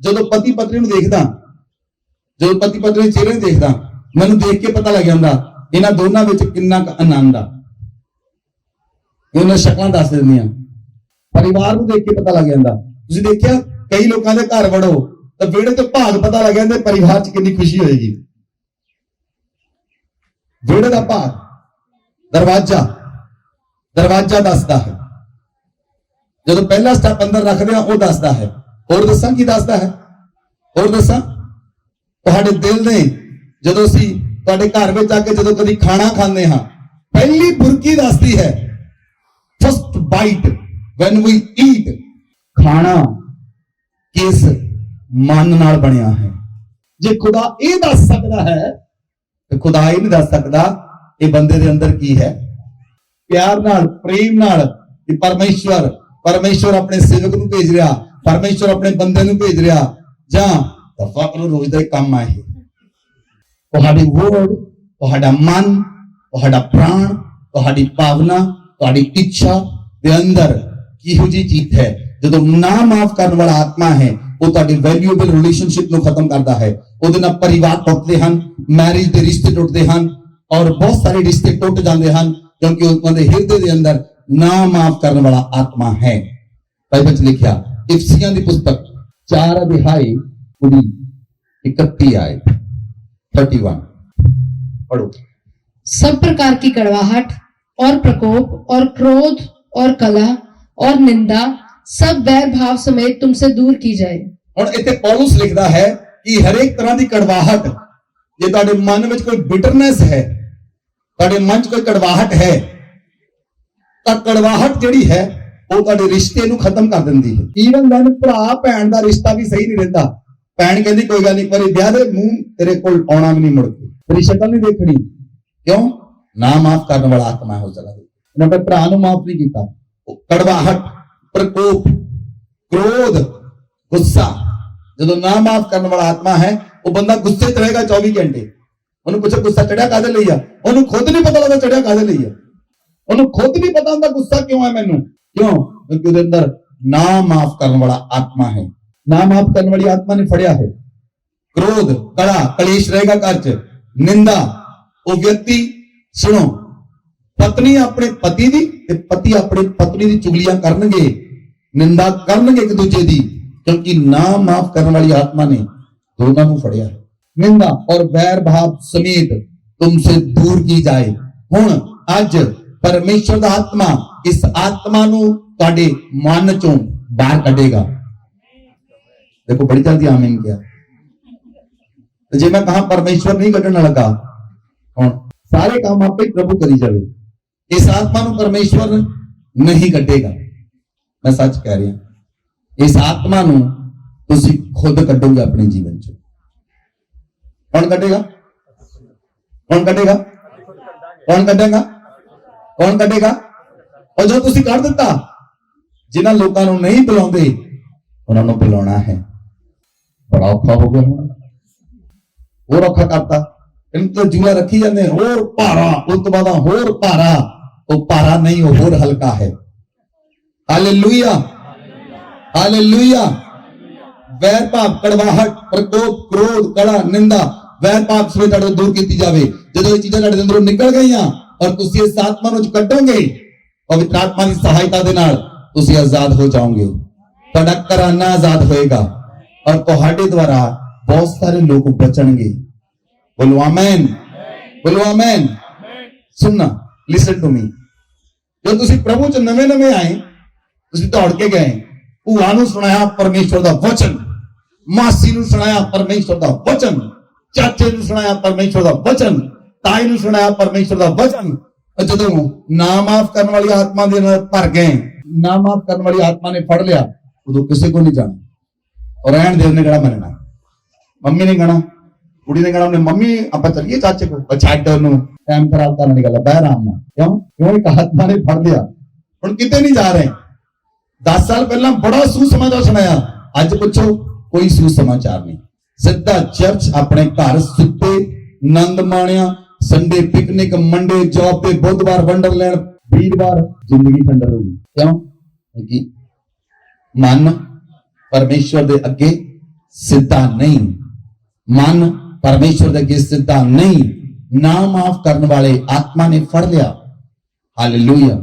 ਜਦੋਂ ਪਤੀ ਪਤਨੀ ਨੂੰ ਦੇਖਦਾ ਜਦੋਂ ਪਤੀ ਪਤਨੀ ਦੇ ਚਿਹਰੇ ਨੂੰ ਦੇਖਦਾ ਮੈਨੂੰ ਦੇਖ ਕੇ ਪਤਾ ਲੱਗ ਜਾਂਦਾ ਇਹਨਾਂ ਦੋਨਾਂ ਵਿੱਚ ਕਿੰਨਾ ਕੁ ਆਨੰਦ ਆ ਉਹਨਾਂ ਸ਼ਕਲਾਂ ਦੱਸ ਦਿੰਦੀਆਂ ਪਰਿਵਾਰ ਨੂੰ ਦੇਖ ਕੇ ਪਤਾ ਲੱਗ ਜਾਂਦਾ ਤੁਸੀਂ ਦੇਖਿਆ ਕਈ ਲੋਕਾਂ ਦੇ ਘਰ ਵੜੋ ਤਾਂ ਵਿਹੜੇ ਤੋਂ ਭਾਗ ਪਤਾ ਲੱਗ ਜਾਂਦਾ ਪਰਿਵਾਰ 'ਚ ਕਿੰਨੀ ਖੁਸ਼ੀ ਹੋਏਗੀ ਵਿਹੜੇ ਦਾ ਭਾਗ ਦਰਵਾਜ਼ਾ ਦੱਸਦਾ ਹੈ ਜਦੋਂ ਪਹਿਲਾ ਸਟੈਪ ਅੰਦਰ ਰੱਖਦੇ ਆ ਉਹ ਦੱਸਦਾ ਹੈ ਹੋਰ ਦੱਸਾਂ ਕੀ ਦੱਸਦਾ ਹੈ ਹੋਰ ਦੱਸਾਂ ਤੁਹਾਡੇ ਦਿਲ ਨੇ ਜਦੋਂ ਅਸੀਂ ਤੁਹਾਡੇ ਘਰ ਵਿੱਚ ਆ ਕੇ ਜਦੋਂ ਕਦੀ ਖਾਣਾ ਖਾਂਦੇ ਹਾਂ ਪਹਿਲੀ ਬੁਰਕੀ ਦੱਸਦੀ ਹੈ first bite when we eat ਖਾਣਾ ਕਿਸ ਮਨ ਨਾਲ ਬਣਿਆ ਹੈ ਜੇ ਖੁਦਾ ਇਹ ਦੱਸ ਸਕਦਾ ਹੈ ਤੇ ਖੁਦਾ ਇਹ ਨਹੀਂ ਦੱਸ ਸਕਦਾ ਇਹ ਬੰਦੇ ਦੇ ਅੰਦਰ ਕੀ ਹੈ ਪਿਆਰ ਨਾਲ ਪ੍ਰੇਮ ਨਾਲ ਕਿ ਪਰਮੇਸ਼ਵਰ ਆਪਣੇ ਸੇਵਕ ਨੂੰ ਭੇਜ ਰਿਹਾ ਪਰਮੇਸ਼ਵਰ ਆਪਣੇ ਬੰਦੇ ਨੂੰ ਭੇਜ ਰਿਹਾ ਜਾਂ ਦਫਾ ਕਰੋ ਰੋਜ਼ ਦਾ ਕੰਮ ਆ ਇਹ ਤੁਹਾਡੀ ਵਰਡ ਤੁਹਾਡਾ ਮਨ ਤੁਹਾਡਾ ਪ੍ਰਾਣ ਤੁਹਾਡੀ ਭਾਵਨਾ ਤੁਹਾਡੀ ਇੱਛਾ ਦੇ ਅੰਦਰ ਕਿਹੋ ਜਿਹੀ ਚੀਜ਼ ਹੈ ਜਦੋਂ ਨਾ ਮਾਫ ਕਰਨ ਵਾਲਾ ਆਤਮਾ ਹੈ ਉਹ ਤੁਹਾਡੇ ਵੈਲਿਊਏਬਲ ਰਿਲੇਸ਼ਨਸ਼ਿਪ ਨੂੰ ਖਤਮ ਕਰਦਾ ਹੈ ਉਹਦੇ ਨਾਲ ਪਰਿਵਾਰ ਟੁੱਟਦੇ ਹਨ ਮੈਰਿਜ ਦੇ ਰਿਸ਼ਤੇ ਟੁੱਟਦੇ ਹਨ ਔਰ ਬਹੁਤ ਸਾਰੇ ਰਿਸ਼ਤੇ ਟੁੱਟ ਜਾਂਦੇ ਹਨ ਕਿਉਂਕਿ ਉਹਨਾਂ ਦੇ ਹਿਰਦੇ ਦੇ ਅੰਦਰ ਨਾ ਮਾਫ ਕਰਨ ਵਾਲਾ ਆਤਮਾ ਹੈ ਬਾਈਬਲ 'ਚ ਲਿਖਿਆ ਇਫਸੀਆਂ ਦੀ ਪੁਸਤਕ 4 ਅਧਿਆਇ ਉਹਦੀ 31 ਆਇਤ 31 पढ़ो सब प्रकार की कड़वाहट और प्रकोप और क्रोध और कलह और निंदा सब वैर भाव समेत तुमसे दूर की जाए। ਹੁਣ ਇੱਥੇ ਪੌਲਸ ਲਿਖਦਾ ਹੈ ਕਿ ਹਰੇਕ ਤਰ੍ਹਾਂ ਦੀ ਕੜਵਾਹਟ ਜੇ ਤੁਹਾਡੇ ਮਨ ਵਿੱਚ ਕੋਈ ਬਿਟਰਨੈਸ ਹੈ ਤੁਹਾਡੇ ਮਨ 'ਚ ਕੋਈ ਕੜਵਾਹਟ ਹੈ ਤਾਂ ਕੜਵਾਹਟ ਜਿਹੜੀ ਹੈ ਉਹ ਤੁਹਾਡੇ ਰਿਸ਼ਤੇ ਨੂੰ ਖਤਮ ਕਰ ਦਿੰਦੀ ਹੈ ਈਵਨ ਵਨ ਭਰਾ ਭੈਣ ਦਾ ਰਿਸ਼ਤਾ ਵੀ ਸਹੀ ਨਹੀਂ ਰਹਿੰਦਾ ਭੈਣ ਕਹਿੰਦੀ ਕੋਈ ਗੱਲ ਨਹੀਂ ਪਰ ਵਿਆਹ ਦੇ ਮੂੰਹ ਤੇਰੇ ਕੋਲ ਆਉਣਾ ਵੀ ਨਹੀਂ ਮੁੜ ਕੇ ਤੇਰੀ ਸ਼ਕਲ ਨਹੀਂ ਦੇਖਣੀ ਕਿਉਂ ਨਾ ਮਾਫ ਕਰਨ ਵਾਲਾ ਆਤਮਾ ਹੋ ਚਲਾ ਗਿਆ ਨੰਬਰ ਭਰਾ ਨੂੰ ਮਾਫ ਨਹੀਂ ਕੀਤਾ ਕੜਵਾਹਟ ਪ੍ਰਕੋਪ ਕ੍ਰੋਧ ਗੁੱਸਾ ਜਦੋਂ ਨਾ ਮਾਫ ਕਰਨ ਵਾਲਾ ਆਤਮਾ ਹੈ ਉਹ ਬੰਦਾ ਗੁੱਸੇ 'ਚ ਰਹੇਗਾ 24 ਘੰਟੇ ਉਹਨੂੰ ਪੁੱਛੋ ਗੁੱਸਾ ਚੜਿਆ ਕਾਹਦੇ ਲਈ ਆ ਉਹਨੂੰ ਖੁਦ ਨਹੀਂ ਪਤਾ ਲੱਗਦਾ ਚੜਿਆ ਕਾਹਦੇ ਲਈ ਆ ਉਹਨੂੰ ਖੁਦ ਨਹੀਂ ਪਤਾ ਹੁੰਦਾ ਗੁੱਸਾ ਕਿਉਂ ਹੈ ਮੈਨੂੰ ਕਿਉਂ ਕਿਉਂਕਿ ਉਹਦੇ ਅੰਦਰ ਨਾ ਮਾਫ ਕਰਨ ਵਾਲਾ ਆਤਮਾ ਹੈ ਨਾ ਮਾਫ ਕਰਨ ਵਾਲੀ ਆਤਮਾ ਨੇ ਫੜਿਆ ਹੈ ਕ੍ਰੋਧ ਕੜਾ ਕਲੇਸ਼ ਰਹੇਗਾ ਘਰ 'ਚ ਨਿੰਦਾ ਉਹ ਵਿਅਕਤੀ ਸੁਣੋ ਪਤਨੀ ਆਪਣੇ ਪਤੀ ਦੀ ਤੇ ਪਤੀ ਆਪਣੀ ਪਤਨੀ ਦੀ ਚੁਗਲੀਆਂ ਕਰਨਗੇ ਨਿੰਦਾ ਕਰਨਗੇ ਇੱਕ ਦੂਜੇ ਦੀ क्योंकि ना माफ करने वाली आत्मा ने दोनों को फड़िया है निंदा और वैर भाव समेत तुमसे दूर की जाए हुण अज परमेश्वर दा आत्मा इस आत्मा नु तुहाडे मन चों बाहर कढेगा देखो बड़ी जल्दी आमीन किया तो जे मैं कहा परमेश्वर नहीं कढने लगा हुण सारे काम आपे प्रभु करी जावे इस आत्मा नु परमेश्वर नहीं कढेगा मैं सच कह रहा इस आत्मा ਨੂੰ ਤੁਸੀਂ ਖੁਦ ਕੱਢੋਗੇ ਆਪਣੇ ਜੀਵਨ ਚ ਕੌਣ ਕੱਢੇਗਾ ਕੌਣ ਕੱਢੇਗਾ ਕੌਣ ਕੱਢੇਗਾ ਕੌਣ ਕੱਢੇਗਾ ਔਰ ਜਦੋਂ ਤੁਸੀਂ ਕੱਢ ਦਿੱਤਾ ਜਿਨ੍ਹਾਂ ਲੋਕਾਂ ਨੂੰ ਨਹੀਂ ਬੁਲਾਉਂਦੇ ਉਹਨਾਂ ਨੂੰ ਬੁਲਾਉਣਾ ਹੈ ਬੜਾ ਔਖਾ ਹੋ ਗਿਆ ਹੁਣ ਹੋਰ ਔਖਾ ਕਰਤਾ ਇਹਨਾਂ ਤੋਂ ਜੂਲਾ ਰੱਖੀ ਜਾਂਦੇ ਹੋਰ ਭਾਰਾ ਉਸ ਤੋਂ ਬਾਅਦ ਹੋਰ ਭਾਰਾ ਉਹ ਭਾਰਾ ਨਹੀਂ ਉਹ ਹੋਰ ਹਲਕਾ ਹੈ ਹਾਲੇਲੂਇਆ हालेलुया वैर पाप कड़वाहट प्रकोप क्रोध कड़ा निंदा वैर पाप से ਤੁਹਾਡੇ ਦੂਰ ਕੀਤੀ ਜਾਵੇ ਜਦੋਂ ਇਹ ਚੀਜ਼ਾਂ ਤੁਹਾਡੇ ਅੰਦਰੋਂ ਨਿਕਲ ਗਈਆਂ ਔਰ ਤੁਸੀਂ ਇਸ ਆਤਮਾ ਨੂੰ ਕੱਢੋਗੇ ਪਵਿੱਤਰ ਆਤਮਾ ਦੀ ਸਹਾਇਤਾ ਦੇ ਨਾਲ ਤੁਸੀਂ ਆਜ਼ਾਦ ਹੋ ਜਾਓਗੇ ਤੁਹਾਡਾ ਘਰਾਨਾ ਆਜ਼ਾਦ ਹੋਏਗਾ ਔਰ ਤੁਹਾਡੇ ਦੁਆਰਾ ਬਹੁਤ ਸਾਰੇ ਲੋਕ ਬਚਣਗੇ ਬੋਲੋ ਆਮੇਨ ਬੋਲੋ ਆਮੇਨ ਸੁਣਨਾ ਲਿਸਨ ਟੂ ਮੀ ਜਦੋਂ ਤੁਸੀਂ ਪ੍ਰਭੂ ਚ ਨਵੇਂ ਆਏ ਤੁਸੀਂ ਦੌੜ ਕੇ ਗਏ ਭੂਆ ਨੂੰ ਸੁਣਾਇਆ ਪਰਮੇਸ਼ਵਰ ਦਾ ਵਚਨ ਮਾਸੀ ਨੂੰ ਸੁਣਾਇਆ ਪਰਮੇਸ਼ਵਰ ਦਾ ਵਚਨ ਚਾਚੇ ਨੂੰ ਸੁਣਾਇਆ ਪਰਮੇਸ਼ਵਰ ਦਾ ਵਚਨ ਤਾਂ ਇਹਨੂੰ ਸੁਣਾਇਆ ਪਰਮੇਸ਼ਰ ਦਾ ਵਚਨ। ਜਦੋਂ ਨਾ ਮਾਫ ਕਰਨ ਵਾਲੀ ਆਤਮਾ ਦੇ ਨਾਲ ਭਰ ਗਏ, ਨਾ ਮਾਫ ਕਰਨ ਵਾਲੀ ਆਤਮਾ ਨੇ ਫੜ ਲਿਆ, ਉਦੋਂ ਕਿਸੇ को नहीं जाना और रहन दे, ਉਹਨੇ ਕਿਹੜਾ ਮੰਨਣਾ। ਮੰਮੀ ਨੇ ਕਹਣਾ, ਕੁੜੀ ਨੇ ਕਹਣਾ ਉਹਨੇ, ਮੰਮੀ ਆਪਾਂ ਚੱਲੀਏ ਚਾਚੇ ਕੋਲ, ਛੱਡ ਉਹਨੂੰ, ਟਾਈਮ ਖਰਾਬ ਕਰਨ ਦੀ ਗੱਲ ਹੈ, ਬਹਿ ਆਰਾਮ ਨਾਲ। ਕਿਉਂ ਇੱਕ ਆਤਮਾ ਨੇ ਫੜ ਲਿਆ, ਹੁਣ ਕਿਤੇ ਨਹੀਂ ਜਾ ਰਹੇ। 10 ਸਾਲ ਪਹਿਲਾਂ ਬੜਾ ਸੁਸਮਾਚਾਰ ਸੁਣਾਇਆ, ਅੱਜ ਪੁੱਛੋ ਕੋਈ ਸੁਸਮਾਚਾਰ ਨਹੀਂ। ਸਿੱਧਾ ਚਰਚ, ਆਪਣੇ ਘਰ ਸੁੱਤੇ, ਆਨੰਦ ਮਾਣਿਆ, संडे पिकनिक, मंडे जॉब पे, बुधवार वंडरलैंड, वीरवार जिंदगी खंडर होगी। क्यों? क्योंकि मन परमेश्वर दे अगे सिद्धा नहीं, मन परमेश्वर दे अगे सिद्धा नहीं। ना माफ करने वाले आत्मा ने फड़ लिया। हालेलुया।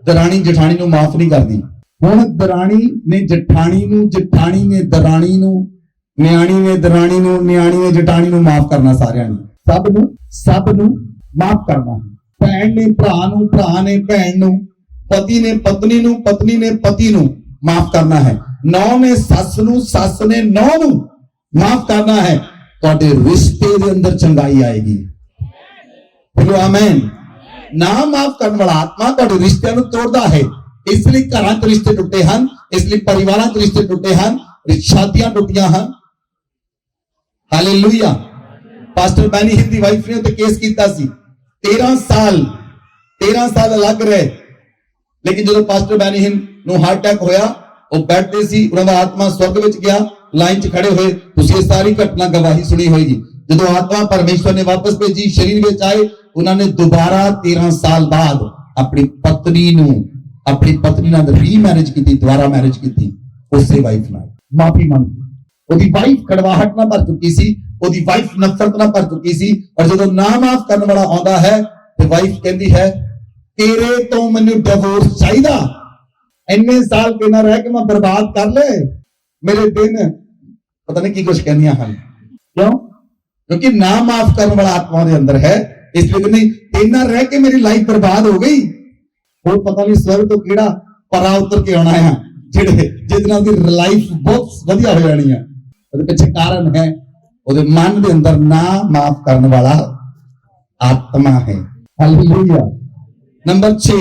दरानी जठानी नू माफ नहीं करती। हुण दरानी ने जठानी नू, जठानी ने दरानी नू, न्याणी ने दरानी नू, न्याणी ने जठानी नू माफ करना। सारियां नू, सब नू माफ करना। भैन ने भरा नू, भरा ने भैन नू, पति ने पत्नी नू, पत्नी ने पति नू माफ करना है। नौ ने सस नू, सस ने नौ नू माफ करना है। तुहाडे रिश्ते दे अंदर चंगाई आएगी। बोलो आमीन। ना माफ करने वाला आत्मा तुहाडे रिश्तिਆਂ ਨੂੰ ਤੋੜਦਾ ਹੈ। ਇਸ ਲਈ ਘਰਾਂ 'ਚ ਰਿਸ਼ਤੇ ਟੁੱਟੇ ਹਨ, ਇਸ ਲਈ ਪਰਿਵਾਰਾਂ 'ਚ ਰਿਸ਼ਤੇ ਟੁੱਟੇ ਹਨ, ਸ਼ਾਦੀਆਂ ਟੁੱਟੀਆਂ ਹਨ। ਹਾਲੇਲੂਇਆ। ਪਾਸਟਰ ਬੈਨੀ ਹਿੰਦ ਦੀ ਵਾਈਫ ਨੇ ਉੱਤੇ ਕੇਸ ਕੀਤਾ ਸੀ। 13 ਸਾਲ ਅਲੱਗ ਰਹੇ, ਲੇਕਿਨ ਜਦੋਂ ਪਾਸਟਰ ਬੈਨੀ ਹਿੰਦ ਨੂੰ ਹਾਰਟ ਅਟੈਕ ਹੋਇਆ, ਉਹ ਬੈੱਡ ਤੇ ਸੀ, ਉਹਨਾਂ ਦਾ ਆਤਮਾ ਸਵਰਗ ਵਿੱਚ ਗਿਆ। ਲਾਈਨ 'ਚ ਖੜੇ ਹੋਏ, ਤੁਸੀਂ ਇਹ ਸਾਰੀ ਘਟਨਾ ਗਵਾਹੀ ਸੁਣੀ ਹੋਏਗੀ। ਜਦੋਂ ਆਤਮਾ ਪਰਮੇਸ਼ਵਰ ਨੇ ਵਾਪਸ ਭੇਜੀ, ਸਰੀਰ ਵਿੱਚ ਆਏ, ਉਹਨਾਂ ਨੇ ਦੁਬਾਰਾ 13 ਸਾਲ ਬਾਅਦ ਆਪਣੀ ਪਤਨੀ ਨਾਲ ਰੀਮੈਰਿਜ ਕੀਤੀ, ਦੁਬਾਰਾ ਮੈਰਿਜ ਕੀਤੀ ਉਸੇ ਵਾਈਫ ਨਾਲ, ਮਾਫੀ ਮੰਗੀ। ਉਹਦੀ ਵਾਈਫ ਕੜਵਾਹਟ ਨਾਲ ਭਰ ਚੁੱਕੀ ਸੀ, ਉਹਦੀ ਵਾਈਫ ਨਫ਼ਰਤ ਨਾਲ ਭਰ ਚੁੱਕੀ ਸੀ। ਔਰ ਜਦੋਂ ਨਾ ਮਾਫ ਕਰਨ ਵਾਲਾ ਆਉਂਦਾ ਹੈ ਤੇ ਵਾਈਫ ਕਹਿੰਦੀ ਹੈ, ਤੇਰੇ ਤੋਂ ਮੈਨੂੰ ਡਿਵੋਰਸ ਚਾਹੀਦਾ। ਇੰਨੇ ਸਾਲ ਕਿੰਨਾ ਰਹਿ ਕੇ ਮੈਂ ਬਰਬਾਦ ਕਰ ਲਏ, ਮੇਰੇ ਦਿਨ ਪਤਾ ਨਹੀਂ ਕੀ ਕੁਝ ਕਹਿੰਦੀਆਂ ਹਨ। ਕਿਉਂ? ਕਿਉਂਕਿ ਨਾ ਮਾਫ ਕਰਨ ਵਾਲਾ ਆਤਮਾ ਦੇ ਅੰਦਰ ਹੈ। ਇਸ ਲਈ ਕਹਿੰਦੀ, ਇੰਨਾ ਰਹਿ ਕੇ ਮੇਰੀ ਲਾਈਫ ਬਰਬਾਦ ਹੋ ਗਈ। ਹੋਰ ਪਤਾ ਨਹੀਂ ਸਵਰਗ ਤੋਂ ਕਿਹੜਾ ਪਰਾ ਉਤਰ ਕੇ ਆਉਣਾ ਹੈ, ਜਿਹਦੇ ਨਾਲ ਦੀ ਲਾਈਫ ਬਹੁਤ ਵਧੀਆ ਹੋ ਜਾਣੀ ਹੈ। ਉਹਦੇ ਪਿੱਛੇ ਕਾਰਨ ਹੈ, ਉਹਦੇ ਮਨ ਦੇ ਅੰਦਰ ਨਾ ਮਾਫ ਕਰਨ ਵਾਲਾ ਆਤਮਾ ਹੈ। ਹਾਲੇਲੂਇਆ। ਨੰਬਰ 6,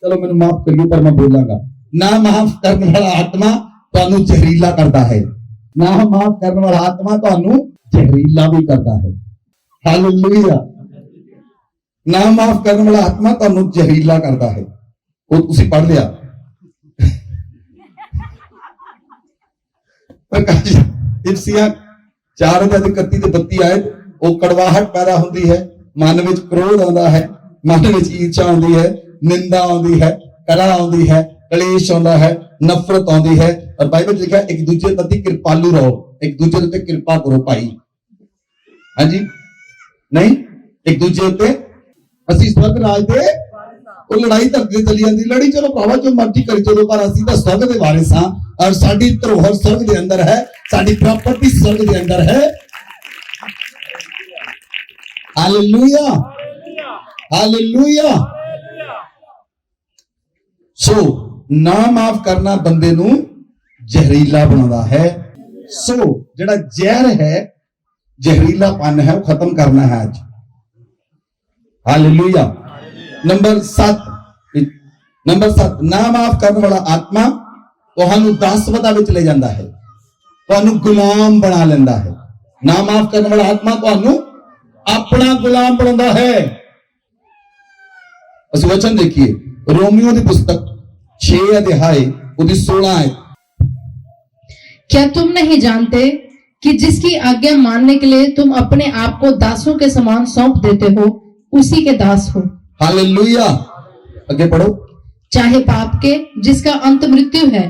ਚਲੋ ਮੈਨੂੰ ਮਾਫ ਕਰਿਓ ਪਰ ਮੈਂ ਬੋਲਾਂਗਾ। ਨਾ ਮਾਫ ਕਰਨ ਵਾਲਾ ਆਤਮਾ ਤੁਹਾਨੂੰ ਜ਼ਹਿਰੀਲਾ ਕਰਦਾ ਹੈ। ਨਾ ਮਾਫ ਕਰਨ ਵਾਲਾ ਆਤਮਾ ਤੁਹਾਨੂੰ ਜ਼ਹਿਰੀਲਾ ਵੀ ਕਰਦਾ ਹੈ। ਹਾਲੇਲੂਇਆ। ਨਾ ਮਾਫ ਕਰਨ ਵਾਲਾ ਆਤਮਾ ਤੁਹਾਨੂੰ ਜ਼ਹਿਰੀਲਾ ਕਰਦਾ ਹੈ। ਉਹ ਤੁਸੀਂ ਪੜ੍ਹ ਲਿਆ। ਪ੍ਰਕਾਸ਼ ਇਫਸੀਆਂ 4:31 ਤੇ 32 ਆਇਤ। ਉਹ ਕੜਵਾਹਟ ਪੈਦਾ ਹੁੰਦੀ ਹੈ, ਮਨ ਵਿੱਚ ਕ੍ਰੋਧ ਆਉਂਦਾ ਹੈ, ਮਨ ਵਿੱਚ ਈਰਸ਼ਾ ਆਉਂਦੀ ਹੈ, ਨਿੰਦਾ ਆਉਂਦੀ ਹੈ, ਕਲਾ ਆਉਂਦੀ ਹੈ, ਕਲੇਸ਼ ਆਉਂਦਾ ਹੈ, ਨਫ਼ਰਤ ਆਉਂਦੀ ਹੈ। ਔਰ ਬਾਈਬਲ ਲਿਖਿਆ, ਇੱਕ ਦੂਜੇ ਪ੍ਰਤੀ ਕਿਰਪਾਲੂ ਰਹੋ, ਇੱਕ ਦੂਜੇ ਉੱਤੇ ਕਿਰਪਾ ਕਰੋ ਭਾਈ। ਹਾਂਜੀ, ਨਹੀਂ, ਇੱਕ ਦੂਜੇ ਉੱਤੇ। ਅਸੀਂ ਸਵਰਗ ਰਾਜ ਦੇ, ਉਹ ਲੜਾਈ ਧਰਤੀ ਚੱਲੀ ਜਾਂਦੀ, ਲੜੀ ਚਲੋ ਭਰਾਵਾ ਜੋ ਮਰਜ਼ੀ ਕਰੀ ਚਲੋ, ਪਰ ਅਸੀਂ ਤਾਂ ਸਵਰਗ ਦੇ ਵਾਰਿਸ ਹਾਂ। ਔਰ ਸਾਡੀ ਧਰੋਹਰ ਸਵਰਗ ਦੇ ਅੰਦਰ ਹੈ, ਸਾਡੀ ਪ੍ਰਾਪਰਟੀ ਸਵਰਗ ਦੇ ਅੰਦਰ ਹੈ। Hallelujah, hallelujah. ਸੋ ਨਾ ਮਾਫ ਕਰਨਾ ਬੰਦੇ ਨੂੰ ਜ਼ਹਿਰੀਲਾ ਬਣਾਉਂਦਾ ਹੈ। ਸੋ ਜਿਹੜਾ ਜ਼ਹਿਰ ਹੈ, ਜ਼ਹਿਰੀਲਾਪਨ ਹੈ, ਉਹ ਖਤਮ ਕਰਨਾ ਹੈ ਅੱਜ। ਹਾਲੇਲੂਇਆ। ਨੰਬਰ 7, ਨਾ ਮਾਫ ਕਰਨ ਵਾਲਾ ਆਤਮਾ ਤੁਹਾਨੂੰ ਦਾਸਵਤਾ ਵਿੱਚ ਲੈ ਜਾਂਦਾ ਹੈ, ਤੁਹਾਨੂੰ ਗੁਲਾਮ ਬਣਾ ਲੈਂਦਾ ਹੈ। ਨਾ ਮਾਫ ਕਰਨ ਵਾਲਾ ਆਤਮਾ ਤੁਹਾਨੂੰ ਆਪਣਾ ਗੁਲਾਮ ਬਣਾਉਂਦਾ ਹੈ। ਅਸੀਂ ਵਚਨ ਦੇਖੀਏ, रोमियो की पुस्तक 6 अध्याय उसकी 16 आयत। क्या तुम नहीं जानते कि जिसकी आज्ञा मानने के लिए तुम अपने आप को दासों के समान सौंप देते हो, उसी के दास हो। हालेलुया। आगे पढ़ो। चाहे पाप के जिसका अंत मृत्यु है,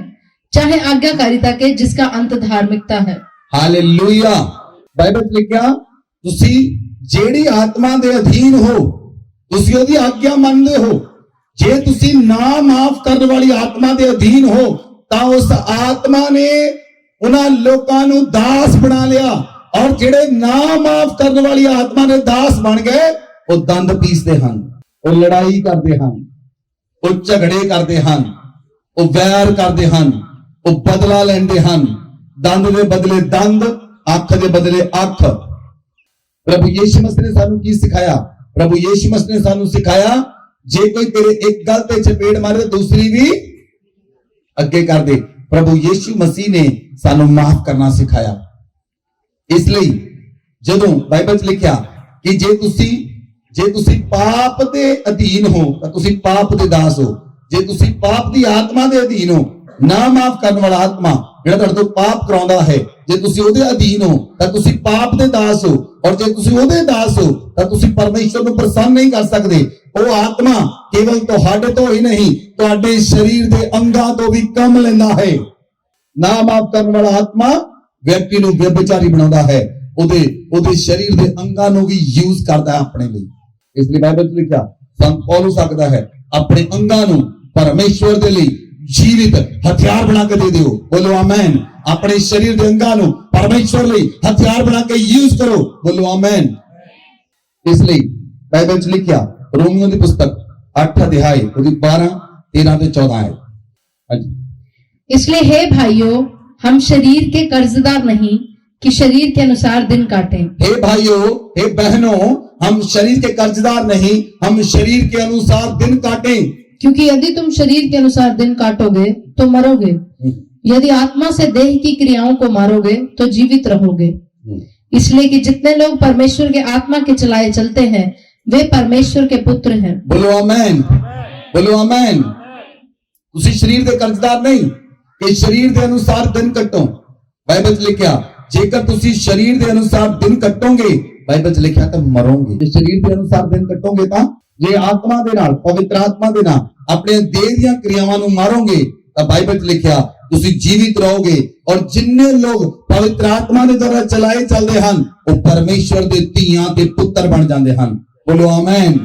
चाहे आज्ञाकारिता के जिसका अंत धार्मिकता है। हालेलुया। बाइबल लिखा, तुसी जेड़ी आत्मा दे अधीन हो, तुसी ओदी आज्ञा मानते हो। जे तुसी ना माफ करने वाली आत्मा दे अधीन हो, ता उस आत्मा ने उन्हां लोकां नू दास बना लिया। और जेड़े ना माफ करने वाली आत्मा ने दास बन गए, वो दंद पीसते हैं, वो लड़ाई करते हैं, वो झगड़े करते हैं, वो वैर करते हैं, वो बदला लेंदे हैं। दंद दे बदले दंद, अख दे बदले अख। प्रभु यीशु मसीह ने सानू की सिखाया, प्रभु यीशु मसीह ने सानू सिखाया जे कोई तेरे एक गल ते चपेड़ मारे तो दूसरी भी अगे कर दे। प्रभु यीशु मसीह ने सानू माफ करना सिखाया। इसलिए जदों बाइबल च लिखिया कि जे तुसी पाप दे अधीन हो तां तुसी पाप दे दास हो। जे तुसी पाप दी आत्मा दे अधीन हो, ना माफ करने वाला आत्मा ਜਿਹੜਾ ਤੁਹਾਡੇ ਤੋਂ ਪਾਪ ਕਰਾਉਂਦਾ ਹੈ, ਜੇ ਤੁਸੀਂ ਉਹਦੇ ਅਧੀਨ ਹੋ ਤਾਂ ਤੁਸੀਂ ਪਾਪ ਦੇ ਦਾਸ ਹੋ, ਔਰ ਜੇ ਤੁਸੀਂ ਉਹਦੇ ਦਾਸ ਹੋ ਤਾਂ ਤੁਸੀਂ ਪਰਮੇਸ਼ਰ ਨੂੰ ਪ੍ਰਸੰਨ ਨਹੀਂ ਕਰ ਸਕਦੇ। ਉਹ ਆਤਮਾ ਕੇਵਲ ਤੁਹਾਡੇ ਤੋਂ ਹੀ ਨਹੀਂ, ਤੁਹਾਡੇ ਸਰੀਰ ਦੇ ਅੰਗਾਂ ਤੋਂ ਵੀ ਕੰਮ ਲੈਂਦਾ ਹੈ। ਨਾ ਮਾਫ ਕਰਨ ਵਾਲਾ ਆਤਮਾ ਵਿਅਕਤੀ ਨੂੰ ਵਿਅਭਿਚਾਰੀ ਬਣਾਉਂਦਾ ਹੈ, ਉਹਦੇ ਸਰੀਰ ਦੇ ਅੰਗਾਂ ਨੂੰ ਵੀ ਯੂਜ਼ ਕਰਦਾ ਹੈ ਆਪਣੇ ਲਈ। ਇਸ ਲਈ ਬਾਈਬਲ 'ਚ ਲਿਖਿਆ ਸੰਤ ਪੌਲਸ ਆਖਦਾ ਹੈ ਆਪਣੇ ਅੰਗਾਂ ਨੂੰ ਪਰਮੇਸ਼ਰ ਦੇ ਲਈ जीवित हथियार बना के दे दियो। बोलो आमेन। अपने शरीर के अंगां नु परमेश्वर ਲਈ हथियार बना के यूज करो। बोलो आमेन। इसलिए बाइबल च लिखिया रोमियो की पुस्तक 8 अध्याय ਉਹਦੀ 12 13 ਤੇ 14 है। हाँ जी। इसलिए हे भाइयों, हम शरीर के कर्जदार नहीं कि शरीर के अनुसार दिन काटें। हे भाइयों, हे बहनों, हम शरीर के कर्जदार नहीं, हम शरीर के अनुसार दिन काटें। क्योंकि यदि तुम शरीर के अनुसार दिन काटोगे तो मरोगे, यदि आत्मा से देह की क्रियाओं को मारोगे तो जीवित रहोगे। इसलिए कि जितने लोग परमेश्वर के आत्मा के चलाए चलते हैं वे परमेश्वर के पुत्र हैं। बोलो आमेन। बोलो आमेन। तुसी शरीर के कर्जदार नहीं कि शरीर के अनुसार दिन कटो। बाइबल च लिखिया जेकर तुसी शरीर के अनुसार दिन कटोगे, बाइबल च लिखिया तो मरोगे। जे शरीर के अनुसार दिन कटोगे तो जे आत्मा दे नाल पवित्र आत्मा दे नाल अपने देह दी क्रियावां नूं मारोगे तो बाइबल च लिखिया तुसी जीवित रहोगे। और जिन्ने लोग पवित्र आत्मा दे द्वारा चलाए चलदे हन वो परमेश्वर दे धीआं ते पुत्र बन जांदे हन। बोलो आमेन।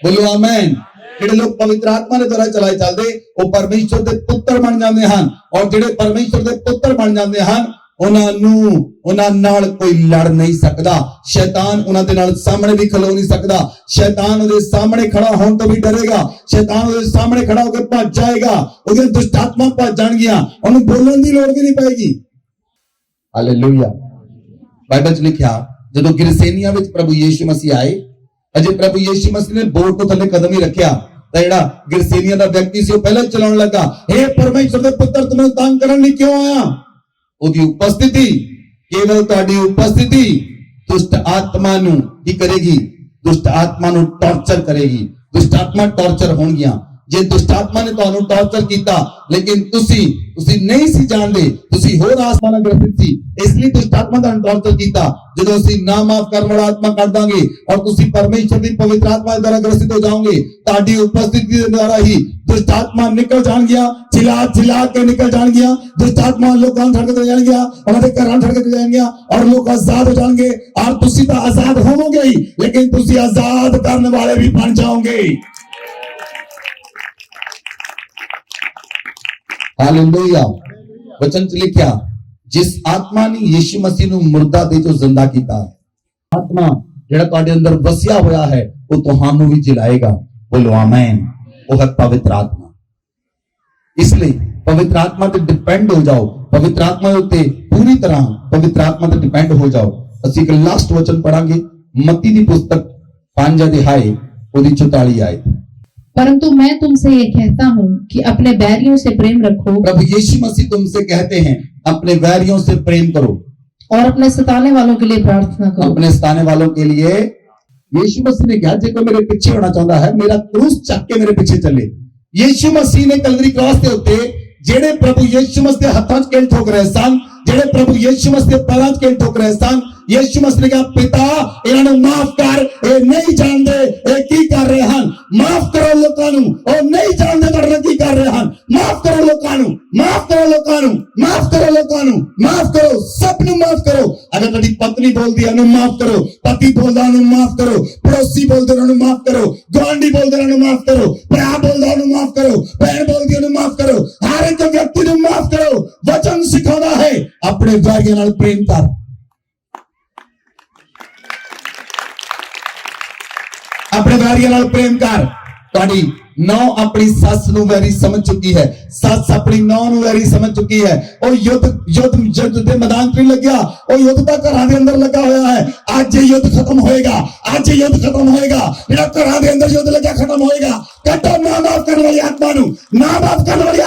बोलो आमेन। ਜਿਹੜੇ ਲੋਕ ਪਵਿੱਤਰ ਆਤਮਾ ਦੇ ਦੁਆਰਾ ਚਲਾਏ ਚੱਲਦੇ ਉਹ ਪਰਮੇਸ਼ਰ ਦੇ ਪੁੱਤਰ ਬਣ ਜਾਂਦੇ ਹਨ। ਔਰ ਜਿਹੜੇ ਪਰਮੇਸ਼ਰ ਦੇ ਪੁੱਤਰ ਬਣ ਜਾਂਦੇ ਹਨ ਉਹਨਾਂ ਨਾਲ ਕੋਈ ਲੜ ਨਹੀਂ ਸਕਦਾ। ਸ਼ੈਤਾਨ ਉਹਨਾਂ ਦੇ ਨਾਲ ਸਾਹਮਣੇ ਵੀ ਖਲੋ ਨਹੀਂ ਸਕਦਾ। ਸ਼ੈਤਾਨ ਉਹਦੇ ਸਾਹਮਣੇ ਖੜਾ ਹੋਣ ਤੋਂ ਵੀ ਡਰੇਗਾ। ਸ਼ੈਤਾਨ ਉਹਦੇ ਸਾਹਮਣੇ ਖੜਾ ਹੋ ਕੇ ਭੱਜ ਜਾਏਗਾ। ਉਹਦੀਆਂ ਦੁਸ਼ਟ ਆਤਮਾ ਭੱਜ ਜਾਣਗੀਆਂ। ਉਹਨੂੰ ਬੋਲਣ ਦੀ ਲੋੜ ਵੀ ਨਹੀਂ ਪਏਗੀ। ਹਾਲੇਲੂਇਆ। ਬਾਈਬਲ 'ਚ ਲਿਖਿਆ ਜਦੋਂ ਗਿਰਸੇਨੀਆਂ ਵਿੱਚ ਪ੍ਰਭੂ ਯੀਸ਼ੂ ਮਸੀਹ ਆਏ, ਅਜੇ ਪ੍ਰਭੂ ਯੀਸ਼ੂ ਮਸੀਹ ਨੇ ਬੋਟ ਤੋਂ ਥੱਲੇ ਕਦਮ ਹੀ ਰੱਖਿਆ ਤਾਂ ਜਿਹੜਾ ਗਿਰਸੇਨੀਆਂ ਦਾ ਵਿਅਕਤੀ ਸੀ ਉਹ ਪਹਿਲਾਂ ਚਲਾਉਣ ਲੱਗਾ, हे ਪਰਮੇਸ਼ਰ ਦੇ ਪੁੱਤਰ ਤੂੰ ਮੈਨੂੰ ਤੰਗ ਕਰਨ ਲਈ ਕਿਉਂ ਆਇਆ? ਉਹਦੀ ਉਪਸਥਿਤੀ, ਕੇਵਲ ਤੁਹਾਡੀ ਉਪਸਥਿਤੀ ਦੁਸ਼ਟ ਆਤਮਾ ਨੂੰ ਕੀ ਕਰੇਗੀ? ਦੁਸ਼ਟ ਆਤਮਾ ਨੂੰ ਟੌਰਚਰ ਕਰੇਗੀ। ਦੁਸ਼ਟ ਆਤਮਾ ਟੌਰਚਰ ਹੋਣਗੀਆਂ। ਜੇ ਦੁਸ਼ਟ ਆਤਮਾ ਨੇ ਤੁਹਾਨੂੰ ਟੌਰਚਰ ਕੀਤਾ ਲੇਕਿਨ ਤੁਸੀਂ ਨਹੀਂ ਸੀ ਜਾਣਦੇ, ਤੁਸੀਂ ਹੋਰ ਆਤਮਾ ਨਾਲ ਗ੍ਰਸਿਤ ਸੀ, ਇਸ ਲਈ ਦੁਸ਼ਟ ਆਤਮਾ ਦਾ ਟੌਰਚਰ ਕੀਤਾ। ਜਦੋਂ ਅਸੀਂ ਨਾ ਮਾਫ ਕਰਨ ਵਾਲਾ ਆਤਮਾ ਕੱਢ ਦਾਂਗੇ ਔਰ ਤੁਸੀਂ ਪਰਮੇਸ਼ਰ ਦੀ ਪਵਿੱਤਰ ਆਤਮਾ ਦੇ ਦੁਆਰਾ ਗ੍ਰਸਿਤ ਹੋ ਜਾਓਗੇ, ਤੁਹਾਡੀ ਉਪਸਥਿਤੀ ਦੇ ਦੁਆਰਾ ਹੀ ਦੁਸ਼ਟ ਆਤਮਾ ਨਿਕਲ ਜਾਣਗੀਆਂ, चिल्ला के निकल जाएंगे। दुष्ट आत्मा लोगों छड़ के जाएंगे, उन्होंने घर छड़ के जाएंगे और लोग आजाद हो जाएंगे। और तुसी तो आजाद होवोगे ही, लेकिन तुसी आजाद करने वाले भी बन जाओगे। हालेलुया। वचन च लिखिया जिस आत्मा ने यीशु मसीह ਨੂੰ ਮੁਰਦਾ ਦੇ ਚੋਂ ਜ਼ਿੰਦਾ ਕੀਤਾ, आत्मा ਜਿਹੜਾ ਤੁਹਾਡੇ ਅੰਦਰ ਵਸਿਆ ਹੋਇਆ ਹੈ ਉਹ ਤੁਹਾਨੂੰ ਵੀ ਜਿਲਾਏਗਾ। ਬੋਲੋ ਆਮੇਨ। ਉਹ ਹੈ ਪਵਿੱਤਰ ਆਤਮਾ। इसलिए पवित्र आत्मा पे डिपेंड हो जाओ। पवित्र आत्मा उत्ते पूरी तरह पवित्र आत्मा पे डिपेंड हो जाओ। ਅਸੀਂ ਇੱਕ ਲਾਸਟ ਵਚਨ ਪੜਾਂਗੇ मत्ती ਦੀ पुस्तक 5 अध्याय ਉਹਦੀ 44 आयत। परंतु मैं तुमसे ये कहता हूँ कि अपने बैरियों से प्रेम रखो। प्रभु यीशु मसीह तुमसे कहते हैं अपने बैरियों से प्रेम करो और अपने सताने वालों के लिए प्रार्थना करो। अपने सताने वालों के लिए यीशु मसीह ने कहा जे कोई मेरे पीछे होना चाहता है मेरा क्रूस चक के मेरे पीछे चले। यीशु मसीह ने कलवरी क्रॉस के उत्ते जेड़े प्रभु यीशु मसीह के हाथों च केल ठोक रहे सन, जेड़े प्रभु यीशु मसीह के पैरों च केल ठोक रहे सन, यीशु मसीह ने कहा पिता इन्हां नूं माफ कर, ये नहीं जानदे ये की कर रहे हैं। माफ करो लोकां नूं, ओ नहीं जानदे तुहाडे की कर रहे हैं। माफ करो लोकां नूं, माफ करो लोकां नूं, माफ करो लोकां नूं, माफ करो, सब नूं माफ करो। अगर तुहाडी पत्नी बोलदी है उन्हें माफ करो, पति बोलदा उन्हें माफ करो, पड़ोसी बोलदे उन्हें माफ करो, गुआंढी बोलदे उन्हें माफ करो, भरा बोलदा उन्हें माफ करो, बहन बोलदी उन्हें माफ करो, हर एक व्यक्ति नूं माफ करो। वचन सिखाता है अपने बैरियां नाल प्रेम कर। अपने बैरियां नाल प्रेम कर। ਤੁਹਾਡੀ ਨੌ ਆਪਣੀ ਸੱਸ ਨੂੰ ਵੈਰੀ ਸਮਝ ਚੁੱਕੀ ਹੈ, ਸੱਸ ਆਪਣੀ ਨੌ ਨੂੰ ਵੈਰੀ ਸਮਝ ਚੁੱਕੀ ਹੈ। ਉਹ ਯੁੱਧ ਦੇ ਮੈਦਾਨ 'ਚ ਨਹੀਂ ਲੱਗਿਆ, ਉਹ ਯੁੱਧ ਤਾਂ ਘਰਾਂ ਦੇ ਅੰਦਰ ਲੱਗਾ ਹੋਇਆ ਹੈ। ਅੱਜ ਇਹ ਯੁੱਧ ਖਤਮ ਹੋਏਗਾ, ਅੱਜ ਇਹ ਯੁੱਧ ਖਤਮ ਹੋਏਗਾ। ਜਿਹੜਾ ਘਰਾਂ ਦੇ ਅੰਦਰ ਯੁੱਧ ਲੱਗਾ ਖਤਮ ਹੋਏਗਾ। ਕੱਢੋ ਨਾ ਮਾਫ ਕਰਨ ਵਾਲੀ ਆਤਮਾ ਨੂੰ, ਨਾ ਮਾਫ ਕਰਨ ਵਾਲੀ